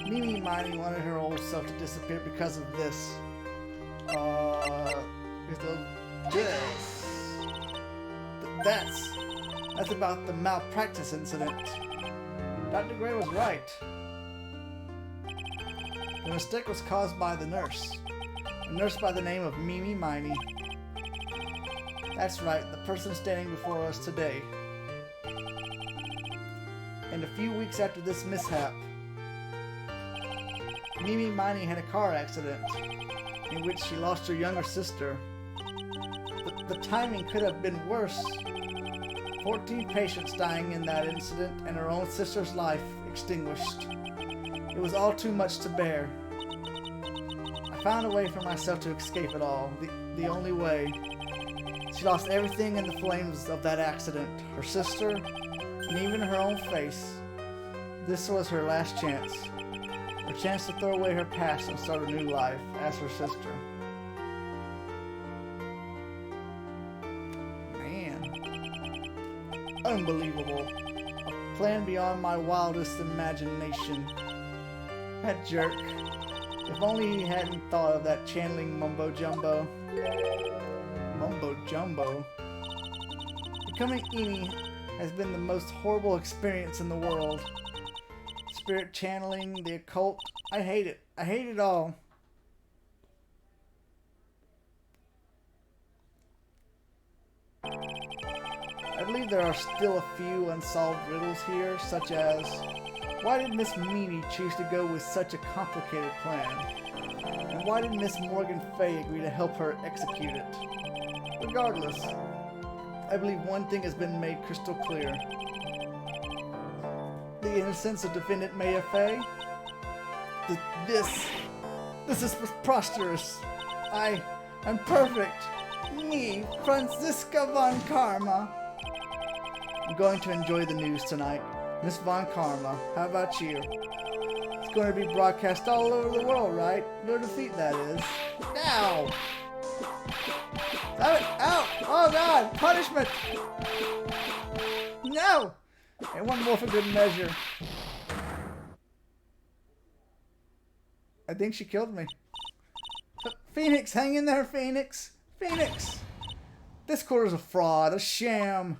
Mimi Miney wanted her old self to disappear because of this. That's about the malpractice incident. Dr. Gray was right. The mistake was caused by the nurse. A nurse by the name of Mimi Miney. That's right, the person standing before us today. And a few weeks after this mishap, Mimi Miney had a car accident in which she lost her younger sister. The timing could have been worse. 14 patients dying in that incident and her own sister's life extinguished. It was all too much to bear. I found a way for myself to escape it all. The only way. She lost everything in the flames of that accident. Her sister, and even her own face. This was her last chance. A chance to throw away her past and start a new life as her sister. Man. Unbelievable. A plan beyond my wildest imagination. That jerk. If only he hadn't thought of that channeling mumbo jumbo. Mumbo jumbo? Becoming Eni has been the most horrible experience in the world. Spirit channeling, the occult. I hate it. I hate it all. I believe there are still a few unsolved riddles here, such as why did Miss Meanie choose to go with such a complicated plan? And why did Miss Morgan Fay agree to help her execute it? Regardless, I believe one thing has been made crystal clear. The innocence of defendant Maya Fay? This is preposterous. I'm perfect. Me, Franziska von Karma. I'm going to enjoy the news tonight. Miss Von Karma, how about you? It's going to be broadcast all over the world, right? Your defeat, that is. Ow! Stop it! Ow! Oh god! Punishment! No! And one more for good measure. I think she killed me. Phoenix, hang in there, Phoenix! Phoenix! This quarter's a fraud, a sham.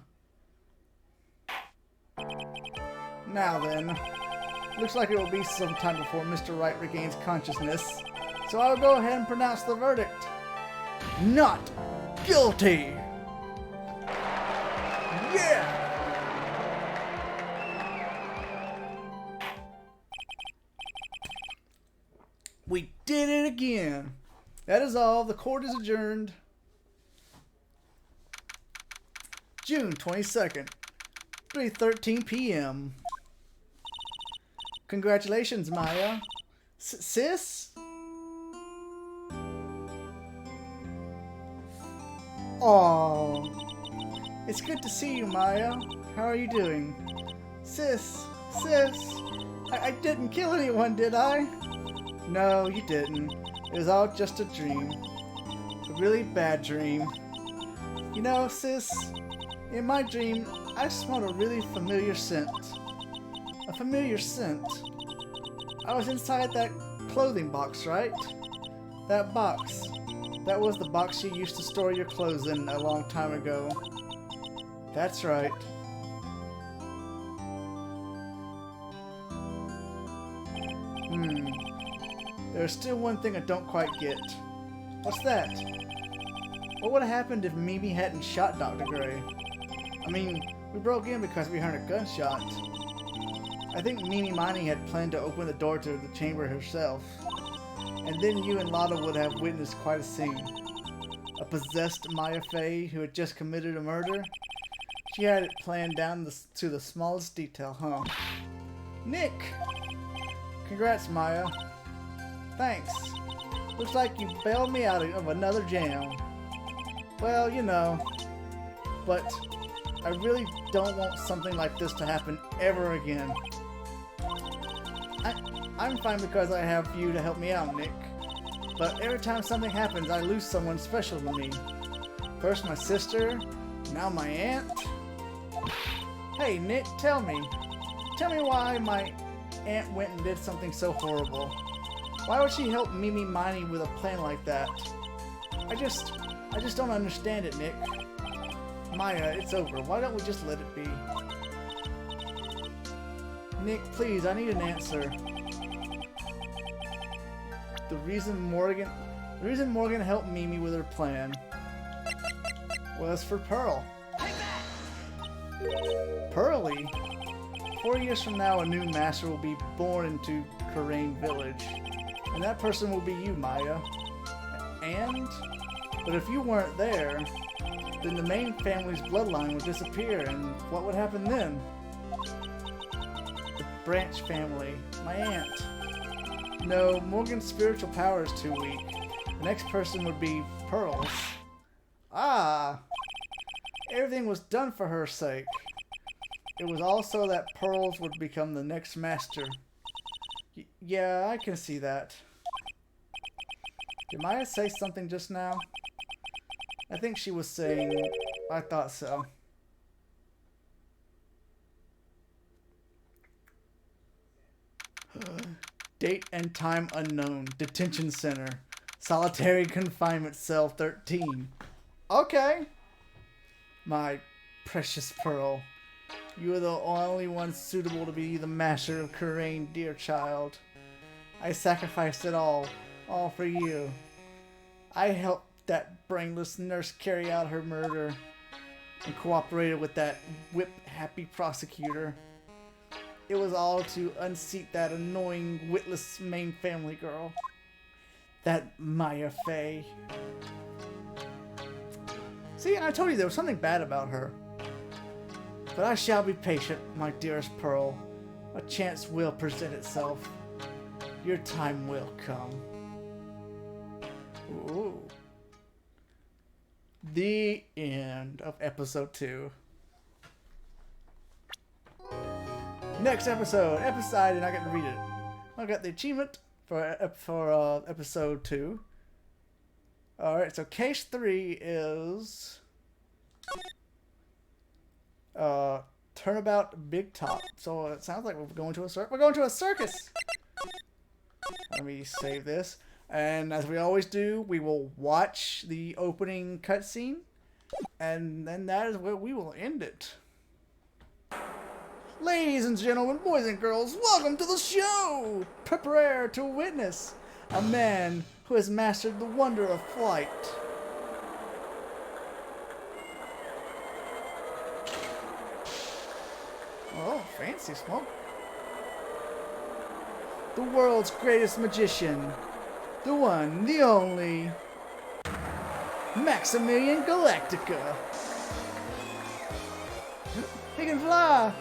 Now then, looks like it will be some time before Mr. Wright regains consciousness, so I'll go ahead and pronounce the verdict. Not guilty! Yeah! We did it again! That is all. The court is adjourned. June 22nd, 3:13 p.m. Congratulations, Maya. Sis? Aww. It's good to see you, Maya. How are you doing? Sis. I didn't kill anyone, did I? No, you didn't. It was all just a dream. A really bad dream. You know, sis, in my dream, I smelled a really familiar scent. A familiar scent. I was inside that clothing box, right? That box. That was the box you used to store your clothes in a long time ago. That's right. There's still one thing I don't quite get. What's that? What would have happened if Mimi hadn't shot Dr. Gray? I mean, we broke in because we heard a gunshot. I think Mimi Mani had planned to open the door to the chamber herself. And then you and Lotta would have witnessed quite a scene. A possessed Maya Fey who had just committed a murder? She had it planned down to the smallest detail, huh? Nick! Congrats, Maya. Thanks. Looks like you bailed me out of another jam. Well, you know. But I really don't want something like this to happen ever again. I'm fine because I have you to help me out, Nick. But every time something happens, I lose someone special to me. First my sister, now my aunt. Hey, Nick, tell me. Tell me why my aunt went and did something so horrible. Why would she help Mimi Miney with a plan like that? I just don't understand it, Nick. Maya, it's over. Why don't we just let it be? Nick, please, I need an answer. The reason Morgan helped Mimi with her plan was for Pearl. Pearly? 4 years from now, a new master will be born into Karain Village. And that person will be you, Maya. And? But if you weren't there, then the main family's bloodline would disappear, and what would happen then? The Branch family. My aunt. No, Morgan's spiritual power is too weak. The next person would be Pearls. Ah! Everything was done for her sake. It was also that Pearls would become the next master. Yeah, I can see that. Did Maya say something just now? I think she was saying... I thought so. Date and time unknown. Detention center. Solitary confinement cell 13. Okay. My precious Pearl. You are the only one suitable to be the master of Kurain, dear child. I sacrificed it all for you. I helped that brainless nurse carry out her murder and cooperated with that whip-happy prosecutor. It was all to unseat that annoying, witless main family girl. That Maya Fey. See, I told you there was something bad about her. But I shall be patient, my dearest Pearl. A chance will present itself. Your time will come. Ooh. The end of episode 2. Next episode. I did not get to read it. I got the achievement for episode 2. Alright, so case 3 is... Turnabout Big Top. So it sounds like we're going to a circus. We're going to a circus! Let me save this. And as we always do, we will watch the opening cutscene. And then that is where we will end it. Ladies and gentlemen, boys and girls, welcome to the show! Prepare to witness a man who has mastered the wonder of flight. Oh, fancy smoke. The world's greatest magician. The one, the only. Maximilian Galactica. He can fly.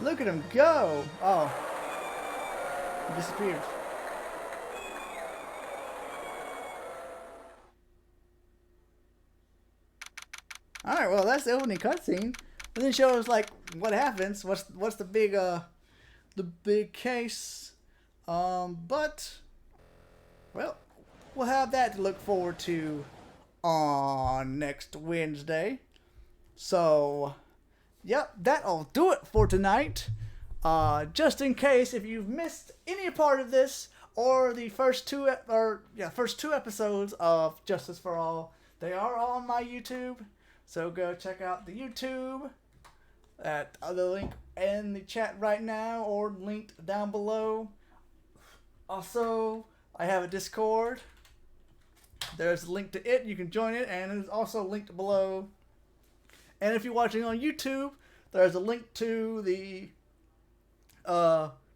Look at him go. Oh. He disappeared. Alright, well that's the opening cutscene. It then shows like what happens, what's the big case. But well, we'll have that to look forward to on next Wednesday. So yep, that'll do it for tonight. Just in case if you've missed any part of this or the first two episodes of Justice for All, they are on my YouTube. So go check out the YouTube at the link in the chat right now or linked down below. Also, I have a Discord. There's a link to it. You can join it, and it's also linked below. And if you're watching on YouTube, there's a link to the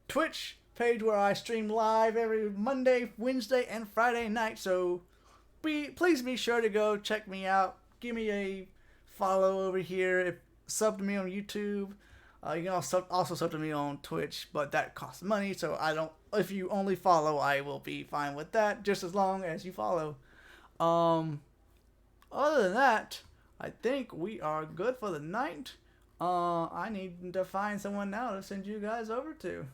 Twitch page where I stream live every Monday, Wednesday, and Friday night. So please be sure to go check me out. Give me a follow over here. Sub to me on YouTube. You can also sub to me on Twitch, but that costs money. So if you only follow, I will be fine with that, just as long as you follow. Other than that, I think we are good for the night. I need to find someone now to send you guys over to.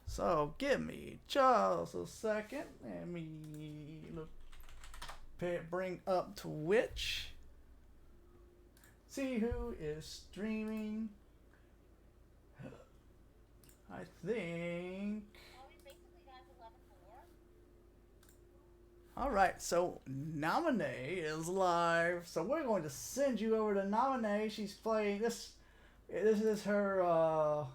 So give me just a second. Let me bring up Twitch. See who is streaming. I think. Alright, so Nominee is live. So we're going to send you over to Nominee. She's playing this. This is her.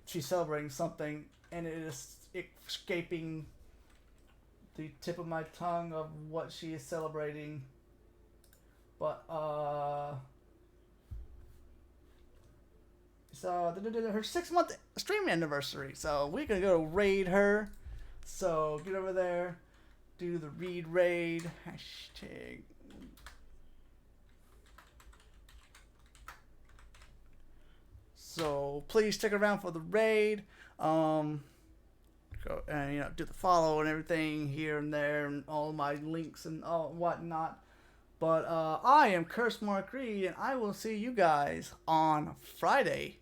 She's celebrating something, and it is escaping the tip of my tongue of what she is celebrating. But So her 6-month streaming anniversary. So we're gonna go raid her. So get over there, do the raid. Hashtag. So please stick around for the raid. Go and do the follow and everything here and there and all my links and all whatnot. But I am Curse Mark Reed, and I will see you guys on Friday.